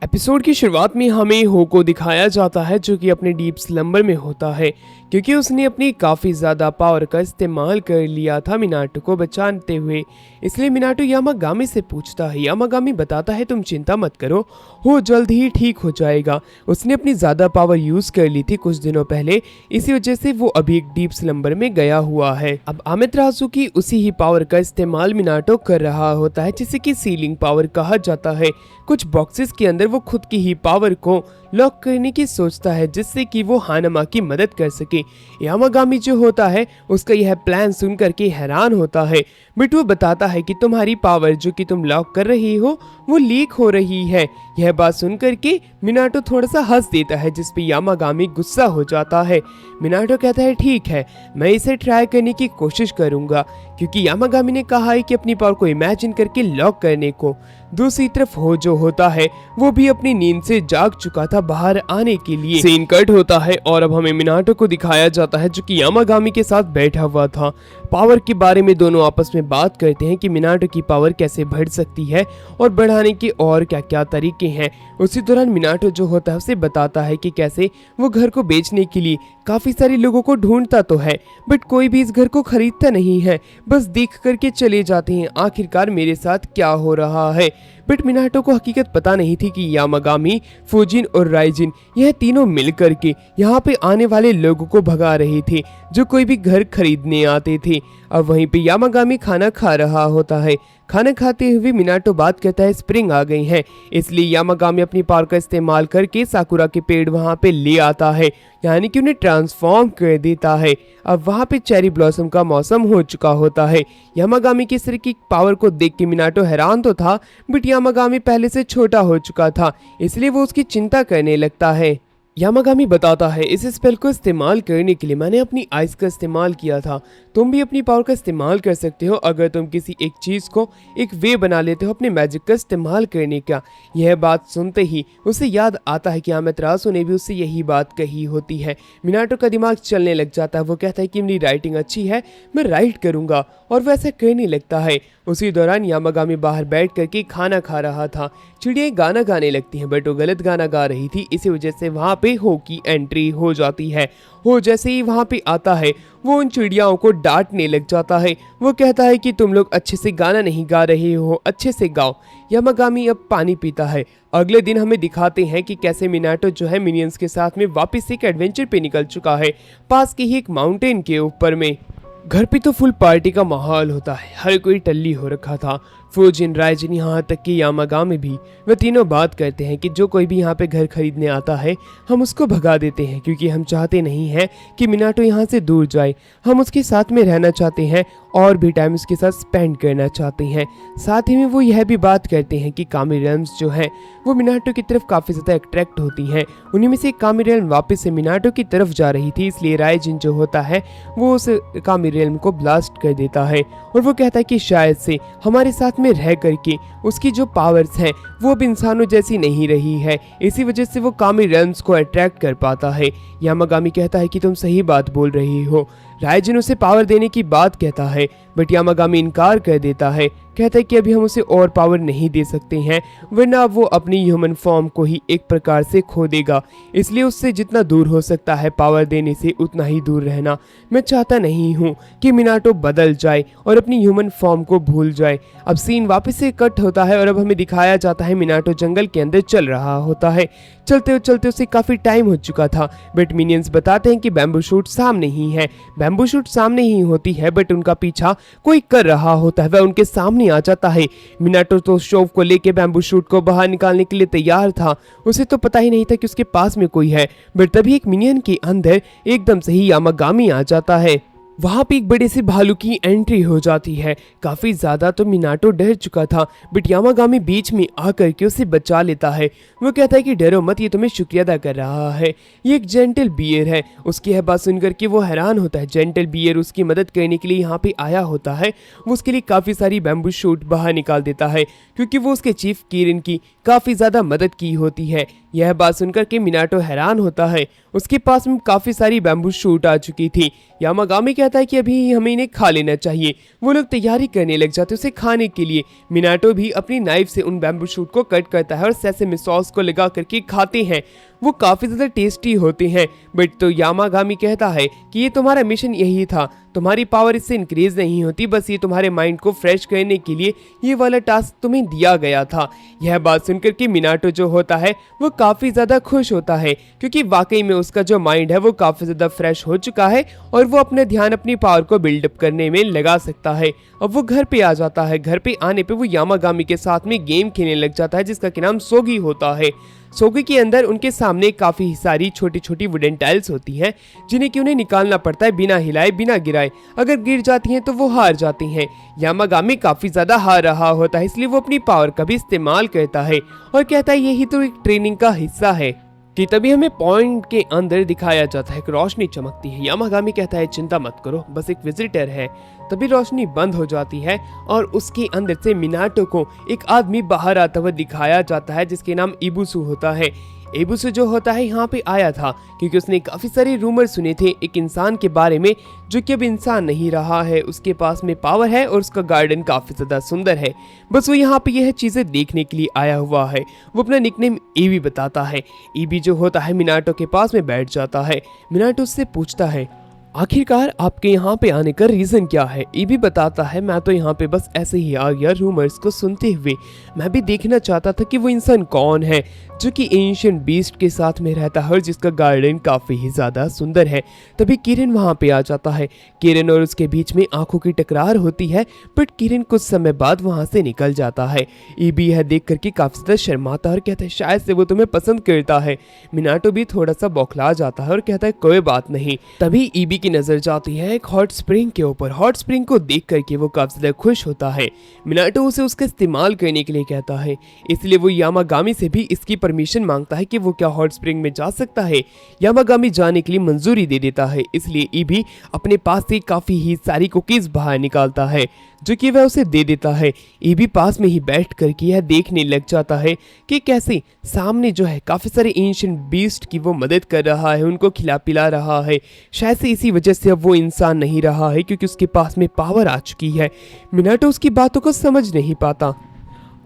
Speaker 1: एपिसोड की शुरुआत में हमें हो को दिखाया जाता है जो कि अपने डीप स्लंबर में होता है क्योंकि उसने अपनी काफ़ी ज़्यादा पावर का इस्तेमाल कर लिया था मिनाटो को बचाते हुए। इसलिए मिनाटो यामागामी से पूछता है। यामागामी बताता है तुम चिंता मत करो, हो जल्द ही ठीक हो जाएगा। उसने अपनी ज़्यादा पावर यूज़ कर ली थी कुछ दिनों पहले, इसी वजह से वो अभी एक डीप स्लंबर में गया हुआ है। अब अमितरासु की उसी ही पावर का इस्तेमाल मिनाटो कर रहा होता है जिसे कि सीलिंग पावर कहा जाता है। कुछ बॉक्सेस के अंदर वो खुद की ही पावर को लॉक करने की सोचता है जिससे कि वो हानमा की मदद कर सके। यामागामी जो होता है उसका यह प्लान सुन करके हैरान होता है बट वो बताता है कि तुम्हारी पावर जो कि तुम लॉक कर रही हो वो लीक हो रही है। यह बात सुन करके मिनाटो थोड़ा सा हंस देता है जिस पे यामागामी गुस्सा हो जाता है। मिनाटो कहता है ठीक है मैं इसे ट्राई करने की कोशिश करूंगा क्योंकि यामागामी ने कहा है कि अपनी पावर को इमेजिन करके लॉक करने को। दूसरी तरफ हो जो होता है वो भी अपनी नींद से जाग चुका था बाहर आने के लिए। सीन कट होता है और अब हमें मिनाटो को दिखाया जाता है जो कि यामागामी के साथ बैठा हुआ था। पावर के बारे में दोनों आपस में बात करते हैं कि मिनाटो की पावर कैसे बढ़ सकती है और बढ़ाने के और क्या क्या तरीके हैं। उसी दौरान मिनाटो जो होता है उसे बताता है कि कैसे वो घर को बेचने के लिए काफ़ी सारे लोगों को ढूंढता तो है बट कोई भी इस घर को खरीदता नहीं है, बस देख करके चले जाते हैं आखिरकार मेरे साथ क्या हो रहा है। बट मिनाटो को हकीकत पता नहीं थी कि यामागामी, फुजिन और राइजिन यह तीनों मिल करके यहाँ पे आने वाले लोगों को भगा रहे थे जो कोई भी घर खरीदने आते थे। अब वहीं पे यामागामी खाना खा रहा होता है। खाना खाते हुए मिनाटो बात कहता है स्प्रिंग आ गई है, इसलिए यामागामी अपनी पावर का इस्तेमाल करके साकुरा के पेड़ वहाँ पे ले आता है यानी कि उन्हें ट्रांसफॉर्म कर देता है। अब वहाँ पे चेरी ब्लॉसम का मौसम हो चुका होता है। यामागामी की सिर की पावर को देख के मिनाटो हैरान तो था बट यामागामी पहले से छोटा हो चुका था इसलिए वो उसकी चिंता करने लगता है। यामागामी बताता है इस स्पेल को इस्तेमाल करने के लिए मैंने अपनी आइज़ का इस्तेमाल किया था, तुम भी अपनी पावर का इस्तेमाल कर सकते हो अगर तुम किसी एक चीज़ को एक वे बना लेते हो अपने मैजिक का इस्तेमाल करने का। यह बात सुनते ही उसे याद आता है कि अमितरासु ने भी उससे यही बात कही होती है। मिनाटो का दिमाग चलने लग जाता है। वो कहता है कि मेरी राइटिंग अच्छी है, मैं राइट करूँगा और वैसा करने लगता है। उसी दौरान यामागामी बाहर बैठ करके खाना खा रहा था। चिड़ियाँ गाना गाने लगती हैं बट वो गलत गाना गा रही थी, इसी वजह से वहाँ पे हो की एंट्री हो जाती है। हो जैसे ही वहाँ पे आता है वो उन चिड़ियाओं को डांटने लग जाता है। वो कहता है कि तुम लोग अच्छे से गाना नहीं गा रहे हो, अच्छे से गाओ। यामागामी अब पानी पीता है। अगले दिन हमें दिखाते हैं कि कैसे मिनाटो जो है मिनियंस के साथ में वापस एक एडवेंचर पे निकल चुका है पास के ही एक माउंटेन के ऊपर में। घर पे तो फुल पार्टी का माहौल होता है, हर कोई टल्ली हो रखा था। फुजिन, राइजिन, यहाँ तक कि यामागामी भी। वे तीनों बात करते हैं कि जो कोई भी यहाँ पे घर खरीदने आता है हम उसको भगा देते हैं, क्योंकि हम चाहते नहीं हैं कि मिनाटो यहाँ से दूर जाए। हम उसके साथ में रहना चाहते हैं और भी टाइम उसके साथ स्पेंड करना चाहते हैं। साथ ही में वो यह भी बात करते हैं कि कामी रेल्म्स जो है वो मिनाटो की तरफ काफ़ी ज़्यादा अट्रैक्ट होती हैं। उन्हीं में से एक कामी रेल्म वापस से मिनाटो की तरफ जा रही थी, इसलिए राइजिन जो होता है वो उस कामी रेल्म को ब्लास्ट कर देता है और वो कहता है कि शायद से हमारे साथ में रह करके उसकी जो पावर्स हैं वो अब इंसानों जैसी नहीं रही है, इसी वजह से वो कामी रेल्म्स को अट्रैक्ट कर पाता है। यामागामी कहता है कि तुम सही बात बोल रही हो। राइजिन उसे पावर देने की बात कहता है, बट यामागामी इनकार कर देता है। कहता है कि अभी हम उसे और पावर नहीं दे सकते हैं, वरना वो अपनी ह्यूमन फॉर्म को ही एक प्रकार से खो देगा। इसलिए उससे जितना दूर हो सकता है पावर देने से उतना ही दूर रहना। मैं चाहता नहीं हूँ कि मिनाटो बदल जाए और अपनी ह्यूमन फॉर्म को भूल जाए। अब सीन वापस से कट होता है और अब हमें दिखाया जाता है मिनाटो जंगल के अंदर चल रहा होता है। चलते चलते उसे काफ़ी टाइम हो चुका था, बट मिनियंस बताते हैं कि बैम्बू शूट सामने ही है। बैम्बू शूट सामने ही होती है, बट उनका पीछा कोई कर रहा होता है, वह उनके सामने आ जाता है। मिनाटो तो शोव को लेके बैम्बू शूट को बाहर निकालने के लिए तैयार था। उसे तो पता ही नहीं था कि उसके पास में कोई है, बट तभी एक मिनियन के अंदर एकदम से ही यामागामी आ जाता है। वहां पे एक बड़े से भालू की एंट्री हो जाती है। काफी ज्यादा तो मिनाटो डर चुका था, बट यामागामी बीच में आकर के उसे बचा लेता है। वो कहता है कि डरो मत, ये तुम्हें शुक्रिया अदा कर रहा है, ये एक जेंटल बियर है। उसकी यह बात सुनकर के वो हैरान होता है। जेंटल बियर उसकी मदद करने के लिए यहाँ पे आया होता है। वो उसके लिए काफी सारी बैम्बू शूट बाहर निकाल देता है, क्योंकि वो उसके चीफ किरिन की काफी ज्यादा मदद की होती है। यह बात सुनकर के मिनाटो हैरान होता है। उसके पास में काफी सारी बैम्बू शूट आ चुकी थी। यामागामी कहता है कि अभी हमें इन्हें खा लेना चाहिए। वो लोग तैयारी करने लग जाते उसे खाने के लिए। मिनाटो भी अपनी नाइफ से उन बैम्बू शूट को कट करता है और सेसेमी सॉस को लगा करके खाते हैं। वो काफी ज्यादा टेस्टी होते हैं, बट तो यामागामी कहता है कि ये तुम्हारा मिशन यही था, तुम्हारी पावर इससे इंक्रीज नहीं होती, बस ये तुम्हारे माइंड को फ्रेश करने के लिए ये वाला टास्क तुम्हें दिया गया था। यह बात सुनकर के मिनाटो जो होता है वो काफी ज्यादा खुश होता है, क्योंकि वाकई में उसका जो माइंड है वो काफी ज्यादा फ्रेश हो चुका है और वो अपने ध्यान अपनी पावर को बिल्डअप करने में लगा सकता है। अब वो घर पे आ जाता है। घर पे आने पे वो यामागामी के साथ में गेम खेलने लग जाता है, जिसका कि नाम सोगी होता है। सोगी के अंदर उनके सामने काफी सारी छोटी छोटी वुडन टाइल्स होती हैं, जिन्हें कि उन्हें निकालना पड़ता है बिना हिलाए बिना गिराए। अगर गिर जाती हैं तो वो हार जाती हैं। यामागामी काफी ज्यादा हार रहा होता है, इसलिए वो अपनी पावर का भी इस्तेमाल करता है और कहता है यही तो एक ट्रेनिंग का हिस्सा है। कि तभी हमें पॉइंट के अंदर दिखाया जाता है कि रोशनी चमकती है। यामागामी कहता है चिंता मत करो, बस एक विजिटर है। तभी रोशनी बंद हो जाती है और उसके अंदर से मिनाटो को एक आदमी बाहर आता हुआ दिखाया जाता है, जिसके नाम इबुसु होता है। एबुसु जो होता है यहाँ पे आया था क्योंकि उसने काफी सारे रूमर सुने थे एक इंसान के बारे में, जो कि अब इंसान नहीं रहा है। उसके पास में पावर है और उसका गार्डन काफी ज्यादा सुंदर है। बस वो यहाँ पे यह चीजें देखने के लिए आया हुआ है। वो अपना निकनेम ईबी बताता है। ईबी जो होता है मिनाटो के पास में बैठ जाता है। मिनाटो उससे पूछता है आखिरकार आपके यहाँ पे आने का रीजन क्या है। ईबी बताता है मैं तो यहाँ पे बस ऐसे ही आ गया रूमर्स को सुनते हुए। मैं भी देखना चाहता था कि वो इंसान कौन है जो कि एंशिएंट बीस्ट के साथ में रहता है और जिसका गार्डन काफी ही ज्यादा सुंदर है। तभी किरण वहां पे आ जाता है। किरण और उसके बीच में आंखों की टकरार होती है, बट किरण कुछ समय बाद वहां से निकल जाता है। ईबी यह देख करके काफी ज्यादा शर्माता है और कहता है शायद से वो तुम्हें पसंद करता है। मिनाटो भी थोड़ा सा बौखला जाता है और कहता है कोई बात नहीं। तभी ईबी की नजर जाती है एक हॉट स्प्रिंग के ऊपर। हॉट स्प्रिंग को देख करके वो काफी ज्यादा खुश होता है। मिनाटो उसे उसका इस्तेमाल करने के लिए कहता है, इसलिए वो यामागामी से भी इसकी परमिशन मांगता है कि वो क्या हॉट स्प्रिंग में जा सकता है। यामागामी जाने के लिए मंजूरी दे देता है, इसलिए ईबी अपने पास से काफी ही सारी कुकीज बाहर निकालता है जो कि वह उसे दे देता है। ईबी पास में ही बैठ करके यह देखने लग जाता है कि कैसे सामने जो है काफी सारे एंशिएंट बीस्ट की वो मदद कर रहा है, उनको खिला पिला रहा है। शायद से इसी वजह से अब वो इंसान नहीं रहा है, क्योंकि उसके पास में पावर आ चुकी है। मिनाटो उसकी बातों को समझ नहीं पाता।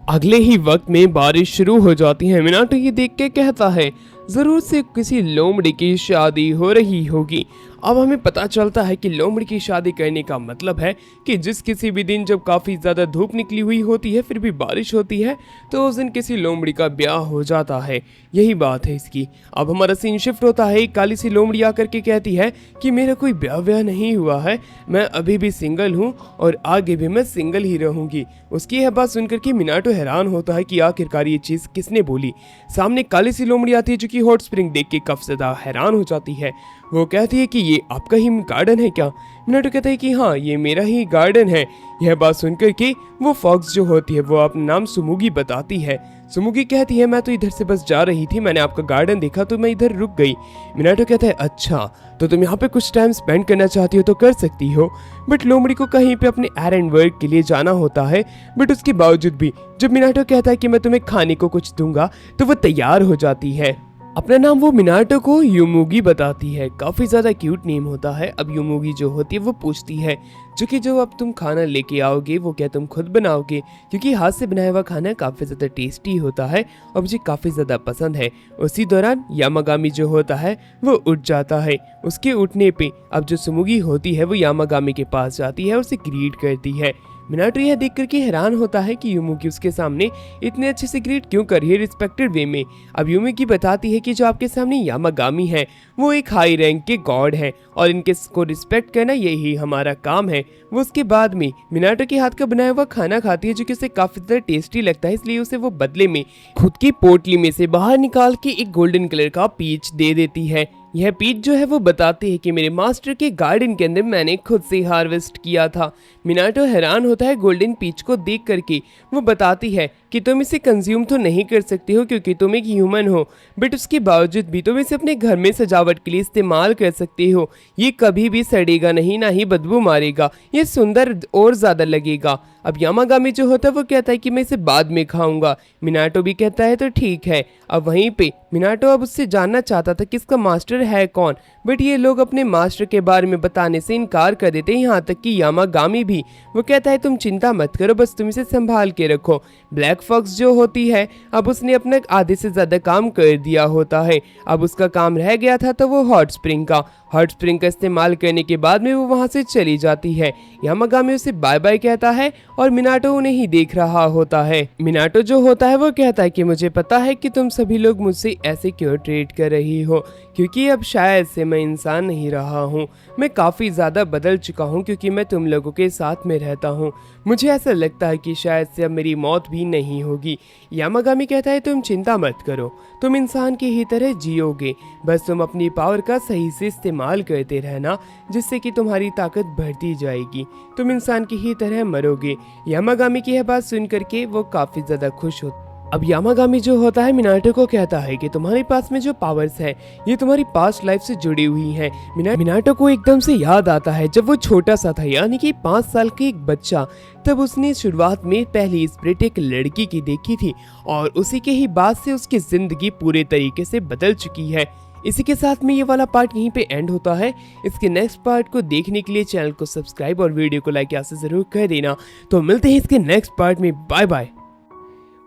Speaker 1: अगले ही वक्त में बारिश शुरू हो जाती है। मिनाटो ये देख के कहता है जरूर से किसी लोमड़ी की शादी हो रही होगी। अब हमें पता चलता है कि लोमड़ी की शादी करने का मतलब है कि जिस किसी भी दिन जब काफ़ी ज़्यादा धूप निकली हुई होती है फिर भी बारिश होती है तो उस दिन किसी लोमड़ी का ब्याह हो जाता है। यही बात है इसकी। अब हमारा सीन शिफ्ट होता है, एक काली सी लोमड़ी आकर के कहती है कि मेरा कोई ब्याह नहीं हुआ है, मैं अभी भी सिंगल हूँ और आगे भी मैं सिंगल ही रहूंगी। उसकी यह बात सुनकर के मिनाटो हैरान होता है कि आखिरकार ये चीज़ किसने बोली। सामने काली सी लोमड़ी आती है जो कि हॉट स्प्रिंग देख के काफी ज्यादा हैरान हो जाती है। वो कहती है कि ये आपका ही गार्डन है क्या? मिनाटो कहता है कि हाँ, ये मेरा ही गार्डन है। यह बात सुनकर के वो फॉक्स जो होती है वो अपना नाम सुमुगी बताती है। सुमुगी कहती है मैं तो इधर से बस जा रही थी, मैंने आपका गार्डन देखा तो मैं इधर रुक गई। मिनाटो कहता है अच्छा, तो तुम यहाँ पे कुछ टाइम स्पेंड करना चाहती हो तो कर सकती हो। बट लोमड़ी को कहीं पे अपने एरंड वर्क के लिए जाना होता है। बट उसके बावजूद भी जब मिनाटो कहता है कि मैं तुम्हें खाने को कुछ दूंगा तो वो तैयार हो जाती है। अपना नाम वो मिनाटो को यूमुगी बताती है। काफी ज्यादा क्यूट नेम होता है। अब यूमुगी जो होती है वो पूछती है जो अब तुम खाना लेके आओगे वो क्या तुम खुद बनाओगे? क्योंकि हाथ से बनाया हुआ खाना काफी ज्यादा टेस्टी होता है और मुझे काफी ज्यादा पसंद है। उसी दौरान यामागामी जो होता है वो उठ जाता है। उसके उठने पे अब जो सुमुगी होती है वो यामागामी के पास जाती है और उसे ग्रीट करती है। मिनाटो यह देख करके हैरान होता है कि यूमुगी उसके सामने इतने अच्छे से ग्रीट क्यों कर रही है, रिस्पेक्टेड वे में। अब यूमुगी बताती है कि जो आपके सामने यामागामी है वो एक हाई रैंक के गॉड है और इनके को रिस्पेक्ट करना यही हमारा काम है। वो उसके बाद में मिनाटो के हाथ का बनाया हुआ खाना खाती है जो कि उसे काफी ज्यादा टेस्टी लगता है, इसलिए उसे वो बदले में खुद की पोटली में से बाहर निकाल के एक गोल्डन कलर का पीच दे देती है। यह पीच जो है वो बताती है कि मेरे मास्टर के गार्डन के अंदर मैंने खुद से हार्वेस्ट किया था। मिनाटो हैरान होता है गोल्डन पीच को देख करके। वो बताती है कि तुम इसे कंज्यूम तो नहीं कर सकते हो क्योंकि तुम एक ह्यूमन हो, बट उसके बावजूद भी तुम इसे अपने घर में सजावट के लिए इस्तेमाल कर सकते हो। ये कभी भी सड़ेगा नहीं, ना ही बदबू मारेगा, ये सुंदर और ज्यादा लगेगा। अब यामागामी जो होता है वो कहता है कि मैं इसे बाद में खाऊंगा। मिनाटो भी कहता है तो ठीक है। अब वहीं पे मिनाटो अब उससे जानना चाहता था कि इसका मास्टर है कौन, बट ये लोग अपने मास्टर के बारे में बताने से इनकार कर देते हैं, यहाँ तक कि यामागामी भी। वो कहता है तुम चिंता मत करो, बस तुम इसे संभाल के रखो। ब्लैक फॉक्स जो होती है अब उसने अपना आधे से ज्यादा काम कर दिया होता है। अब उसका काम रह गया था तो वो हॉट स्प्रिंग का इस्तेमाल करने के बाद में वो वहां से चली जाती है। यामागामी उसे बाय बाय कहता है और मिनाटो उन्हें ही देख रहा होता है। मिनाटो जो होता है वो कहता है कि मुझे पता है कि तुम सभी लोग मुझसे ऐसे क्यों ट्रीट कर रही हो, क्योंकि अब शायद से मैं इंसान नहीं रहा हूँ, मैं काफ़ी ज़्यादा बदल चुका हूँ क्योंकि मैं तुम लोगों के साथ में रहता हूँ। मुझे ऐसा लगता है कि शायद से अब मेरी मौत भी नहीं होगी। यामागामी कहता है तुम चिंता मत करो, तुम इंसान की ही तरह जियोगे, बस तुम अपनी पावर का सही से इस्तेमाल करते रहना जिससे कि तुम्हारी ताकत बढ़ती जाएगी, तुम इंसान की ही तरह मरोगे। यामागामी की यह बात सुन करके वो काफ़ी ज़्यादा खुश होता। अब यामागामी जो होता है मिनाटो को कहता है कि तुम्हारे पास में जो पावर्स है ये तुम्हारी पास्ट लाइफ से जुड़ी हुई हैं। मिनाटो को एकदम से याद आता है जब वो छोटा सा था, यानी कि 5 साल का एक बच्चा, तब उसने शुरुआत में पहली स्प्रिट एक लड़की की देखी थी और उसी के ही बाद से उसकी जिंदगी पूरे तरीके से बदल चुकी है। इसी के साथ में ये वाला पार्ट यहीं पे एंड होता है। इसके नेक्स्ट पार्ट को देखने के लिए चैनल को सब्सक्राइब और वीडियो को लाइक यहाँ से जरूर कर देना। तो मिलते हैं इसके नेक्स्ट पार्ट में, बाय बाय।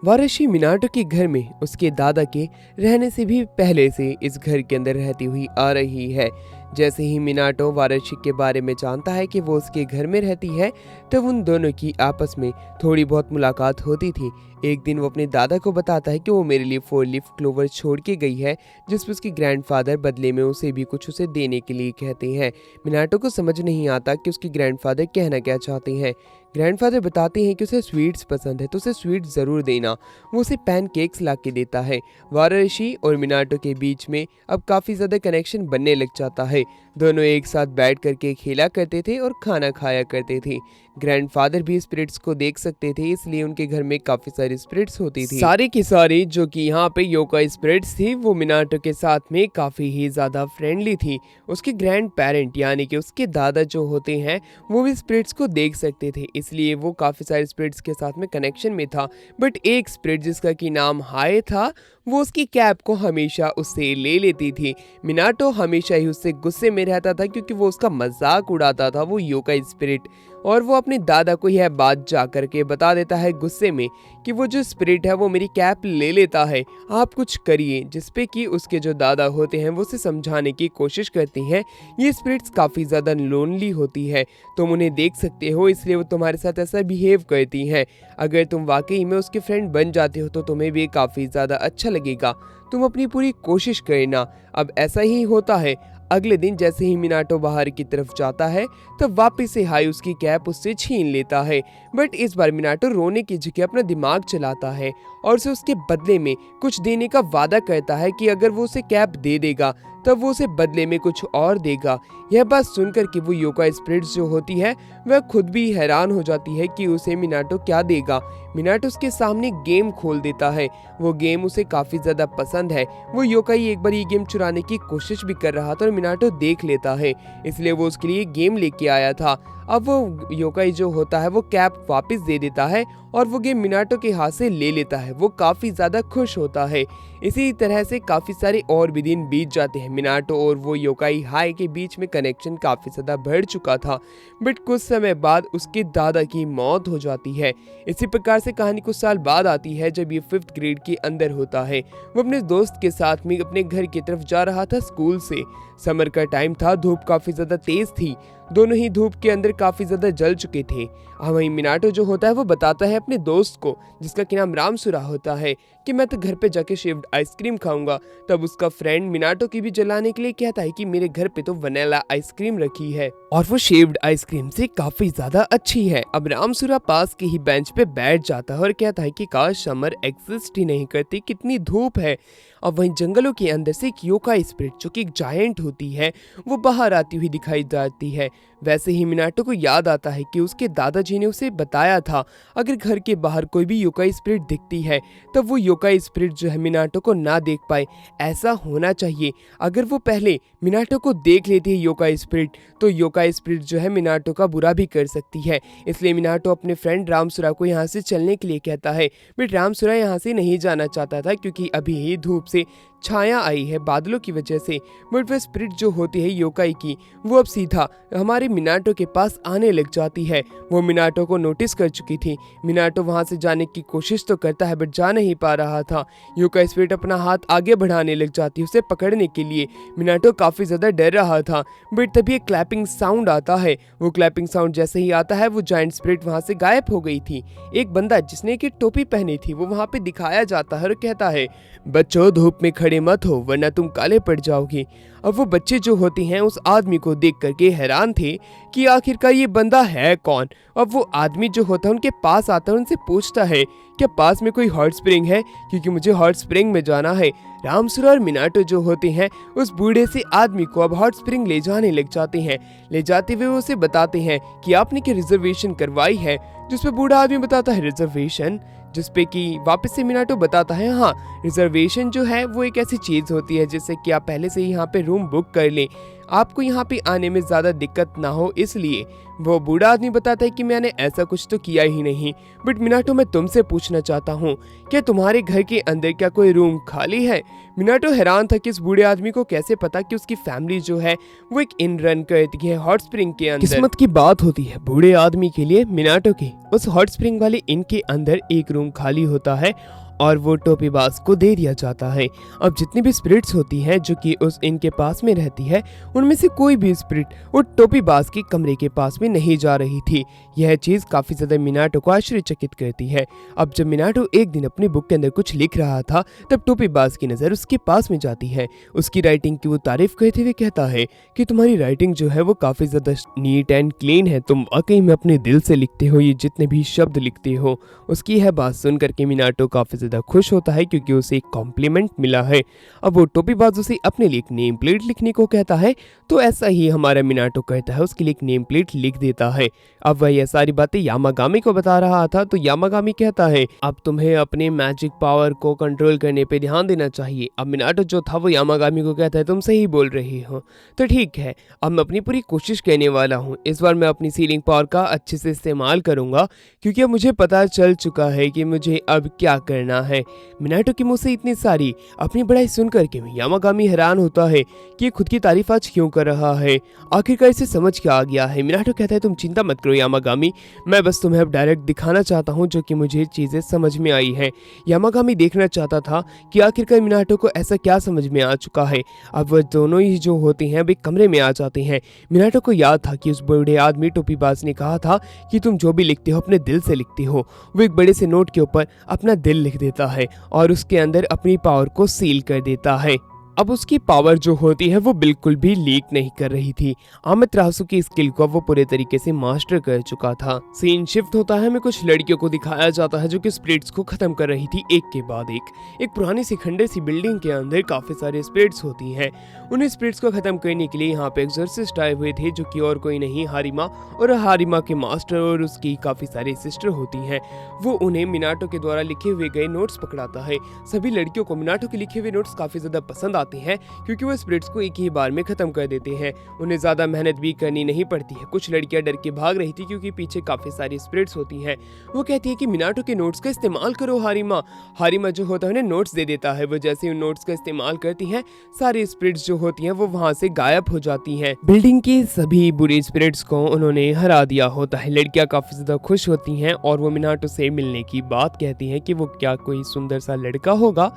Speaker 1: वाराशी मिनाटो के घर में उसके दादा के रहने से भी पहले से इस घर के अंदर रहती हुई आ रही है। जैसे ही मिनाटो वाराशी के बारे में जानता है कि वो उसके घर में रहती है, तब उन दोनों की आपस में थोड़ी बहुत मुलाकात होती थी। एक दिन वो अपने दादा को बताता है कि वो मेरे लिए 4 लीफ क्लोवर छोड़ के गई है, जिस पर उसके ग्रैंडफादर बदले में उसे भी कुछ उसे देने के लिए कहते हैं। मिनाटो को समझ नहीं आता कि उसके ग्रैंडफादर कहना क्या चाहते हैं। ग्रैंडफादर बताते हैं कि उसे स्वीट्स पसंद है तो उसे स्वीट्स ज़रूर देना। वो उसे पैनकेक्स ला के देता है। वाराशी और मिनाटो के बीच में अब काफ़ी ज़्यादा कनेक्शन बनने लग जाता है। दोनों एक साथ बैठ करके खेला करते थे और खाना खाया करते थे। ग्रैंडफादर भी स्पिरिट्स को देख सकते थे, इसलिए उनके घर में काफ़ी सारी स्पिरिट्स होती थी। सारी की सारी जो कि यहाँ पे योका स्पिरिट्स थी वो मिनाटो के साथ में काफ़ी ही ज़्यादा फ्रेंडली थी। उसके ग्रैंड पेरेंट यानी कि उसके दादा जो होते हैं वो भी स्पिरिट्स को देख सकते थे, इसलिए वो काफ़ी सारे स्पिरिट्स के साथ में कनेक्शन में था। बट एक स्पिरिट जिसका कि नाम हाय था वो उसकी कैप को हमेशा उससे ले लेती थी। मिनाटो हमेशा ही उससे गुस्से में रहता था क्योंकि वो उसका मजाक उड़ाता था। वो योका स्पिरिट और वो अपने दादा को यह बात जा करके बता देता है गुस्से में कि वो जो स्पिरिट है वो मेरी कैप ले लेता है, आप कुछ करिए। जिस पे कि उसके जो दादा होते हैं वो उसे समझाने की कोशिश करती हैं। ये स्पिरिट्स काफ़ी ज़्यादा लोनली होती है, तुम उन्हें देख सकते हो इसलिए वो तुम्हारे साथ ऐसा बिहेव करती हैं। अगर तुम वाकई में उसके फ्रेंड बन जाते हो तो तुम्हें भी काफ़ी ज़्यादा अच्छा लगेगा, तुम अपनी पूरी कोशिश करना। अब ऐसा ही होता है। अगले दिन जैसे ही मिनाटो बाहर की तरफ जाता है तब वापस से हाई उसकी कैप उससे छीन लेता है। बट इस बार मिनाटो रोने की जगह अपना दिमाग चलाता है और उसे उसके बदले में कुछ देने का वादा करता है कि अगर वो उसे कैप दे देगा तब वो उसे बदले में कुछ और देगा। यह बात सुनकर कि वो योका स्पिरिट्स जो होती है वह खुद भी हैरान हो जाती है कि उसे मिनाटो क्या देगा। मिनाटो उसके सामने गेम खोल देता है। वो गेम उसे काफ़ी ज़्यादा पसंद है। वो योकाई एक बार ये गेम चुराने की कोशिश भी कर रहा था और मिनाटो देख लेता है, इसलिए वो उसके लिए गेम लेके आया था। अब वो योकाई जो होता है वो कैप वापस दे देता है और वो गेम मिनाटो के हाथ से ले लेता है। वो काफ़ी ज़्यादा खुश होता है। इसी तरह से काफ़ी सारे और भी दिन बीत जाते हैं। मिनाटो और वो योकाई हाई के बीच में कनेक्शन काफ़ी ज़्यादा बढ़ चुका था, बट कुछ समय बाद उसके दादा की मौत हो जाती है। इसी प्रकार से कहानी कुछ साल बाद आती है जब ये 5th ग्रेड के अंदर होता है। वो अपने दोस्त के साथ में अपने घर की तरफ जा रहा था स्कूल से। समर का टाइम था, धूप काफ़ी ज़्यादा तेज़ थी, दोनों ही धूप के अंदर काफ़ी ज़्यादा जल चुके थे। वहीं मिनाटो जो होता है वो बताता है अपने दोस्त को, जिसका कि नाम रामसुरा होता है, कि मैं तो घर पे जाके शेव्ड आइसक्रीम खाऊंगा। तब उसका फ्रेंड मिनाटो की भी जलाने के लिए कहता है कि मेरे घर पे तो वनीला आइसक्रीम रखी है और वो शेव्ड आइसक्रीम से काफ़ी ज़्यादा अच्छी है। अब रामसुरा पास के ही बेंच पे बैठ जाता है और कहता है कि काश समर एग्जिस्ट ही नहीं करती, कितनी धूप है। अब वहीं जंगलों के अंदर से एक योका स्पिरिट जो कि एक जायंट होती है वो बाहर आती हुई दिखाई जाती है। वैसे ही मिनाटो को याद आता है कि उसके दादाजी ने उसे बताया था अगर घर के बाहर कोई भी योका स्पिरिट दिखती है तब वो योका स्पिरिट जो है मिनाटो को ना देख पाए। ऐसा होना चाहिए, अगर वो पहले मिनाटो को देख लेती है योका स्पिरिट तो योका स्पिरिट जो है मिनाटो का बुरा भी कर सकती है। इसलिए मिनाटो अपने फ्रेंड रामसुरा को यहाँ से चलने के लिए कहता है, बट रामसुरा यहाँ से नहीं जाना चाहता था क्योंकि अभी ही धूप से छाया आई है बादलों की वजह से। बट वह स्पिरिट जो होती है योकाई की वो अब सीधा हमारे मिनाटो के पास आने लग जाती है। वो मिनाटो को नोटिस कर चुकी थी। मिनाटो वहां से जाने की कोशिश तो करता है बट जा नहीं पा रहा था। योकाई स्पिरिट अपना हाथ आगे बढ़ाने लग जाती है उसे पकड़ने के लिए। मिनाटो काफ़ी ज़्यादा डर रहा था, बट तभी एक क्लैपिंग साउंड आता है। वो क्लैपिंग साउंड जैसे ही आता है वो जायंट स्पिरिट वहाँ से गायब हो गई थी। एक बंदा जिसने एक टोपी पहनी थी वो वहाँ पे दिखाया जाता है और कहता है, बच्चों धूप में खड़े मत हो वरना तुम काले पड़ जाओगे। अब वो बच्चे जो होते हैं उस आदमी को देख करके हैरान थे कि आखिरकार ये बंदा है कौन। अब वो आदमी जो होता है उनके पास आता है, उनसे पूछता है क्या पास में कोई हॉट स्प्रिंग है, क्योंकि मुझे हॉट स्प्रिंग में जाना है। रामसुरा और मिनाटो जो होते हैं उस बूढ़े से आदमी को अब हॉट स्प्रिंग ले जाने लग जाते हैं। ले जाते हुए उसे बताते हैं कि आपने क्या रिजर्वेशन करवाई है, जिस पे बूढ़ा आदमी बताता है रिजर्वेशन, जिस पे कि वापस से मिनाटो बताता है हाँ रिजर्वेशन जो है वो एक ऐसी चीज़ होती है जिससे कि आप पहले से ही यहाँ पे रूम बुक कर लें, आपको यहाँ पे आने में ज़्यादा दिक्कत ना हो इसलिए। वो बूढ़ा आदमी बताता है कि मैंने ऐसा कुछ तो किया ही नहीं। बट मिनाटो मैं तुमसे पूछना चाहता हूँ क्या तुम्हारे घर के अंदर क्या कोई रूम खाली है। मिनाटो हैरान था कि इस बूढ़े आदमी को कैसे पता कि उसकी फैमिली जो है वो एक इन रन करती है हॉट स्प्रिंग के अंदर। किस्मत की बात होती है बूढ़े आदमी के लिए, मिनाटो के उस हॉट स्प्रिंग वाले इन के अंदर एक रूम खाली होता है और वो टोपीबाज को दे दिया जाता है। अब जितनी भी स्पिरिट्स होती हैं जो कि उस इनके पास में रहती है उनमें से कोई भी स्पिरिट वो टोपीबाज के कमरे के पास में नहीं जा रही थी। यह चीज़ काफ़ी ज़्यादा मिनाटो को आश्चर्यचकित करती है। अब जब मिनाटो एक दिन अपनी बुक के अंदर कुछ लिख रहा था तब टोपीबाज की नज़र उसके पास में जाती है। उसकी राइटिंग की वो तारीफ करते हुए कहता है कि तुम्हारी राइटिंग जो है वो काफ़ी ज़्यादा नीट एंड क्लीन है, तुम वाकई में अपने दिल से लिखते हो ये जितने भी शब्द लिखते हो। उसकी यह बात सुन करके मिनाटो काफ़ी खुश होता है क्योंकि उसे एक कॉम्प्लीमेंट मिला है। अब वो टोपीबाज उसे अपने लिए एक नेम प्लेट लिखने को कहता है तो ऐसा ही हमारा मिनाटो कहता है उसके लिए एक नेम प्लेट लिख देता है। अब वह यह सारी बातें यामागामी को बता रहा था तो यामागामी कहता है अब तुम्हें अपने मैजिक पावर को कंट्रोल करने पे ध्यान देना चाहिए। अब मिनाटो जो था वो यामागामी को कहता है तुम सही बोल रही हो, तो ठीक है अब मैं अपनी पूरी कोशिश करने वाला हूँ। इस बार मैं अपनी सीलिंग पावर का अच्छे से इस्तेमाल करूंगा क्योंकि अब मुझे पता चल चुका है कि मुझे अब क्या करना करना है। मिनाटो के मुंह से इतनी सारी अपनी बड़ाई सुनकर के यामागामी हैरान होता है कि खुद की तारीफ आज क्यों कर रहा है। आखिरकार इसे समझ के आ गया है। मिनाटो कहता है तुम चिंता मत करो यामागामी, मैं बस तुम्हें अब डायरेक्ट दिखाना चाहता हूँ जो कि मुझे चीजें समझ में आई है। यामागामी देखना चाहता था कि आखिरकार मिनाटो को ऐसा क्या समझ में आ चुका है। अब वह दोनों ही जो होते हैं वे कमरे में आ जाते हैं। मिनाटो को याद था कि उस बूढ़े आदमी टोपीबाज ने कहा था कि तुम जो भी लिखते हो अपने दिल से लिखते हो। वो एक बड़े से नोट के ऊपर अपना दिल लिख देता है और उसके अंदर अपनी पावर को सील कर देता है। अब उसकी पावर जो होती है वो बिल्कुल भी लीक नहीं कर रही थी। आमातेरासु की स्किल को वो पूरे तरीके से मास्टर कर चुका था। सीन शिफ्ट होता है, हमें कुछ लड़कियों को दिखाया जाता है जो कि स्पिरिट्स को खत्म कर रही थी एक के बाद एक पुरानी सी खंडर सी बिल्डिंग के अंदर काफी सारे स्पिरिट्स होती हैं। उन्हें स्पिरिट्स को खत्म करने के लिए यहाँ पे एक्सोर्सिस्ट आए हुए थे जो कि और कोई नहीं हारिमा, और हारिमा के मास्टर और उसकी काफी सारी सिस्टर होती हैं। वो उन्हें मिनाटो के द्वारा लिखे हुए गए नोट्स पकड़ाता है। सभी लड़कियों को मिनाटो के लिखे हुए नोट्स काफी ज्यादा पसंद आते हैं क्योंकि वो स्पिरिट्स को एक ही बार में खत्म कर देते हैं। उन्हें ज्यादा मेहनत भी करनी नहीं पड़ती है। कुछ लड़कियां डर के भाग रही थी क्योंकि पीछे काफी सारी स्पिरिट्स होती हैं। वो कहती है कि मिनाटो के नोट्स का इस्तेमाल करो हारिमा। हारिमा जो होता है उन्हें नोट्स दे देता है। वो जैसे उन नोट्स का इस्तेमाल करती हैं, सारी स्पिरिट्स जो होती हैं वो वहां से गायब हो जाती हैं। बिल्डिंग की सभी बुरी स्पिरिट्स को उन्होंने हरा दिया होता है। लड़कियां काफी ज्यादा खुश होती हैं और वो मिनाटो से मिलने की बात कहती हैं कि वो क्या कोई सुंदर सा लड़का होगा।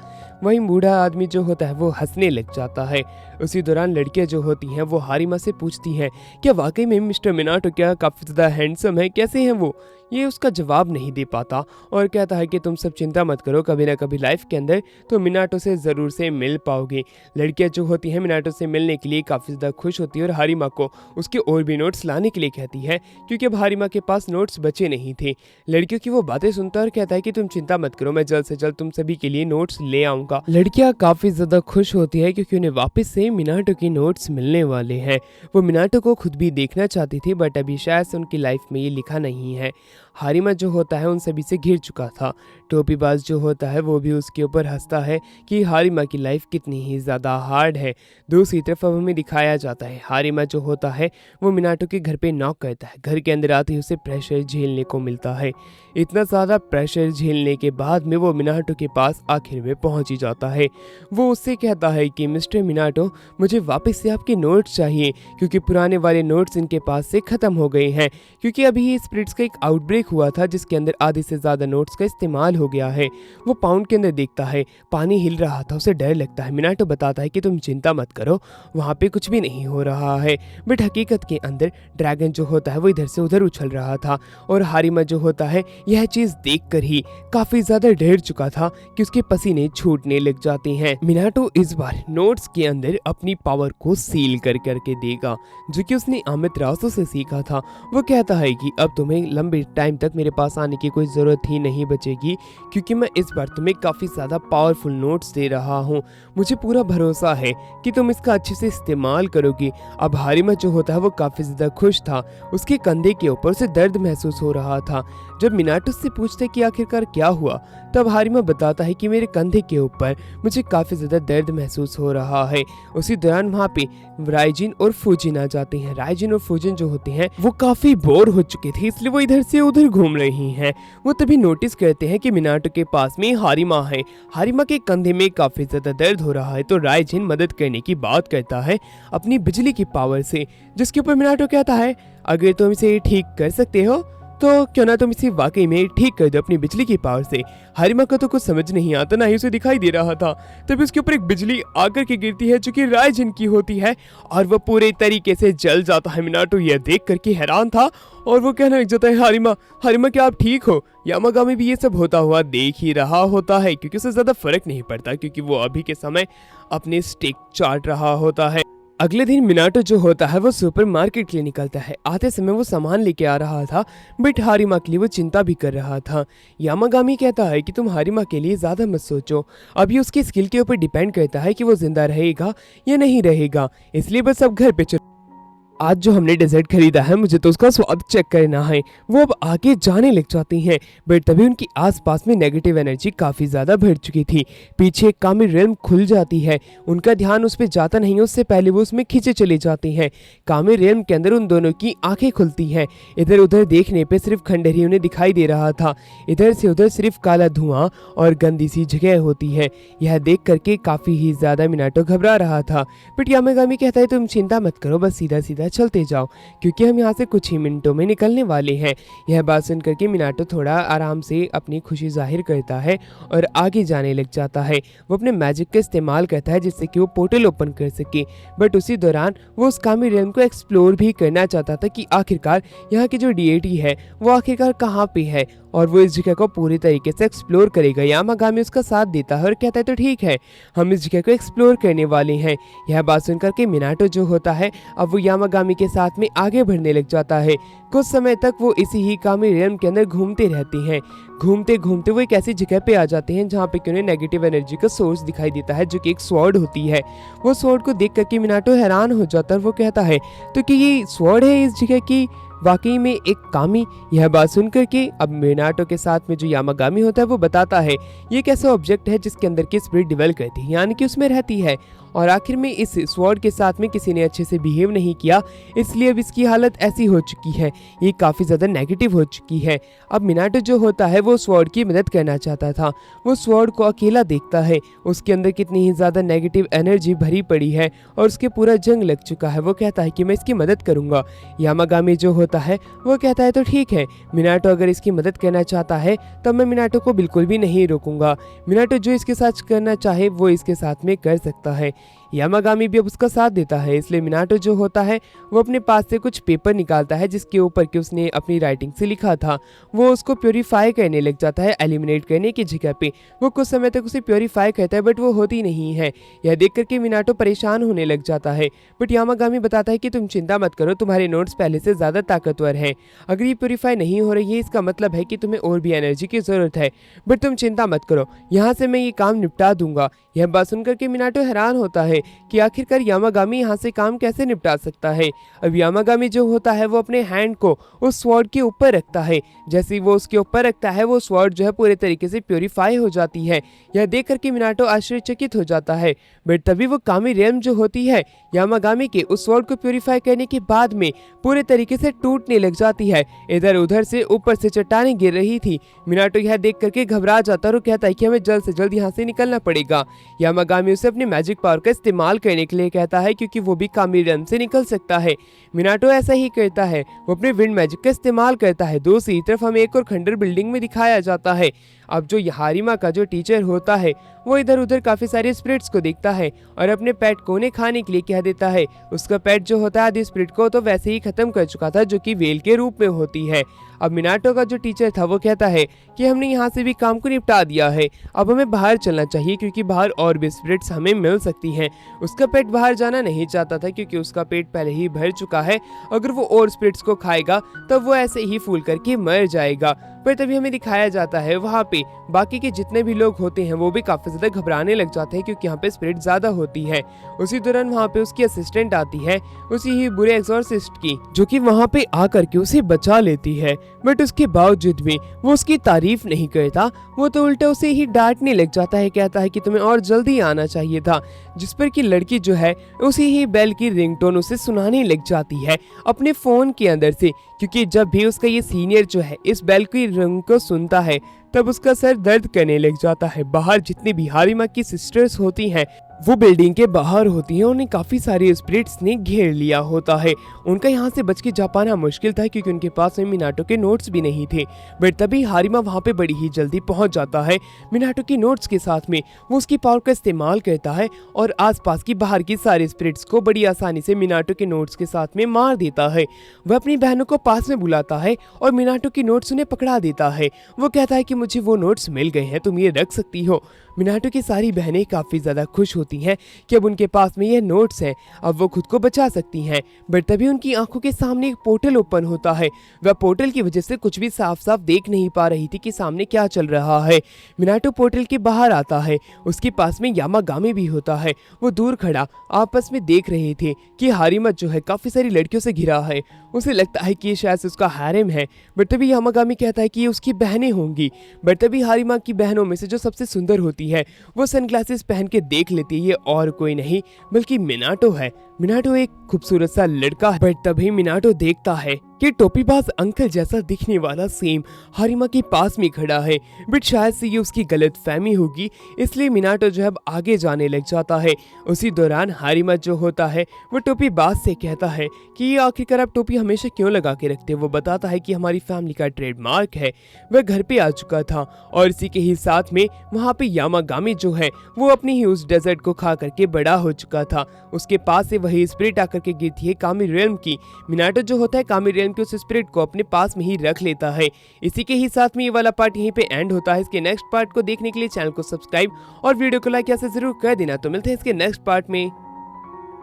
Speaker 1: वहीं बूढ़ा आदमी जो होता है वो हंसने लग जाता है। उसी दौरान लड़कियां जो होती हैं वो हारिमा से पूछती हैं क्या वाकई में मिस्टर मिनाटो क्या काफी ज्यादा हैंडसम है, कैसे हैं वो। ये उसका जवाब नहीं दे पाता और कहता है कि तुम सब चिंता मत करो, कभी ना कभी लाइफ के अंदर तो मिनाटो से जरूर से मिल पाओगे। लड़कियां जो होती हैं मिनाटो से मिलने के लिए काफी ज्यादा खुश होती है और हारिमा को उसके और भी नोट्स लाने के लिए कहती है क्योंकि अब हारिमा के पास नोट्स बचे नहीं थे। लड़कियों की वो बातें सुनता और कहता है कि तुम चिंता मत करो, मैं जल्द से जल्द तुम सभी के लिए नोट्स ले आऊंगा। लड़कियां काफी ज्यादा खुश होती है क्योंकि उन्हें वापस से मिनाटो के नोट्स मिलने वाले हैं। वो मिनाटो को खुद भी देखना चाहती थी बट अभी शायद से उनकी लाइफ में ये लिखा नहीं है। हारिमा जो होता है उन सभी से घिर चुका था। टोपीबाज जो होता है वो भी उसके ऊपर हंसता है कि हारिमा की लाइफ कितनी ही ज़्यादा हार्ड है। दूसरी तरफ अब हमें दिखाया जाता है हारिमा जो होता है वो मिनाटो के घर पे नॉक करता है। घर के अंदर आते ही उसे प्रेशर झेलने को मिलता है। इतना ज़्यादा प्रेशर झेलने के बाद में वो मिनाटो के पास आखिर में पहुंच ही जाता है। वो उससे कहता है कि मिस्टर मिनाटो, मुझे वापस से आपके नोट्स चाहिए क्योंकि पुराने वाले नोट्स इनके पास से ख़त्म हो गए हैं। क्योंकि अभी ये स्पिरिट्स का एक आउटब्रेक हुआ था जिसके अंदर आधे से ज़्यादा नोट्स का इस्तेमाल हो गया है। वो पाउंड के अंदर देखता है, पानी हिल रहा था, उसे डर लगता है। मिनाटो बताता है कि तुम चिंता मत करो, वहाँ पे कुछ भी नहीं हो रहा है। बट हकीकत के अंदर ड्रैगन जो होता है वो इधर से उधर उछल रहा था और हारिमा जो होता है यह चीज़ देखकर ही काफ़ी ज़्यादा डर चुका था कि उसके पसीने छूटने लग जाते हैं। मिनाटो इस बार नोट्स के अंदर अपनी पावर को सील करके देगा जो कि उसने आमातेरासु से सीखा था। वो कहता है कि अब तुम्हें लंबे टाइम तक मेरे पास आने की कोई ज़रूरत ही नहीं बचेगी क्योंकि मैं इस बार तुम्हें काफ़ी ज़्यादा पावरफुल नोट्स दे रहा हूँ। मुझे पूरा भरोसा है कि तुम इसका अच्छे से इस्तेमाल करोगी। अब हारिमा जो होता है वो काफ़ी ज़्यादा खुश था। उसके कंधे के ऊपर से दर्द महसूस हो रहा था। जब मिनाटो से पूछते कि आखिरकार क्या हुआ तब हारिमा बताता है कि मेरे कंधे के ऊपर मुझे काफ़ी ज़्यादा दर्द महसूस हो रहा है। उसी दौरान वहाँ पे राइजिन और फूजिन आ जाते हैं। राइजिन और फूजिन जो होते हैं वो काफ़ी बोर हो चुके थे इसलिए वो इधर से उधर घूम रही हैं। वो तभी नोटिस करते हैं कि मिनाटो के पास में हारिमा है। हारिमा के कंधे में काफ़ी ज़्यादा दर्द हो रहा है तो राइजिन मदद करने की बात करता है अपनी बिजली की पावर से, जिसके ऊपर मिनाटो कहता है अगर तुम इसे ठीक कर सकते हो तो क्यों ना तुम इसे वाकई में ठीक कर दो अपनी बिजली की पावर से। हारिमा को तो कुछ समझ नहीं आता, ना ही उसे दिखाई दे रहा था। तभी उसके ऊपर एक बिजली आकर के गिरती है जो कि राइजिन की होती है और वो पूरे तरीके से जल जाता है। मिनाटो यह देख करके हैरान था और वो कहने लग जाता है हारिमा, हारिमा क्या आप ठीक हो। यामागामी भी ये सब होता हुआ देख ही रहा होता है क्योंकि उसे ज़्यादा फर्क नहीं पड़ता क्योंकि वो अभी के समय अपने स्टिक चाट रहा होता है। अगले दिन मिनाटो जो होता है वो सुपरमार्केट के लिए निकलता है। आते समय वो सामान लेके आ रहा था बट हारिमा के लिए वो चिंता भी कर रहा था। यामागामी कहता है कि तुम हारिमा के लिए ज़्यादा मत सोचो, अभी उसकी स्किल के ऊपर डिपेंड करता है कि वो जिंदा रहेगा या नहीं रहेगा, इसलिए बस अब घर पे चलो। आज जो हमने डेजर्ट खरीदा है मुझे तो उसका स्वाद चेक करना है। वो अब आगे जाने लग जाती हैं, बट तभी उनकी आसपास में नेगेटिव एनर्जी काफ़ी ज़्यादा भर चुकी थी। पीछे एक कामी रेल्म खुल जाती है, उनका ध्यान उस पर जाता नहीं है, उससे पहले वो उसमें खींचे चली जाती हैं। कामी रेल्म के अंदर उन दोनों की आंखें खुलती हैं। इधर उधर देखने पे सिर्फ खंडहर ही उन्हें दिखाई दे रहा था। इधर से उधर सिर्फ काला धुआं और गंदी सी जगह होती है। यह देख करके काफ़ी ही ज़्यादा मिनाटो घबरा रहा था, बट यामागामी कहता है तुम चिंता मत करो, बस सीधा सीधा चलते जाओ क्योंकि हम यहाँ से कुछ ही मिनटों में निकलने वाले हैं। यह बात सुन करके मिनाटो थोड़ा आराम से अपनी खुशी जाहिर करता है और आगे जाने लग जाता है। वो अपने मैजिक का इस्तेमाल करता है जिससे कि वो पोर्टल ओपन कर सके, बट उसी दौरान वो उस कामी रेल्म को एक्सप्लोर भी करना चाहता था कि आखिरकार यहाँ की जो डीएटी है वो आखिरकार कहाँ पे है और वो इस जगह को पूरी तरीके से एक्सप्लोर करेगा। यामागामी उसका साथ देता है और कहता है तो ठीक है, हम इस जगह को एक्सप्लोर करने वाले हैं। यह बात सुन करके मिनाटो जो होता है अब वो यामागामी के साथ में आगे बढ़ने लग जाता है। कुछ समय तक वो इसी ही कामी रेल्म के अंदर घूमते रहते हैं। घूमते घूमते वो एक ऐसी जगह पे आ जाते हैं जहाँ पे कि उन्हें नेगेटिव एनर्जी का सोर्स दिखाई देता है जो कि एक स्वॉर्ड होती है। वो स्वॉर्ड को देख करके मिनाटो हैरान हो जाता है और वो कहता है तो कि ये स्वॉर्ड है इस जगह की, वाकई में एक कामी। यह बात सुन करके अब मिनाटो के साथ में जो यामागामी होता है वो बताता है ये एक ऐसा ऑब्जेक्ट है जिसके अंदर की स्पिरिट डेवलप करती है, यानी कि उसमें रहती है और आखिर में इस स्वॉर्ड के साथ में किसी ने अच्छे से बिहेव नहीं किया, इसलिए अब इसकी हालत ऐसी हो चुकी है, ये काफ़ी ज़्यादा नेगेटिव हो चुकी है। अब मिनाटो जो होता है वो स्वॉर्ड की मदद करना चाहता था। वो स्वॉर्ड को अकेला देखता है, उसके अंदर कितनी ही ज़्यादा नेगेटिव एनर्जी भरी पड़ी है और उसके पूरा जंग लग चुका है। वो कहता है कि मैं इसकी मदद करूँगा। यामागामी जो होता है वो कहता है तो ठीक है, मिनाटो अगर इसकी मदद करना चाहता है तब मैं मिनाटो को बिल्कुल भी नहीं रोकूंगा। मिनाटो जो इसके साथ करना चाहे वो इसके साथ में कर सकता है। यामागामी भी अब उसका साथ देता है, इसलिए मिनाटो जो होता है वो अपने पास से कुछ पेपर निकालता है जिसके ऊपर कि उसने अपनी राइटिंग से लिखा था। वो उसको प्योरीफाई करने लग जाता है, एलिमिनेट करने की जगह पे। वो कुछ समय तक उसे प्योरीफाई करता है बट वो होती नहीं है। यह देख करके मिनाटो परेशान होने लग जाता है, बट यामागामी बताता है कि तुम चिंता मत करो, तुम्हारे नोट्स पहले से ज़्यादा ताकतवर हैं। अगर ये प्योरीफाई नहीं हो रही है इसका मतलब है कि तुम्हें और भी एनर्जी की ज़रूरत है, बट तुम चिंता मत करो, यहाँ से मैं ये काम निपटा दूंगा। यह बात सुनकर के मिनाटो हैरान होता है कि आखिरकार यामागामी यहाँ से काम कैसे निपटा सकता है। अब यामागामी जो होता है वो अपने हैंड को उस स्वॉर्ड के ऊपर रखता है। जैसे ही वो उसके ऊपर रखता है वो स्वॉर्ड जो है पूरे तरीके से प्योरीफाई हो जाती है। यह देख करके मिनाटो आश्चर्यचकित हो जाता है, बट तभी वो कामी रेल्म जो होती है यामागामी के उस स्वॉर्ड को प्योरीफाई करने के बाद में पूरे तरीके से टूटने लग जाती है। इधर उधर से ऊपर से चट्टानें गिर रही थी। मिनाटो यह देख करके घबरा जाता है और कहता है कि हमें जल्द से जल्द यहाँ से निकलना पड़ेगा। यामागामी उसे अपने मैजिक पावर का इस्तेमाल करने के लिए कहता है क्योंकि वो भी कामी रेल्म से निकल सकता है। मिनाटो ऐसा ही करता है, वो अपने विंड मैजिक का इस्तेमाल करता है। दूसरी तरफ हमें एक और खंडर बिल्डिंग में दिखाया जाता है। अब जो हारिमा का जो टीचर होता है वो इधर उधर काफी सारे स्पिरिट्स को देखता है और अपने पेट को उन्हें खाने के लिए कह देता है। उसका पेट जो होता है आधे स्पिरिट को तो वैसे ही खत्म कर चुका था जो कि वेल के रूप में होती है। अब मिनाटो का जो टीचर था वो कहता है कि हमने यहाँ से भी काम को निपटा दिया है, अब हमें बाहर चलना चाहिए क्योंकि बाहर और भी स्पिरिट्स हमें मिल सकती हैं। उसका पेट बाहर जाना नहीं चाहता था क्योंकि उसका पेट पहले ही भर चुका है, अगर वो और स्पिरिट्स को खाएगा तब वो ऐसे ही फूल करके मर जाएगा। पर तभी हमें दिखाया जाता है वहाँ पे बाकी के जितने भी लोग होते हैं वो भी काफी ज्यादा घबराने लग जाते हैं क्योंकि यहाँ पे स्पिरिट ज्यादा होती है। उसी दौरान वहाँ पे उसकी असिस्टेंट आती है, उसी ही बुरे एक्सॉर्सिस्ट की, जो कि वहाँ पे आकर के उसे बचा लेती है। बट उसके बावजूद भी वो उसकी तारीफ नहीं करता, वो तो उल्टा उसे ही डांटने लग जाता है, कहता है कि तुम्हें और जल्दी आना चाहिए था। जिस पर कि लड़की जो है उसी ही बेल की रिंगटोन उसे सुनाने लग जाती है अपने फोन के अंदर से, क्योंकि जब भी उसका ये सीनियर जो है इस बेल की रिंग को सुनता है तब उसका सर दर्द करने लग जाता है। बाहर जितनी भी हारिमा की सिस्टर्स होती हैं वो बिल्डिंग के बाहर होती हैं, उन्हें काफी सारे स्पिरिट्स ने घेर लिया होता है। उनका यहाँ से बच के जा पाना मुश्किल था क्योंकि उनके पास में मिनाटो के नोट्स भी नहीं थे। बट तभी हारिमा वहाँ पे बड़ी ही जल्दी पहुँच जाता है मिनाटो के नोट्स के साथ में। वो उसकी पावर का इस्तेमाल करता है और आसपास की बाहर की सारे स्पिरिट्स को बड़ी आसानी से मिनाटो के नोट्स के साथ में मार देता है। वह अपनी बहनों को पास में बुलाता है और मिनाटो के नोट्स उन्हें पकड़ा देता है। वो कहता है कि मुझे वो नोट्स मिल गए हैं, तुम ये रख सकती हो। मिनाटो की सारी बहनें काफी ज्यादा खुश होती हैं कि अब उनके पास में ये नोट्स हैं, अब वो खुद को बचा सकती हैं। बट तभी उनकी आंखों के सामने एक पोर्टल ओपन होता है। वह पोर्टल की वजह से कुछ भी साफ साफ देख नहीं पा रही थी कि सामने क्या चल रहा है। मिनाटो पोर्टल के बाहर आता है, उसके पास में यामागामी भी होता है। वो दूर खड़ा आपस में देख रहे थे कि हारिमा जो है काफी सारी लड़कियों से घिरा है। उसे लगता है कि ये शायद से उसका हैरेम है। बट तभी यामागामी कहता है कि ये उसकी बहनें होंगी। बट तभी हारिमा की बहनों में से जो सबसे सुंदर होती है वो सनग्लासेस पहन के देख लेती है, ये और कोई नहीं बल्कि मिनाटो है। मिनाटो एक खूबसूरत सा लड़का है। बट तभी मिनाटो देखता है कि टोपीबाज अंकल जैसा दिखने वाला सेम हारिमा के पास में खड़ा है। बट शायद से ये उसकी गलत फहमी होगी, इसलिए मिनाटो जो है अब आगे जाने लग जाता है। उसी दौरान हारिमा जो होता है वो टोपीबाज से कहता है कि ये आखिरकार आप टोपी हमेशा क्यों लगा के रखते हो। वो बताता है कि हमारी फैमिली का ट्रेडमार्क है। वह घर पे आ चुका था और इसी के ही साथ में वहाँ पे यामागामी जो है वो अपनी ही उस डेजर्ट को खा करके बड़ा हो चुका था। उसके पास से वही स्पिरिट आकर के गिरती है कामी रेल्म की। मिनाटो जो होता है कामी रेल्म के उस स्पिरिट को अपने पास में ही रख लेता है। इसी के ही साथ में ये वाला पार्ट यहीं पे एंड होता है। इसके नेक्स्ट पार्ट को देखने के लिए चैनल को सब्सक्राइब और वीडियो को लाइक ऐसे जरूर कर देना। तो मिलते हैं इसके नेक्स्ट पार्ट में।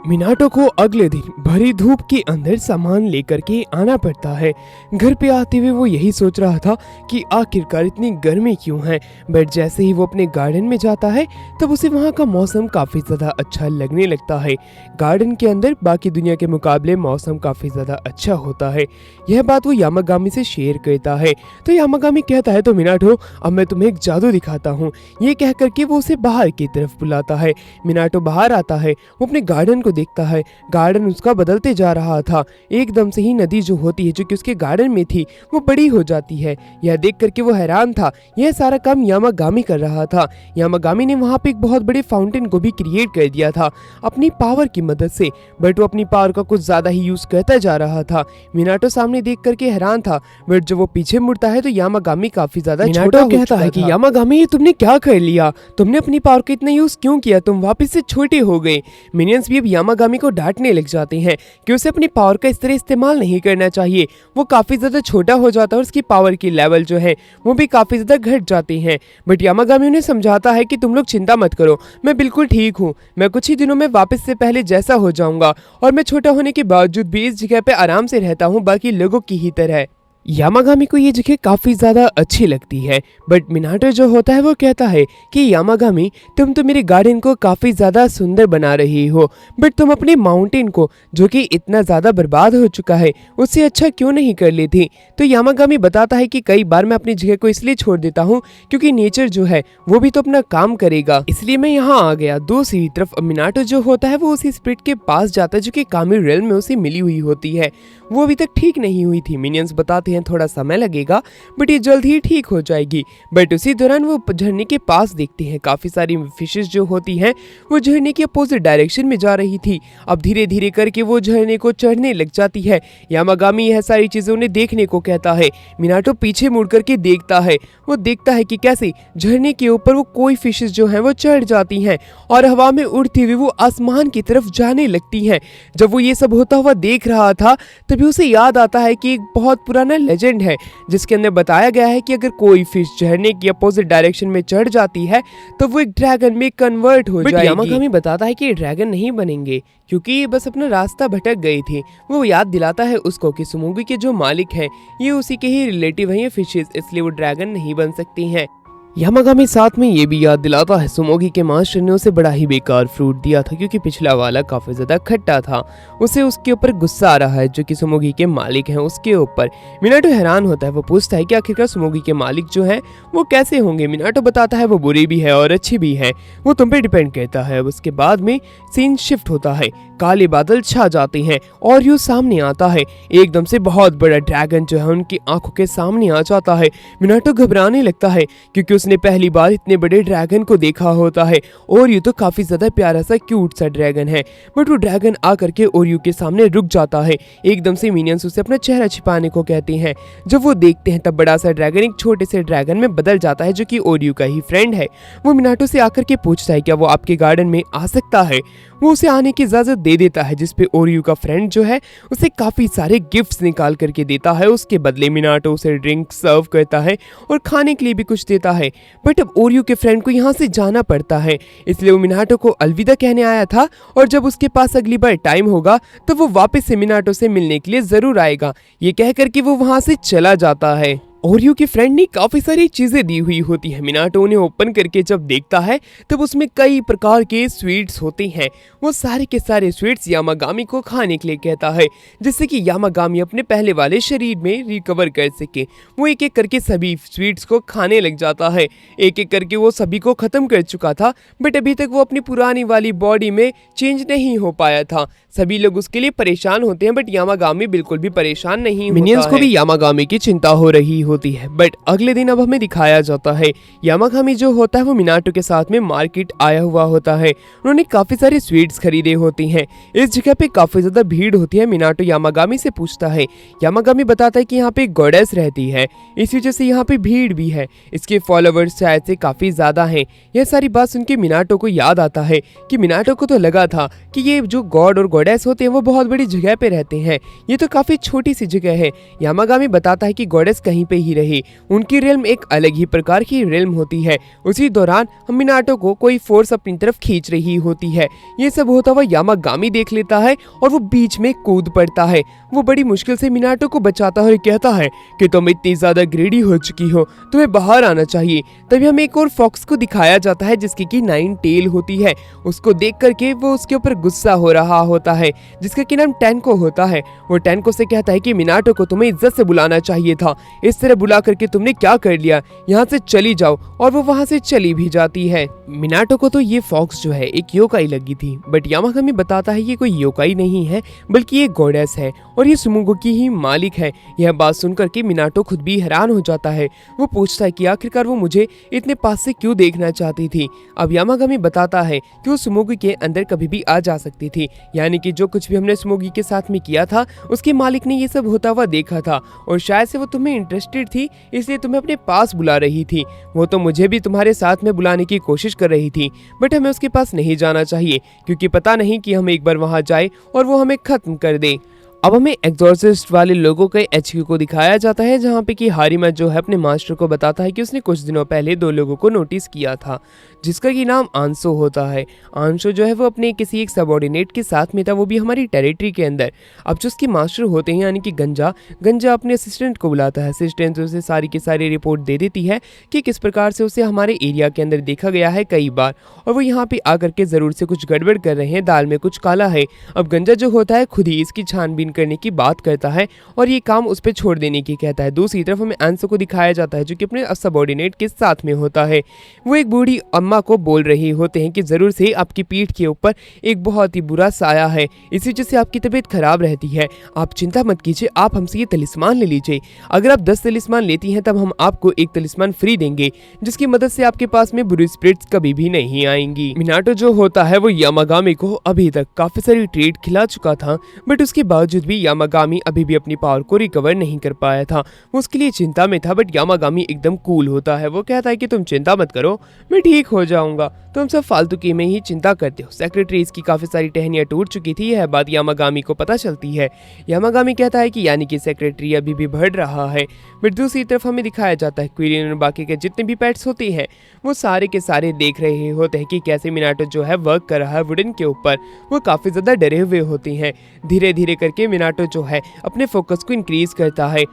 Speaker 1: मिनाटो को अगले दिन भरी धूप के अंदर सामान लेकर के आना पड़ता है। घर पे आते हुए वो यही सोच रहा था कि आखिरकार इतनी गर्मी क्यों है। बट जैसे ही वो अपने गार्डन में जाता है तब उसे वहाँ का मौसम काफ़ी ज़्यादा अच्छा लगने लगता है। गार्डन के अंदर बाकी दुनिया के मुकाबले मौसम काफ़ी ज़्यादा अच्छा होता है। यह बात वो यामागामी से शेयर करता है। तो यामागामी कहता है तो मिनाटो अब मैं तुम्हें एक जादू दिखाता हूँ। ये कह करके वो उसे बाहर की तरफ बुलाता है। मिनाटो बाहर आता है, वो अपने गार्डन देखता है। गार्डन उसका बदलते जा रहा था। एकदम से ही नदी जो होती है जो कि उसके गार्डन में थी वो बड़ी हो जाती है। यह देख करके वो हैरान था। यह सारा काम यामागामी कर रहा था। यामागामी ने वहां पे एक बहुत बड़े फाउंटेन को भी क्रिएट कर दिया था अपनी पावर की मदद से। बट वो अपनी पावर का कुछ ज्यादा ही यूज करता जा रहा था। मिनाटो सामने देख करके हैरान था। बट जब वो पीछे मुड़ता है तो यामागामी काफी ज्यादा छोटा कहता है कि यामागामी तुमने क्या कर लिया, तुमने अपनी पावर का इतना यूज क्यों किया, तुम वापस से छोटे हो गए। मिनियंस भी अब यामागामी को डांटने लग जाते हैं कि उसे अपनी पावर का इस तरह इस्तेमाल नहीं करना चाहिए। वो काफी ज्यादा छोटा हो जाता है और उसकी पावर की लेवल जो है वो भी काफी ज्यादा घट जाती हैं। बट यामागामी उन्हें समझाता है कि तुम लोग चिंता मत करो, मैं बिल्कुल ठीक हूँ। मैं कुछ ही दिनों में वापस से पहले जैसा हो जाऊंगा और मैं छोटा होने के बावजूद भी इस जगह पे आराम से रहता हूँ बाकी लोगों की ही तरह। यामागामी को ये जगह काफी ज्यादा अच्छी लगती है। बट मिनाटो जो होता है वो कहता है कि यामागामी तुम तो मेरे गार्डन को काफी ज्यादा सुंदर बना रही हो, बट तुम अपने माउंटेन को जो कि इतना ज्यादा बर्बाद हो चुका है उससे अच्छा क्यों नहीं कर लेती। तो यामागामी बताता है कि कई बार मैं अपनी जगह को इसलिए छोड़ देता हूँ क्योंकि नेचर जो है वो भी तो अपना काम करेगा, इसलिए मैं यहाँ आ गया। दूसरी तरफ मिनाटो जो होता है वो उसी स्पिरिट के पास जाता है जो कि कामी रेल्म में उसे मिली हुई होती है। वो अभी तक ठीक नहीं हुई थी। मिनियंस बताते हैं थोड़ा समय लगेगा बट ये जल्द ही ठीक हो जाएगी। बट उसी दौरान वो झरने के पास देखते हैं काफी सारी फिशेस जो होती हैं वो झरने के अपोजिट डायरेक्शन में जा रही थी। अब धीरे धीरे करके वो झरने को चढ़ने लग जाती है। यामागामी यह सारी चीजें उन्हें देखने को कहता है। मिनाटो पीछे मुड़ करके देखता है। वो देखता है कि कैसे झरने के ऊपर वो कोई फिशेस जो हैं वो चढ़ जाती हैं और हवा में उड़ती हुई वो आसमान की तरफ जाने लगती हैं। जब वो ये सब होता हुआ देख रहा था तभी उसे याद आता है कि एक बहुत पुराना लेजेंड है जिसके अंदर बताया गया है कि अगर कोई फिश झरने की अपोजिट डायरेक्शन में चढ़ जाती है तो वो एक ड्रैगन में कन्वर्ट हो जाएगी। यामागामी बताता है कि ये ड्रैगन नहीं बनेंगे क्योंकि ये बस अपना रास्ता भटक गई थी। वो याद दिलाता है उसको कि सुमोगी के जो मालिक हैं ये उसी के ही रिलेटिव हैं फिशेस, इसलिए वो ड्रैगन नहीं बन सकती हैं। यामागामी साथ में ये भी याद दिलाता है सुमोगी के मास्टर ने उसे बड़ा ही बेकार फ्रूट दिया था क्योंकि पिछला वाला काफी ज्यादा खट्टा था। उसे उसके ऊपर गुस्सा आ रहा है जो कि सुमोगी के मालिक हैं उसके ऊपर। मिनाटो हैरान होता है। वो पूछता है कि आखिरकार सुमोगी के मालिक जो हैं वो कैसे होंगे। मिनाटो बताता है वो बुरी भी है और अच्छी भी है, वो तुम पे डिपेंड करता है। उसके बाद में सीन शिफ्ट होता है, काले बादल छा जाते हैं और यू सामने आता है। एकदम से बहुत बड़ा ड्रैगन जो है उनकी आंखों के सामने आ जाता है। मिनाटो घबराने लगता है क्योंकि उसने पहली बार इतने बड़े ड्रैगन को देखा होता है। ओरियो तो काफी ज्यादा प्यारा सा क्यूट सा ड्रैगन है। बट वो ड्रैगन आकर के ओरियो के सामने रुक जाता है। एकदम से मिनियंस उसे अपना चेहरा छिपाने को कहते हैं। जब वो देखते हैं तब बड़ा सा ड्रैगन एक छोटे से ड्रैगन में बदल जाता है जो कि ओरियो का ही फ्रेंड है। वो मिनाटो से आकर के पूछता है क्या वो आपके गार्डन में आ सकता है। वो उसे आने की इजाजत दे देता है, जिसपे ओरियो का फ्रेंड जो है उसे काफी सारे गिफ्ट्स निकाल करके देता है। उसके बदले मिनाटो उसे ड्रिंक सर्व करता है और खाने के लिए भी कुछ देता है। बट अब ओरियो के फ्रेंड को यहाँ से जाना पड़ता है, इसलिए वो मिनाटो को अलविदा कहने आया था और जब उसके पास अगली बार टाइम होगा तो वो वापस से मिनाटो से मिलने के लिए जरूर आएगा। ये कह करके वो वहां से चला जाता है। ओरियो के फ्रेंड ने काफी सारी चीजें दी हुई होती है। मिनाटो उन्हें ओपन करके जब देखता है तब उसमें कई प्रकार के स्वीट्स होते हैं। वो सारे के सारे स्वीट्स यामागामी को खाने के लिए कहता है, जिससे कि यामागामी अपने पहले वाले शरीर में रिकवर कर सके। वो एक एक करके सभी स्वीट्स को खाने लग जाता है। एक एक करके वो सभी को खत्म कर चुका था, बट अभी तक वो अपनी पुरानी वाली बॉडी में चेंज नहीं हो पाया था। सभी लोग उसके लिए परेशान होते हैं, बट यामागामी बिल्कुल भी परेशान नहीं होता है। मिनियंस को भी यामागामी की चिंता हो रही होती है। बट अगले दिन अब हमें दिखाया जाता है यामागामी जो होता है वो मिनाटो के साथ में मार्केट आया हुआ होता है। उन्होंने काफी सारे स्वीट्स खरीदे होती हैं। इस जगह पे काफी ज्यादा भीड़ होती है। मिनाटो यामागामी से पूछता है, यामागामी बताता है कि यहाँ पे एक गॉडेस रहती है, इस वजह से यहाँ पे भीड़ भी है, इसके फॉलोवर्स शायद से काफी ज्यादा हैं। यह सारी बात सुन के मिनाटो को याद आता है कि मिनाटो को तो लगा था कि ये जो गॉड और गॉडेस होते हैं वो बहुत बड़ी जगह पे रहते हैं, ये तो काफी छोटी सी जगह है। यामागामी बताता है कि गॉडेस कहीं पे ही रहे, उनकी रेल्म एक अलग ही प्रकार की रेल्म होती है। उसी दौरान हम मिनाटो को कोई फोर्स अपनी तरफ खींच रही होती है। ये सब होता हुआ यामागामी देख लेता है और वो बीच में कूद पड़ता है। वो बड़ी मुश्किल से मिनाटो को बचाता है, कहता है कि तुम इतनी ज्यादा ग्रेडी हो चुकी हो, तुम्हें बाहर आना चाहिए। तभी हमें एक और फॉक्स को दिखाया जाता है जिसकी की 9 टेल होती है। उसको देख करके वो उसके ऊपर गुस्सा हो रहा होता है, जिसका की नाम टेनको होता है। वो टेनको से कहता है कि मिनाटो को तुम्हें इज्जत से बुलाना चाहिए था, इस तरह बुला करके तुमने क्या कर लिया, यहाँ से चली जाओ। और वो वहाँ से चली भी जाती है। मिनाटो को तो ये फॉक्स जो है एक योकाई लगी थी, बट यामागामी बताता है ये कोई योकाई नहीं है बल्कि ये गॉडेस है और ये सुमुगो की ही मालिक है। यह बात सुनकर के मिनाटो खुद भी हैरान हो जाता है। वो पूछता है कि आखिरकार वो मुझे इतने पास से क्यों देखना चाहती थी। अब यामागामी बताता है कि वो सुमुगी के अंदर कभी भी आ जा सकती थी, यानी कि जो कुछ भी हमने सुमुगी के साथ में किया था उसके मालिक ने ये सब होता हुआ देखा था और शायद से वो तुम्हें इंटरेस्टेड थी, इसलिए तुम्हें अपने पास बुला रही थी। वो तो मुझे भी तुम्हारे साथ में बुलाने की कोशिश कर रही थी, बट हमें उसके पास नहीं जाना चाहिए क्योंकि पता नहीं कि हम एक बार वहां जाए और वो हमें खत्म कर दे। अब हमें एग्जॉर्सिस्ट वाले लोगों के एचक्यू को दिखाया जाता है, जहाँ पे कि हारिमा जो है अपने मास्टर को बताता है कि उसने कुछ दिनों पहले 2 लोगों को नोटिस किया था, जिसका कि नाम आंसो होता है। आंसो जो है वो अपने किसी एक सबऑर्डिनेट के साथ में था, वो भी हमारी टेरिटरी के अंदर। अब जो उसके मास्टर होते हैं यानी कि गंजा अपने असिस्टेंट को बुलाता है। असिस्टेंट उसे सारी की सारी रिपोर्ट दे देती है कि किस प्रकार से उसे हमारे एरिया के अंदर देखा गया है कई बार और वो यहाँ पे आकर के जरूर से कुछ गड़बड़ कर रहे हैं, दाल में कुछ काला है। अब गंजा जो होता है खुद ही इसकी छानबीन करने की बात करता है और ये काम उस पर छोड़ देने की कहता है। दूसरी तरफ हमें आंसो को दिखाया जाता है जो कि अपने सबऑर्डिनेट के साथ में होता है। वो एक बूढ़ी अम्मा को बोल रहे होते हैं कि जरूर से आपकी पीठ के ऊपर एक बहुत ही बुरा साया है, इसी वजह से आपकी तबीयत खराब रहती है। आप चिंता मत कीजिए, आप हमसे ये तलिस्मान ले लीजिए। अगर आप 10 तलिस्मान लेती हैं तब हम आपको एक तलिस्मान फ्री देंगे, जिसकी मदद से आपके पास में बुरी स्पिरिट्स कभी भी नहीं आएंगी। मिनाटो जो होता है वो यामागामी को अभी तक काफी सारी ट्रीट खिला चुका था, बट उसके बावजूद भी यामागामी अभी भी अपनी पावर को रिकवर नहीं कर पाया था। वो उसके लिए चिंता में था, बट यामागामी एकदम कूल होता है। वो कहता है कि तुम चिंता मत करो, मैं ठीक हो जाऊंगा, तुम सब फालतू की में ही चिंता करते हो। सेक्रेटरी की काफी सारी टहनियां टूट चुकी थी, यह बात यामागामी को पता चलती है। यामागामी कहता है कि यानी कि सेक्रेटरी अभी भी बढ़ रहा है। बट दूसरी तरफ हमें दिखाया जाता है क्विलिन और बाकी के जितने भी पेट्स होते हैं वो सारे के सारे देख रहे होते हैं कि कैसे मिनाटो जो है वर्क कर रहा है वुडन के ऊपर। वो काफी ज्यादा डरे हुए होते हैं। धीरे धीरे करके मिनाटो जो है अपने फोकस को इंक्रीज करता है,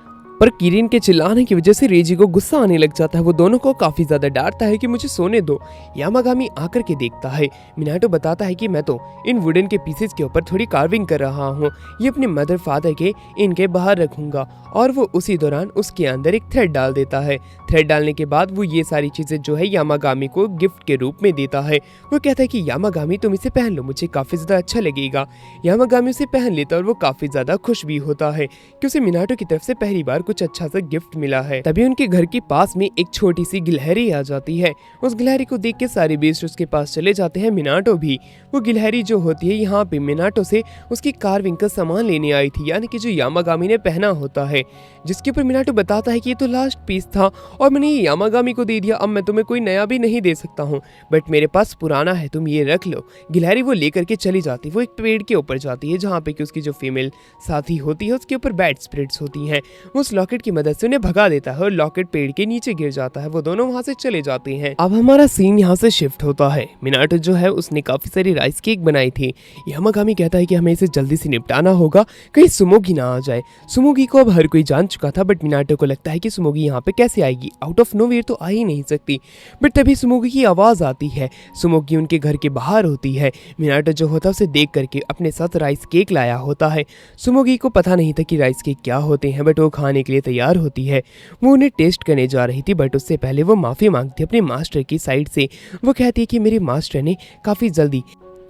Speaker 1: पर किरिन के चिल्लाने की वजह से रेजी को गुस्सा आने लग जाता है। वो दोनों को काफी ज्यादा डांटता है कि मुझे सोने दो। यामागामी आकर के देखता है। मिनाटो बताता है कि मैं तो इन वुडन के पीसेस के ऊपर थोड़ी कार्विंग कर रहा हूँ, ये अपने मदर फादर के इनके बाहर रखूंगा। और वो उसी दौरान उसके अंदर एक थ्रेड डाल देता है। थ्रेड डालने के बाद वो ये सारी चीजें जो है यामागामी को गिफ्ट के रूप में देता है। वो कहता है कि यामागामी तुम इसे पहन लो, मुझे काफी ज्यादा अच्छा लगेगा। यामागामी उसे पहन लेता है और वो काफी ज्यादा खुश भी होता है कि उसे मिनाटो की तरफ से पहली बार कुछ अच्छा सा गिफ्ट मिला है। तभी उनके घर के पास में एक छोटी सी गिलहरी आ जाती है। उस गिलहरी को देख के सारे बीस्ट उसके पास चले जाते हैं। मिनाटो भी, वो गिलहरी जो होती है यहाँ पे मिनाटो से उसकी कार्विंग का सामान लेने आई थी, यानी कि जो यामागामी ने पहना होता है, जिसके ऊपर मिनाटो बताता है कि ये तो लास्ट पीस था और मैंने ये यामागामी को दे दिया, अब मैं तुम्हें कोई नया भी नहीं दे सकता हूँ, बट मेरे पास पुराना है, तुम ये रख लो। गिलहरी वो लेकर के चली जाती है। वो एक पेड़ के ऊपर जाती है जहाँ पे कि उसकी जो फीमेल साथी होती है उसके ऊपर बैड स्पिरिट्स होती हैं। वो उस लॉकेट की मदद से उन्हें भगा देता है और लॉकेट पेड़ के नीचे गिर जाता है। वो दोनों वहाँ से चले जाते हैं। अब हमारा सीन यहाँ से शिफ्ट होता है। मिनाटो जो है उसने काफी सारी राइस केक बनाई थी। यामागामी कहता है कि हमें इसे जल्दी से निपटाना होगा, कहीं सुमोगी ना आ जाए। सुमोगी को अब हर कोई जान चुका था, बट मिनाटो को लगता है कि सुमोगी यहाँ पे कैसे आएगी, आउट ऑफ नोवेयर तो आ ही नहीं सकती। बट तभी सुमोगी की आवाज आती है। सुमोगी उनके घर के बाहर होती है। मिनाटो जो होता है उसे देख करके अपने साथ राइस केक लाया होता है। सुमोगी को पता नहीं था कि राइस केक क्या होते हैं, बट वो खाने के लिए तैयार होती है। वो उन्हें टेस्ट करने जा रही थी, बट उससे पहले वो माफ़ी मांगती है अपने मास्टर की साइड से। वो कहती है कि मेरे मास्टर ने काफ़ी जल्दी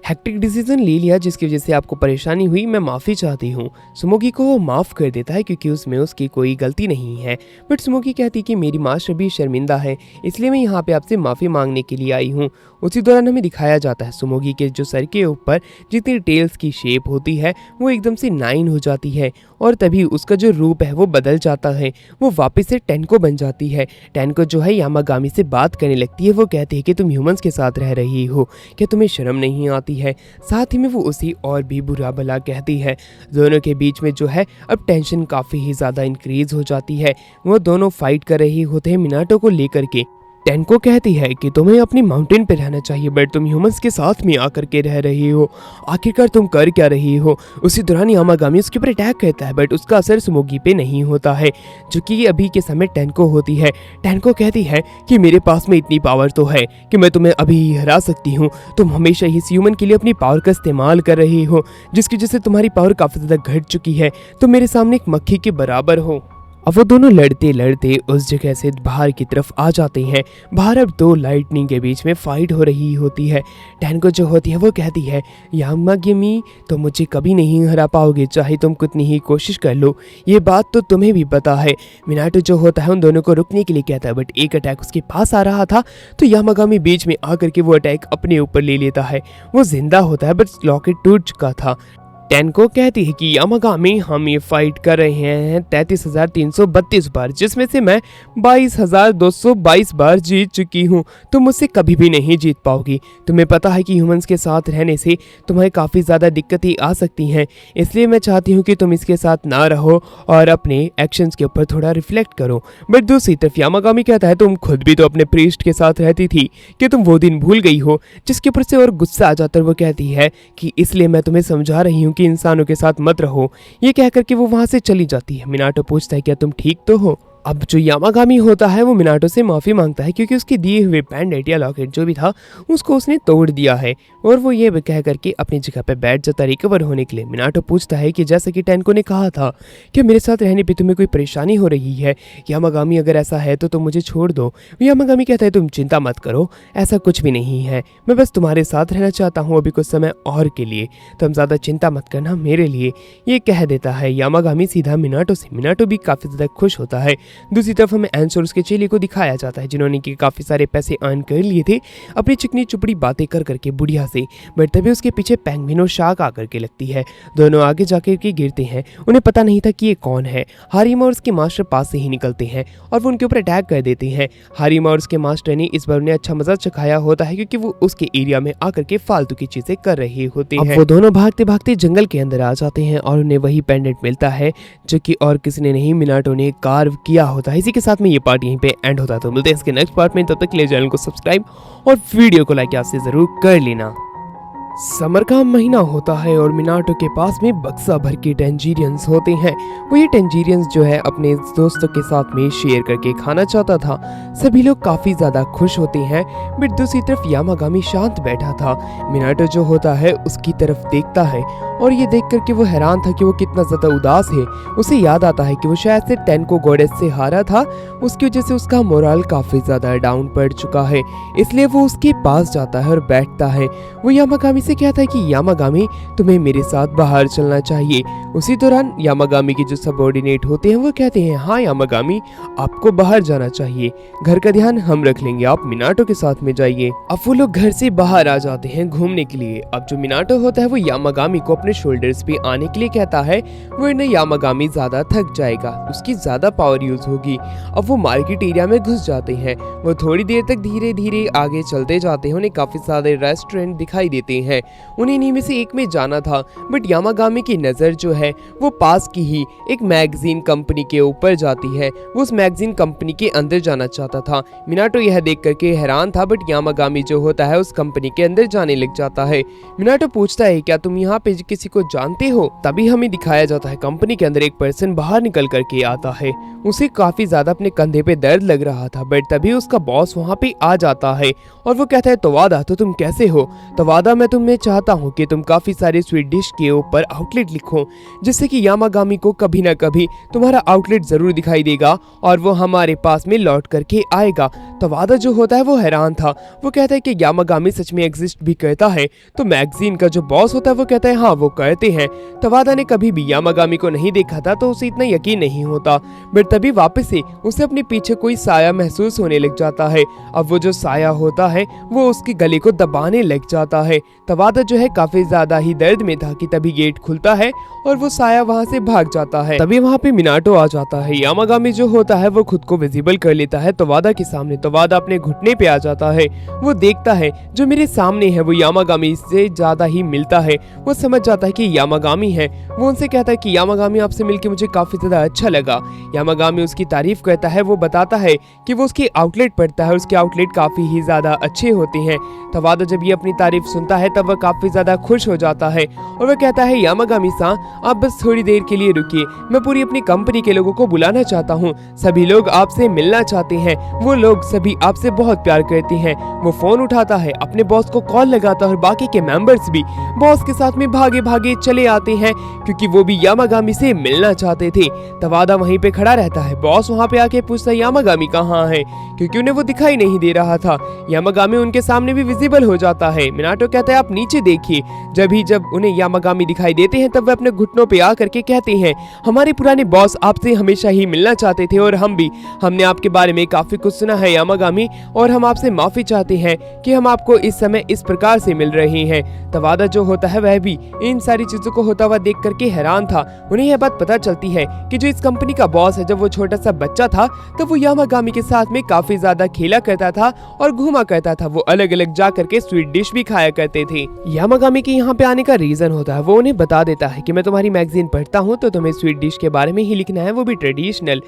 Speaker 1: हेक्टिक डिसीजन ले लिया जिसकी वजह से आपको परेशानी हुई, मैं माफ़ी चाहती हूँ। सुमोगी को वो माफ़ कर देता है क्योंकि उसमें उसकी कोई गलती नहीं है। बट सुमोगी कहती कि मेरी मास्टर भी शर्मिंदा है, इसलिए मैं यहाँ पे आपसे माफ़ी मांगने के लिए आई हूँ। उसी दौरान हमें दिखाया जाता है सुमोगी के जो सर के ऊपर जितनी टेल्स की शेप होती है वो एकदम से 9 हो जाती है और तभी उसका जो रूप है वो बदल जाता है। वो वापस से टेनको बन जाती है। टेनको जो है यामागामी से बात करने लगती है। वो कहती है कि तुम ह्यूमंस के साथ रह रही हो, क्या तुम्हें शर्म नहीं आती है। साथ ही में वो उसी और भी बुरा भला कहती है। दोनों के बीच में जो है अब टेंशन काफ़ी ही ज़्यादा इंक्रीज हो जाती है। वो दोनों फाइट कर रहे होते हैं मिनाटो को लेकर के। टेनको कहती है कि तुम्हें अपनी माउंटेन पे रहना चाहिए, बट तुम ह्यूमंस के साथ में आकर के रह रही हो, आखिरकार तुम कर क्या रही हो। उसी दौरान यामागामी उसके ऊपर अटैक करता है, बट उसका असर सुमोगी पे नहीं होता है, जो कि अभी के समय टेनको होती है। टेनको कहती है कि मेरे पास में इतनी पावर तो है कि मैं तुम्हें अभी ही हरा सकती हूँ। तुम हमेशा ही इस ह्यूमन के लिए अपनी पावर का इस्तेमाल कर रही हो, जिसकी वजह से तुम्हारी पावर काफ़ी ज़्यादा घट चुकी है। तुम मेरे सामने एक मक्खी के बराबर हो। अब वो दोनों लड़ते लड़ते उस जगह से बाहर की तरफ आ जाते हैं। बाहर अब दो लाइटनिंग के बीच में फाइट हो रही होती है। टेनको जो होती है वो कहती है यामागामी तुम मुझे कभी नहीं हरा पाओगे, चाहे तुम कितनी ही कोशिश कर लो, ये बात तो तुम्हें भी पता है। मिनाटो जो होता है उन दोनों को रुकने के लिए कहता है, बट एक अटैक उसके पास आ रहा था तो यामागामी बीच में आकर के वो अटैक अपने ऊपर ले लेता है। वो जिंदा होता है बट लॉकेट टूट चुका था। टेनको कहती है कि यामागामी हम ये फाइट कर रहे हैं 33,332 बार, जिसमें से मैं 22,222 बार जीत चुकी हूँ। तुम मुझसे कभी भी नहीं जीत पाओगी। तुम्हें पता है कि ह्यूमंस के साथ रहने से तुम्हें काफ़ी ज़्यादा दिक्कतें आ सकती हैं, इसलिए मैं चाहती हूँ कि तुम इसके साथ ना रहो और अपने एक्शंस के ऊपर थोड़ा रिफ्लेक्ट करो। बट दूसरी तरफ यामागामी कहता है तुम खुद भी तो अपने प्रीस्ट के साथ रहती थी, कि तुम वो दिन भूल गई हो, जिसके ऊपर से और गुस्सा आ जाता है। वो कहती है कि इसलिए मैं तुम्हें समझा रही हूँ कि इंसानों के साथ मत रहो। ये कहकर के वो वहां से चली जाती है। मिनाटो पूछता है क्या तुम ठीक तो हो। अब जो यामागामी होता है वो मिनाटो से माफ़ी मांगता है क्योंकि उसके दिए हुए पेंडेंट या लॉकेट जो भी था उसको उसने तोड़ दिया है, और वो ये कह करके अपनी जगह पे बैठ जाता रिकवर होने के लिए। मिनाटो पूछता है कि जैसा कि टेनको ने कहा था कि मेरे साथ रहने पे तुम्हें कोई परेशानी हो रही है यामागामी, अगर ऐसा है तो तुम मुझे छोड़ दो। यामागामी कहता है तुम चिंता मत करो, ऐसा कुछ भी नहीं है, मैं बस तुम्हारे साथ रहना चाहता हूँ अभी कुछ समय और के लिए, तुम ज़्यादा चिंता मत करना मेरे लिए। ये कह देता है यामागामी सीधा मिनाटो से। मिनाटो भी काफ़ी ज़्यादा खुश होता है। दूसरी तरफ हमें एंस और उसके चेले को दिखाया जाता है जिन्होंने कि काफ़ी सारे पैसे अर्न कर लिए थे अपनी चिकनी चुपड़ी बातें कर करके बुढ़िया से, बट तभी उसके पीछे पेंगुइन और शार्क आकर के लगती है। दोनों आगे जाकर के गिरते हैं। उन्हें पता नहीं था कि ये कौन है। हारिमा और उसके मास्टर पास से ही निकलते हैं और वो उनके ऊपर अटैक कर देते हैं। हारिमा और उसके मास्टर ने इस बार उन्हें अच्छा मजा चखाया होता है क्योंकि वो उसके एरिया में आकर के फालतू की चीजें कर रहे होते हैं। वो दोनों भागते भागते जंगल के अंदर आ जाते हैं और उन्हें वही पेंडेंट मिलता है जो कि और किसी ने नहीं, मिनाटो ने कार्व किया होता है। इसी के साथ में ये पार्ट यहीं पे एंड होता है। तो मिलते हैं इसके नेक्स्ट पार्ट में, तब तक के लिए चैनल को सब्सक्राइब और वीडियो को लाइक आपसे जरूर कर लेना। समर का महीना होता है और मिनाटो के पास में बक्सा भर के टेंजीरियंस होते हैं। वो ये टेंजीरियंस जो है अपने दोस्तों के साथ में शेयर करके खाना चाहता था। सभी लोग काफ़ी ज़्यादा खुश होते हैं, बट दूसरी तरफ यामागामी शांत बैठा था। मिनाटो जो होता है उसकी तरफ देखता है और ये देख करके वो हैरान था कि वो कितना ज़्यादा उदास है। उसे याद आता है कि वो शायद से टेनको गॉडेस से हारा था, उसकी वजह से उसका मोरल काफ़ी ज़्यादा डाउन पड़ चुका है। इसलिए वो उसके पास जाता है और बैठता है। वो यामागामी उससे कहता है कि यामागामी तुम्हें मेरे साथ बाहर चलना चाहिए। उसी दौरान यामागामी के जो सबऑर्डिनेट होते हैं वो कहते हैं हाँ यामागामी, आपको बाहर जाना चाहिए, घर का ध्यान हम रख लेंगे, आप मिनाटो के साथ में जाइए। अब वो लोग घर से बाहर आ जाते हैं घूमने के लिए। अब जो मिनाटो होता है वो यामागामी को अपने शोल्डर्स पे आने के लिए कहता है, वरना यामागामी ज्यादा थक जाएगा, उसकी ज्यादा पावर यूज होगी। अब वो मार्केट एरिया में घुस जाते हैं। वो थोड़ी देर तक धीरे धीरे आगे चलते जाते हैं। उन्हें काफी सारे रेस्टोरेंट दिखाई देते हैं। उन्हें इन्हीं में से एक में जाना था, बट यामागामी की नजर जो है वो पास की ही एक मैगजीन कंपनी के ऊपर जाती है। वो उस मैगजीन कंपनी के अंदर जाना चाहता था। मिनाटो यह देख करके हैरान था, बट यामागामी जो होता है उस कंपनी के अंदर जाने लग जाता है। मिनाटो पूछता है क्या तुम यहाँ पे किसी को जानते हो? तभी हमें दिखाया जाता है कंपनी के अंदर एक पर्सन बाहर निकल करके आता है। उसे काफी ज्यादा अपने कंधे पे दर्द लग रहा था, बट तभी उसका बॉस वहाँ पे आ जाता है और वो कहता है तवादा तो तुम कैसे हो? तवादा मैं तुम्हें चाहता हूँ कि तुम काफी सारे स्वीट डिश के ऊपर आउटलेट लिखो, जिससे कि यामागामी को कभी ना कभी तुम्हारा आउटलेट जरूर दिखाई देगा और वो हमारे पास में लौट करके आएगा। तवादा जो होता है वो हैरान था। वो कहता है कि यामागामी सच में एग्जिस्ट भी करता है। तो मैगजीन का जो बॉस होता है वो कहता है हाँ वो करते हैं। तवादा ने कभी भी यामागामी को नहीं देखा था तो उसे इतना यकीन नहीं होता, बट तभी वापस से उसे अपने पीछे कोई साया महसूस होने लग जाता है। अब वो जो साया होता है वो उसके गले को दबाने लग जाता है। तवादा जो है काफी ज्यादा ही दर्द में था कि तभी गेट खुलता है और वो साया वहाँ से भाग जाता है। तभी वहाँ पे मिनाटो आ जाता है। यामागामी जो होता है वो खुद को विजिबल कर लेता है तवादा के सामने। तवादा अपने घुटने पे आ जाता है। वो देखता है जो मेरे सामने है वो यामागामी से ज्यादा ही मिलता है। वो समझ जाता है कि यामागामी है। वो उनसे कहता है कि यामागामी आपसे मिलकर मुझे काफी ज्यादा अच्छा लगा। यामागामी उसकी तारीफ करता है। वो बताता है कि वो उसके आउटलेट पढ़ता है, उसके आउटलेट काफी ही ज्यादा अच्छे होते हैं। तवादा जब ये अपनी तारीफ सुनता है तब वह काफी ज्यादा खुश हो जाता है और वह कहता है यामागामी सा आप बस थोड़ी देर के लिए रुकिए, मैं पूरी अपनी कंपनी के लोगों को बुलाना चाहता हूँ। सभी लोग आपसे मिलना चाहते हैं, वो लोग सभी आपसे बहुत प्यार करते हैं। वो फोन उठाता है, अपने बॉस को कॉल लगाता है और बाकी के मेंबर्स भी बॉस के साथ में भागे भागे चले आते हैं क्योंकि वो भी यामागामी से मिलना चाहते थे। तवादा वहीं पे खड़ा रहता है। बॉस वहाँ पे आके पूछता है यामागामी कहाँ है, क्योंकि उन्हें वो दिखाई नहीं दे रहा था। यामागामी उनके सामने भी विजिबल हो जाता है। मिनाटो कहता है आप नीचे देखिए। जब उन्हें यामागामी दिखाई देते हैं तब वे अपने घुटनों पे आकर के कहते हैं हमारे पुराने बॉस आपसे हमेशा ही मिलना चाहते थे और हमने आपके बारे में काफी कुछ सुना है यामागामी, और हम आपसे माफी चाहते हैं कि हम आपको इस समय इस प्रकार से मिल रहे हैं। तवादा जो होता है वह भी इन सारी चीजों को होता हुआ देख करके हैरान था। उन्हें यह बात पता चलती है कि जो इस कंपनी का बॉस है जब वो छोटा सा बच्चा था तब वो यामागामी के साथ में काफी ज्यादा खेला करता था और घूमा करता था। वो अलग अलग जा करके स्वीट डिश भी खाया करते थे। यामागामी के यहाँ पे आने का रीजन होता है वो उन्हें बता देता है कि मैं तुम्हारी मैगजीन पढ़ता हूँ तो तुम्हें स्वीट डिश के बारे में ही लिखना है, वो भी ट्रेडिशनल।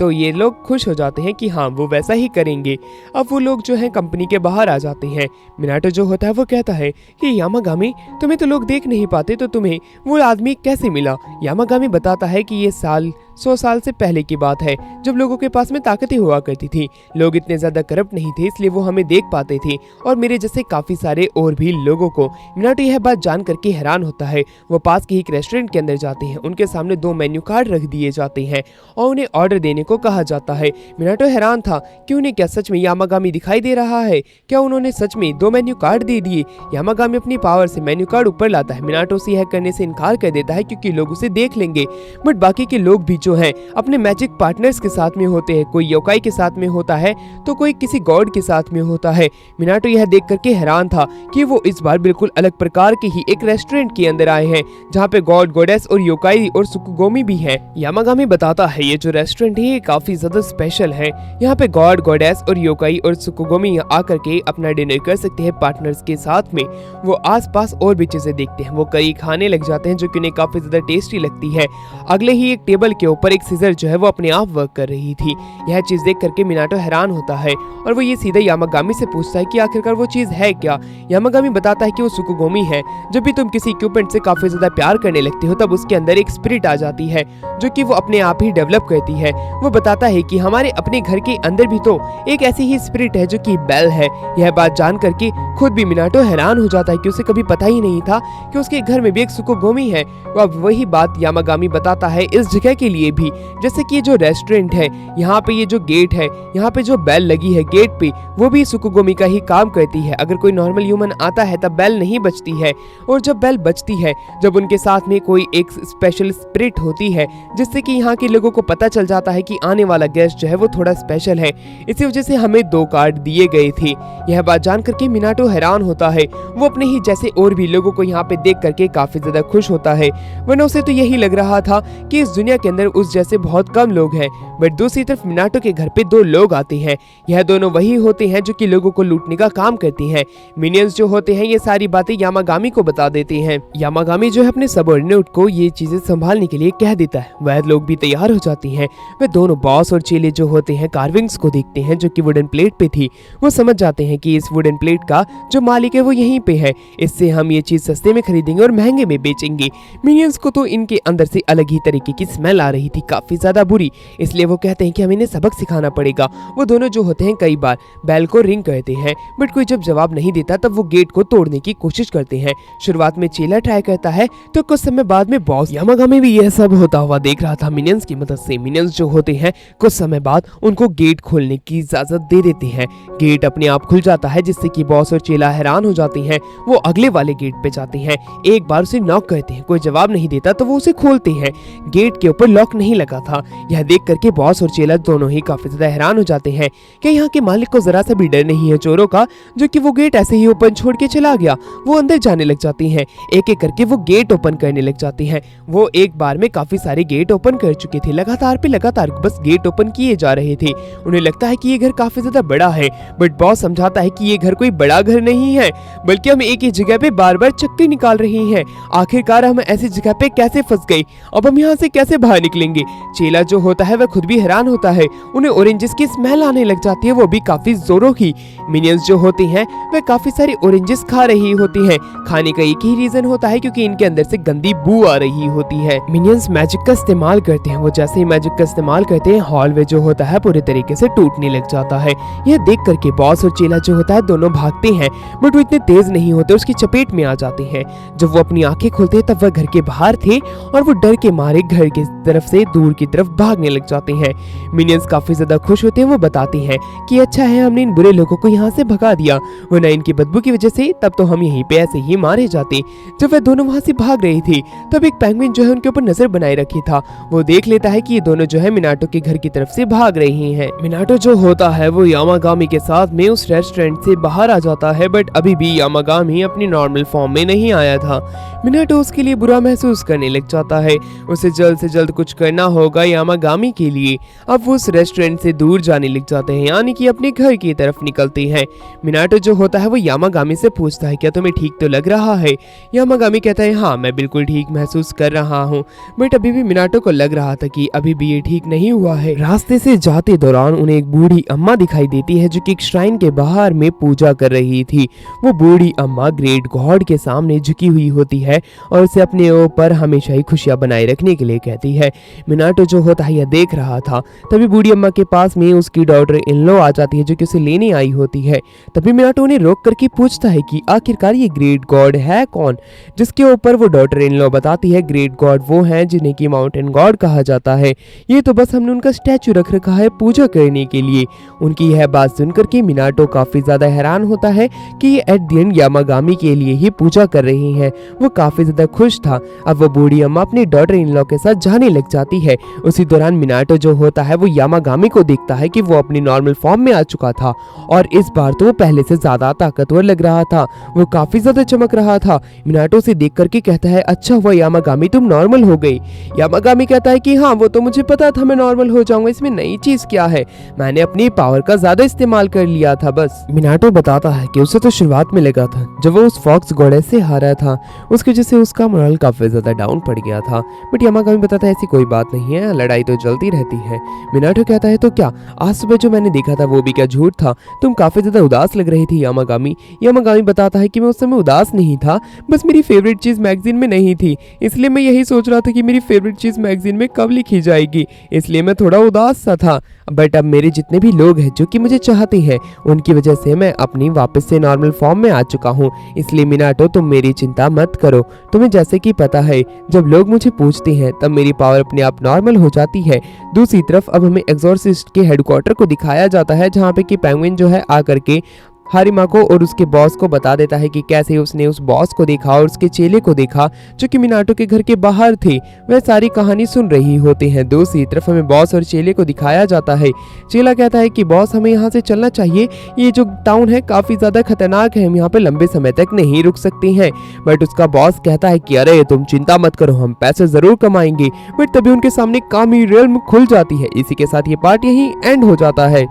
Speaker 1: तो ये लोग खुश हो जाते हैं कि हाँ वो वैसा ही करेंगे। अब वो लोग जो है कंपनी के बाहर आ जाते हैं। मिनाटो जो होता है वो कहता है कि यामागामी तुम्हें तो लोग देख नहीं पाते तो तुम्हें वो आदमी कैसे मिला? यामागामी बताता है कि ये 100 साल से पहले की बात है जब लोगों के पास में ताकतें हुआ करती थी। लोग इतने ज्यादा करप्ट नहीं थे इसलिए वो हमें देख पाते थे और मेरे जैसे काफी सारे और भी लोगों को। मिनाटो यह बात जान करके हैरान होता है। वो पास के ही एक रेस्टोरेंट के अंदर जाते हैं। उनके सामने 2 मेन्यू कार्ड रख दिए जाते हैं और उन्हें ऑर्डर देने को कहा जाता है। मिनाटो हैरान था कि उन्हें क्या सच में यामागामी दिखाई दे रहा है? क्या उन्होंने सच में 2 मेन्यू कार्ड दे दिए? यामागामी अपनी पावर से मेन्यू कार्ड ऊपर लाता है। मिनाटो से यह करने से इनकार कर देता है क्योंकि लोग उसे देख लेंगे, बट बाकी के लोग भी जो है अपने मैजिक पार्टनर्स के साथ में होते हैं। कोई योकाई के साथ में होता है तो कोई किसी गॉड के साथ में होता है। मिनाटो यह देख करके हैरान था कि वो इस बार बिल्कुल अलग प्रकार के ही एक रेस्टोरेंट के अंदर आए हैं जहाँ पे गॉड, गॉडेस और योकाई और सुकुगोमी भी है। यामागामी बताता है ये जो रेस्टोरेंट है ये काफी ज्यादा स्पेशल है। यहाँ पे गॉड, गॉडेस और योकाई और सुकुगोमी आकर के अपना डिनर कर सकते हैं पार्टनर्स के साथ में। वो आसपास और भी चीजें देखते हैं। वो करी खाने लग जाते हैं जो कि उन्हें काफी ज्यादा टेस्टी लगती है। अगले ही एक टेबल के ऊपर एक सीजर जो है वो अपने आप वर्क कर रही थी। यह चीज देख करके मिनाटो हैरान होता है और वो ये सीधे यामागामी से पूछता है कि आखिरकार वो चीज है क्या। यामागामी बताता है कि वो सुकुगोमी है। जब भी तुम किसी इक्विपमेंट से काफी ज्यादा प्यार करने लगते हो तब उसके अंदर एक स्पिरिट आ जाती है जो कि वो अपने आप ही डेवलप करती है। वो बताता है कि हमारे अपने घर के अंदर भी तो एक ऐसी ही स्पिरिट है जो कि बेल है। यह बात जान करके खुद भी मिनाटो हैरान हो जाता है कि उसे कभी पता ही नहीं था कि उसके घर में भी एक सुकुगोमी है। अब वही बात यामागामी बताता है इस जगह के लिए लिए भी। जैसे कि ये जो रेस्टोरेंट है, यहाँ पे ये जो गेट है, यहाँ पे जो बेल लगी है गेट पे, वो भी सुकुगोमी का ही काम करती है। अगर कोई नॉर्मल ह्यूमन आता है तब बेल नहीं बजती है, और जब बेल बजती है जब उनके साथ में कोई एक स्पेशल स्पिरिट होती है, जिससे कि यहाँ के लोगों को पता चल जाता है कि आने वाला गेस्ट जो है वो थोड़ा स्पेशल है। इसी वजह से हमें 2 कार्ड दिए गए थे। यह बात जान करके मिनाटो हैरान होता है। वो अपने ही जैसे और भी लोगों को यहाँ पे देख करके काफी ज्यादा खुश होता है, वरना उसे तो यही लग रहा था कि इस दुनिया के अंदर उस जैसे बहुत कम लोग हैं। बट दूसरी तरफ मिनाटो के घर पे 2 लोग आते हैं। यह दोनों वही होते हैं जो कि लोगों को लूटने का काम करती हैं। मिनियंस जो होते हैं ये सारी बातें यामागामी को बता देते हैं। यामागामी जो है अपने सबऑर्डिनेट को ये चीजें संभालने के लिए कह देता है। वह लोग भी तैयार हो जाती हैं। वे दोनों बॉस और चेले जो होते हैं कार्विंग्स को देखते हैं जो कि वुडन प्लेट पे थी। वो समझ जाते हैं कि इस वुडन प्लेट का जो मालिक है वो यहीं पे है, इससे हम ये चीज सस्ते में खरीदेंगे और महंगे में बेचेंगे। मिनियंस को तो इनके अंदर से अलग ही तरीके की स्मेल आ रही थी, काफी ज्यादा बुरी, इसलिए वो कहते हैं कि हमें इन्हें सबक सिखाना पड़ेगा। वो दोनों जो होते हैं कई बार बेल को रिंग करते हैं, बट कोई जब जवाब नहीं देता तब वो गेट को तोड़ने की कोशिश करते हैं। शुरुआत में चेला ट्राई करता है तो कुछ समय बाद में बॉस यामागामी भी यह सब होता हुआ देख रहा था मिनियंस की मदद से। मिनियंस जो होते हैं कुछ समय बाद उनको गेट खोलने की इजाजत दे देते हैं। गेट अपने आप खुल जाता है, जिससे कि बॉस और चेला हैरान हो जाते हैं। वो अगले वाले गेट पे जाते हैं, एक बार उसे नॉक करते हैं, कोई जवाब नहीं देता तो वो उसे खोलते हैं। गेट के ऊपर लॉक नहीं लगा था। यह देख करके बॉस और चेला दोनों ही काफी ज्यादा हैरान हो जाते हैं कि यहाँ के मालिक को जरा सा भी डर नहीं है चोरों का, जो कि वो गेट ऐसे ही ओपन छोड़ के चला गया। वो अंदर जाने लग जाती हैं, एक एक करके वो गेट ओपन करने लग जाती हैं। वो एक बार में काफी सारे गेट ओपन कर चुके थे, लगातार पे लगातार बस गेट ओपन किए जा रहे थे। उन्हें लगता है कि ये घर काफी ज्यादा बड़ा है, बट बॉस समझाता है कि ये घर कोई बड़ा घर नहीं है, बल्कि हम एक ही जगह पे बार बार चक्के निकाल रहे हैं। आखिरकार हम ऐसी जगह पे कैसे फंस गए, अब हम यहाँ से कैसे बाहर निकलेंगे। चेला जो होता है वह खुद भी हैरान होता है। उन्हें ऑरेंजेस की स्मेल आने लग जाती है, वो भी काफी जोरों की। मिनियंस जो होती हैं वह काफी सारे ऑरेंजेस खा रही होती हैं। खाने का एक ही रीजन होता है क्योंकि इनके अंदर से गंदी बू आ रही होती है। मिनियंस मैजिक का इस्तेमाल करते हैं। वो जैसे ही मैजिक का इस्तेमाल करते हैं हॉलवे जो होता है पूरे तरीके से टूटने लग जाता है। यह देख करके बॉस और चेला जो होता है दोनों भागते हैं, बट वो इतने तेज नहीं होते, उसकी चपेट में आ जाते हैं। जब वो अपनी आंखें खोलते हैं तब वह घर के बाहर थे और वो डर के मारे घर की तरफ से दूर की तरफ भागने लग जाते हैं। मिनियंस काफी ज्यादा खुश होते हैं। वो बताते हैं कि अच्छा है हमने इन बुरे लोगों को यहाँ से भगा दिया, वरना इनकी बदबू की वजह से तब तो हम यहीं पे ऐसे ही मारे जाते। जब वह दोनों वहाँ से भाग रही थी तब एक पेंगुइन जो है उनके ऊपर नजर बनाए रखी था। वो देख लेता है कि ये दोनों जो है मिनाटो के घर की तरफ से भाग रही हैं। मिनाटो जो होता है वो यामागामी के साथ में उस रेस्टोरेंट से बाहर आ जाता है, बट अभी भी यामागामी अपनी नॉर्मल फॉर्म में नहीं आया था। मिनाटो उसके लिए बुरा महसूस करने लग जाता है। उसे जल्द से जल्द कुछ करना होगा यामागामी के लिए। अब वो उस रेस्टोरेंट से दूर जाने लग जाते हैं, यानी कि अपने घर की तरफ निकलते हैं। मिनाटो जो होता है वो यामागामी से पूछता है क्या तुम्हें ठीक तो लग रहा है। यामागामी कहता है हाँ मैं बिल्कुल ठीक महसूस कर रहा हूँ, बट अभी भी मिनाटो को लग रहा था कि अभी भी ये ठीक नहीं हुआ है। रास्ते से जाते दौरान उन्हें एक बूढ़ी अम्मा दिखाई देती है जो कि एक श्राइन के बाहर में पूजा कर रही थी। वो बूढ़ी अम्मा ग्रेट गॉड के सामने झुकी हुई होती है और उसे अपने ऊपर हमेशा ही खुशियां बनाए रखने के लिए कहती है। मिनाटो जो होता है यह देख रहा था। तभी बूढ़ी अम्मा के पास में उसकी डॉटर इन लॉ आ जाती है जो कि उसे लेने आई होती है। तभी मिनाटो उन्हें रोक करके पूछता है कि आखिरकार ये ग्रेट गॉड है कौन, जिसके ऊपर वो डॉटर इन लॉ बताती है ग्रेट गॉड वो हैं जिन्हें की माउंटेन गॉड कहा जाता है। ये तो बस हमने उनका स्टैचू रख रखा है पूजा करने के लिए। उनकी यह बात सुनकर के मिनाटो काफी ज्यादा हैरान होता है कि ये एट द एंड यामागामी के लिए ही पूजा कर रही हैं। वो काफी ज्यादा खुश था। अब वो बूढ़ी अम्मा अपनी डॉटर इन लॉ के साथ जाने लग जाती है। उसी दौरान मिनाटो जो होता है वो यामागामी को देखता है कि वो अपनी नॉर्मल फॉर्म में आ चुका था और इस बार तो वो पहले से ज्यादा ताकतवर लग रहा था। वो काफी ज्यादा चमक रहा था। मिनाटो से देख करके कहता है अच्छा हुआ यामागामी तुम नॉर्मल हो गई। यामागामी कहता है कि हाँ वो तो मुझे पता था मैं नॉर्मल हो जाऊंगा, इसमें नई चीज क्या है, मैंने अपनी पावर का ज्यादा इस्तेमाल कर लिया था बस। मिनाटो बताता है कि उसे तो शुरुआत में लगा था जब वो उस फॉक्स गॉडेस से हारा था, उसकी वजह से उसका मोरल काफी ज्यादा डाउन पड़ गया था, बट यामागामी बताता है ऐसी कोई बात नहीं है, लड़ाई तो चलती रहती है। मिनाटो कहता है तो क्या आज सुबह जो मैंने देखा था वो भी क्या झूठ था, तुम काफी ज्यादा उदास लग रही थी यामागामी। यामागामी बताता है कि मैं उस समय उदास नहीं था, बस मेरी फेवरेट चीज मैगजीन में नहीं थी, इसलिए मैं यही सोच रहा था कि मेरी फेवरेट चीज मैगजीन में कब लिखी जाएगी, इसलिए मैं थोड़ा उदास सा था। बट अब मेरे जितने भी लोग हैं जो कि मुझे चाहते हैं, उनकी वजह से मैं अपनी वापस से नॉर्मल फॉर्म में आ चुका हूँ। इसलिए मिनाटो तुम मेरी चिंता मत करो। तुम्हें जैसे कि पता है, जब लोग मुझे पूछते हैं तब मेरी पावर अपने आप नॉर्मल हो जाती है। दूसरी तरफ अब हमें एग्जॉर्सिस्ट के हेडक्वार्टर को दिखाया जाता है, जहाँ पे कि पेंगुइन जो है आकर के हारिमा को और उसके बॉस को बता देता है कि कैसे उसने उस बॉस को देखा और उसके चेले को देखा जो कि मिनाटो के घर के बाहर थे। वह सारी कहानी सुन रही होते हैं। दूसरी तरफ हमें बॉस और चेले को दिखाया जाता है। चेला कहता है कि बॉस हमें यहाँ से चलना चाहिए, ये जो टाउन है काफी ज्यादा खतरनाक है, हम यहाँ पे लंबे समय तक नहीं रुक सकते हैं। बट उसका बॉस कहता है कि अरे तुम चिंता मत करो, हम पैसे जरूर कमाएंगे। बट तभी उनके सामने कामी रियल्म खुल जाती है। इसी के साथ ये पार्ट यहीं एंड हो जाता है।